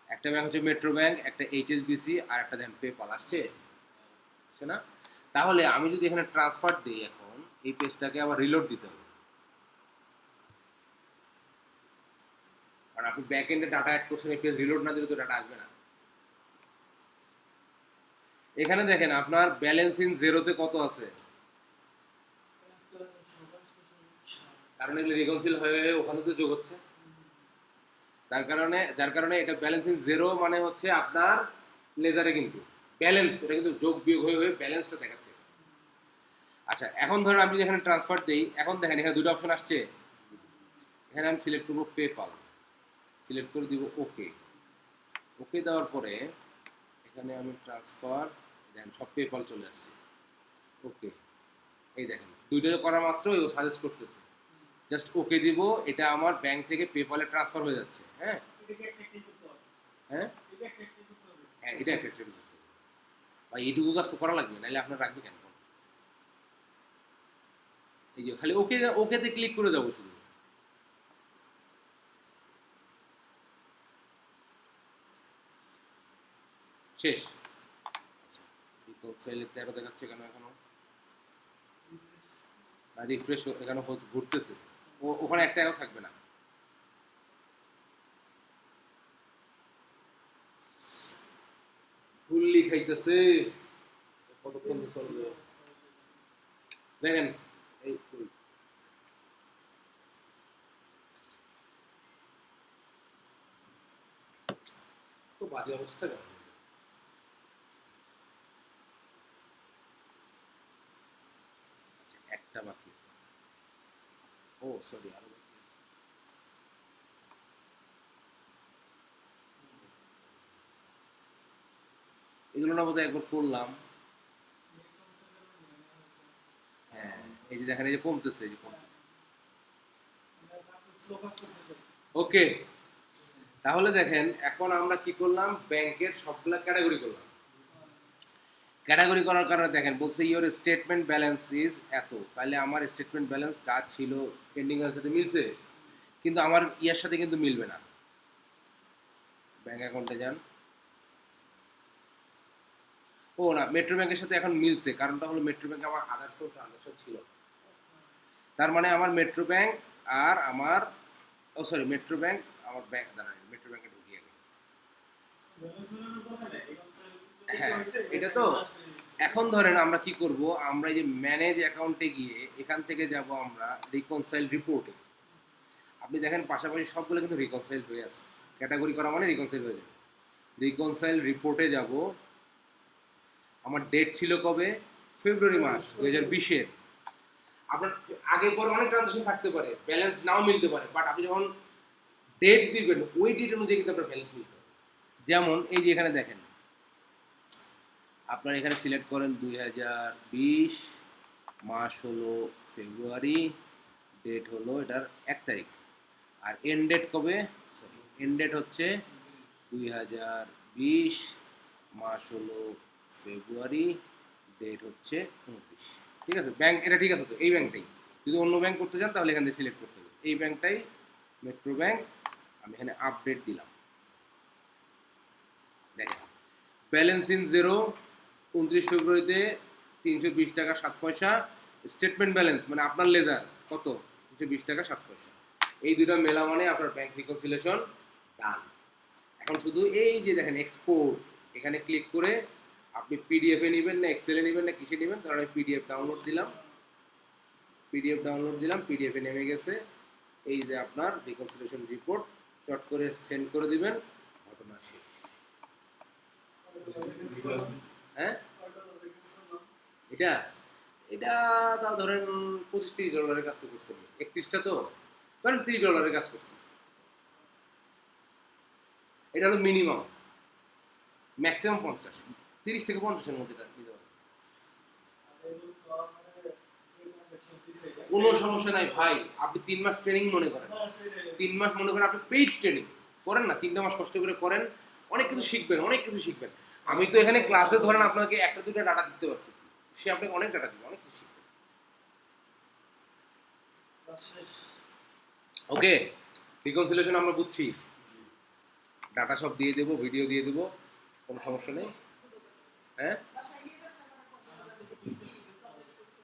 একটা ব্যাংক হচ্ছে মেট্রো ব্যাংক, একটা এইচএসবিসি, আর একটা দেখেন পেপাল। আসছে না? তাহলে আমি যদি এখানে ট্রান্সফার দিই, এখন এই পেজটাকে আবার রিলোড দিতে হবে, কারণ আপনি ব্যাক এন্ডে ডাটা অ্যাড করছেন, এই পেজ রিলোড না দিলে তো ডাটা আসবে না। এখানে দেখেন আপনার ব্যালেন্স ইন জিরোতে কত আছে, কারণ এগুলো রিকনসিল হয়ে ওখানে তো যোগ হচ্ছে। যার কারণে এটা ব্যালেন্সিং জিরো মানে হচ্ছে আপনার লেজারে কিন্তু ব্যালেন্স, এটা কিন্তু যোগ বিয়োগ হয়ে হয়ে ব্যালেন্সটা দেখাচ্ছে। আচ্ছা এখন ধরেন আমি যেখানে ট্রান্সফার দিই, এখন দেখেন এখানে দুটো অপশন আসছে, এখানে আমি সিলেক্ট করবো পেপাল, সিলেক্ট করে দিব ওকে। ওকে দেওয়ার পরে এখানে আমি ট্রান্সফার, দেখেন সব পেপাল চলে আসছে। ওকে, এই দেখেন দুইটা করা মাত্রই ও সাজেস্ট করতেছে, জাস্ট ওকে দিব, এটা আমার ব্যাংক থেকে পেপালে ট্রান্সফার হয়ে যাচ্ছে। হ্যাঁ এটাকে একটা ক্লিক করতে হবে, হ্যাঁ এটা একটা ক্লিক করতে হবে। হ্যাঁ, এটা একটা ট্রেন করতে হবে ভাই, এইটুকু কাজ তো করা লাগবে, নাহলে আপনার রাখবে কেন? এই যে খালি ওকে, ওকেতে ক্লিক করে যাবো শুধু। শেষ। রিকনসাইলে 13 দেখাচ্ছে কেন এখনো? রিফ্রেশ এখানে ঘুরতেছে, ওখানে একটা এও থাকবে না। ফুললি খাইতেছে, কতক্ষণ যে চলবে দেখেন। এই তো বাজে অবস্থা কেন? আচ্ছা, একটা বাকি, ও সরি আরো বাকি আছে। এগুলো না বোধহয় একবার করলাম। হ্যাঁ এই যে দেখেন, এই যে কমতেছে, এই যে কমতেছে। ওকে, তাহলে দেখেন এখন আমরা কি করলাম, ব্যাংকের সবগুলা ক্যাটাগরি করলাম। ক্যাটাগরি করার কারণে দেখেন বলছে ইওর স্টেটমেন্ট ব্যালেন্স ইজ এত, তাহলে আমার স্টেটমেন্ট ব্যালেন্স যা ছিল পেন্ডিং এর সাথে মিলছে, কিন্তু আমার ইয়ার সাথে কিন্তু মিলবে না। ব্যাংক অ্যাকাউন্টে যান, ও না, মেট্রো ব্যাংকের সাথে এখন মিলছে, কারণটা হলো মেট্রো ব্যাংকে আমার আদার্স কোনো ট্রানজাকশন ছিল, তার মানে আমার মেট্রো ব্যাংক আর আমার, ও সরি মেট্রো ব্যাংক আমার ব্যাংক, দাঁড়ান মেট্রো ব্যাংকে ঢুকি আগে। হ্যাঁ এটা তো, এখন ধরেন আমরা কি করব, আমরা এই যে ম্যানেজ অ্যাকাউন্টে গিয়ে এখান থেকে যাব আমরা রিকনসাইল রিপোর্টে। আপনি দেখেন পাশাপাশি সবগুলো কিন্তু রিকনসাইল হয়ে আছে, ক্যাটাগরি করা মানে রিকনসাইল হয়ে যাবে। রিকনসাইল রিপোর্টে যাব, আমার ডেট ছিল কবে, ফেব্রুয়ারি মাস 2020-এর। আপনার আগে পরে অনেক ট্রানজাকশন থাকতে পারে, ব্যালেন্স নাও মিলতে পারে, বাট আপনি যখন ডেট দিবেন ওই ডেট অনুযায়ী কিন্তু আপনার ব্যালেন্স মিলতে হবে। যেমন এই যে এখানে দেখেন, আপনার এখানে সিলেক্ট করেন 2020, মাস হলো ফেব্রুয়ারি, ডেট হলো এটার 1 তারিখ, আর এন্ড ডেট কবে, সরি এন্ড ডেট হচ্ছে 2020, মাস হলো ফেব্রুয়ারি, ডেট হচ্ছে 29। ঠিক আছে, ব্যাংক এটা ঠিক আছে তো, এই ব্যাংকটাই। যদি অন্য ব্যাংক করতে চান তাহলে এখান থেকে সিলেক্ট করতে হবে, এই ব্যাংকটাই মেট্রো ব্যাংক। আমি এখানে আপডেট দিলাম, দেখেন ব্যালেন্স ইন জিরো, 29 ফেব্রুয়ারিতে 320 টাকা 7 পয়সা। স্টেটমেন্ট ব্যালেন্স মানে আপনার লেজার কত, 320 টাকা 7 পয়সা। এই দুটো মেলা মানে আপনার ব্যাংক রিকনসিলেশন ডান। এখন শুধু এই যে দেখেন এক্সপোর্ট, এখানে ক্লিক করে আপনি পিডিএফে নেবেন না এক্সেলে নেবেন না কিসে নেবেন, ধরেন আমি পিডিএফ ডাউনলোড দিলাম, পিডিএফে নেমে গেছে। এই যে আপনার রিকনসিলেশন রিপোর্ট, চট করে সেন্ড করে দিবেন, ঘটনা শেষ। হ্যাঁ এটা, এটা তাও ধরেন $25-30 কাজ তো করছে, 31টা তো ধরেন $30 কাজ করছে। এটা হলো মিনিমাম, ম্যাক্সিমাম 50, 30 থেকে 50-এর মধ্যে দিতে হবে। কোনো সমস্যা নাই ভাই, আপনি 3 মাস ট্রেনিং মনে করেন, 3 মাস মনে করেন আপনি পেইড ট্রেনিং করেন না, 3টা মাস কষ্ট করে করেন, অনেক কিছু শিখবেন, অনেক কিছু শিখবেন। আমি তো এখানে ক্লাসে ধরেন আপনাকে একটা দুটো ডাটা দিতে পারতেছি, সে আপনাকে অনেক ডাটা দিবে, অনেক কিছু শিখবেন। ওকে, রিকনসিলেশন আমরা বুঝছি, ডাটা সব দিয়ে দেবো, ভিডিও দিয়ে দেবো, কোনো সমস্যা নেই। হ্যাঁ বাসায় গিয়ে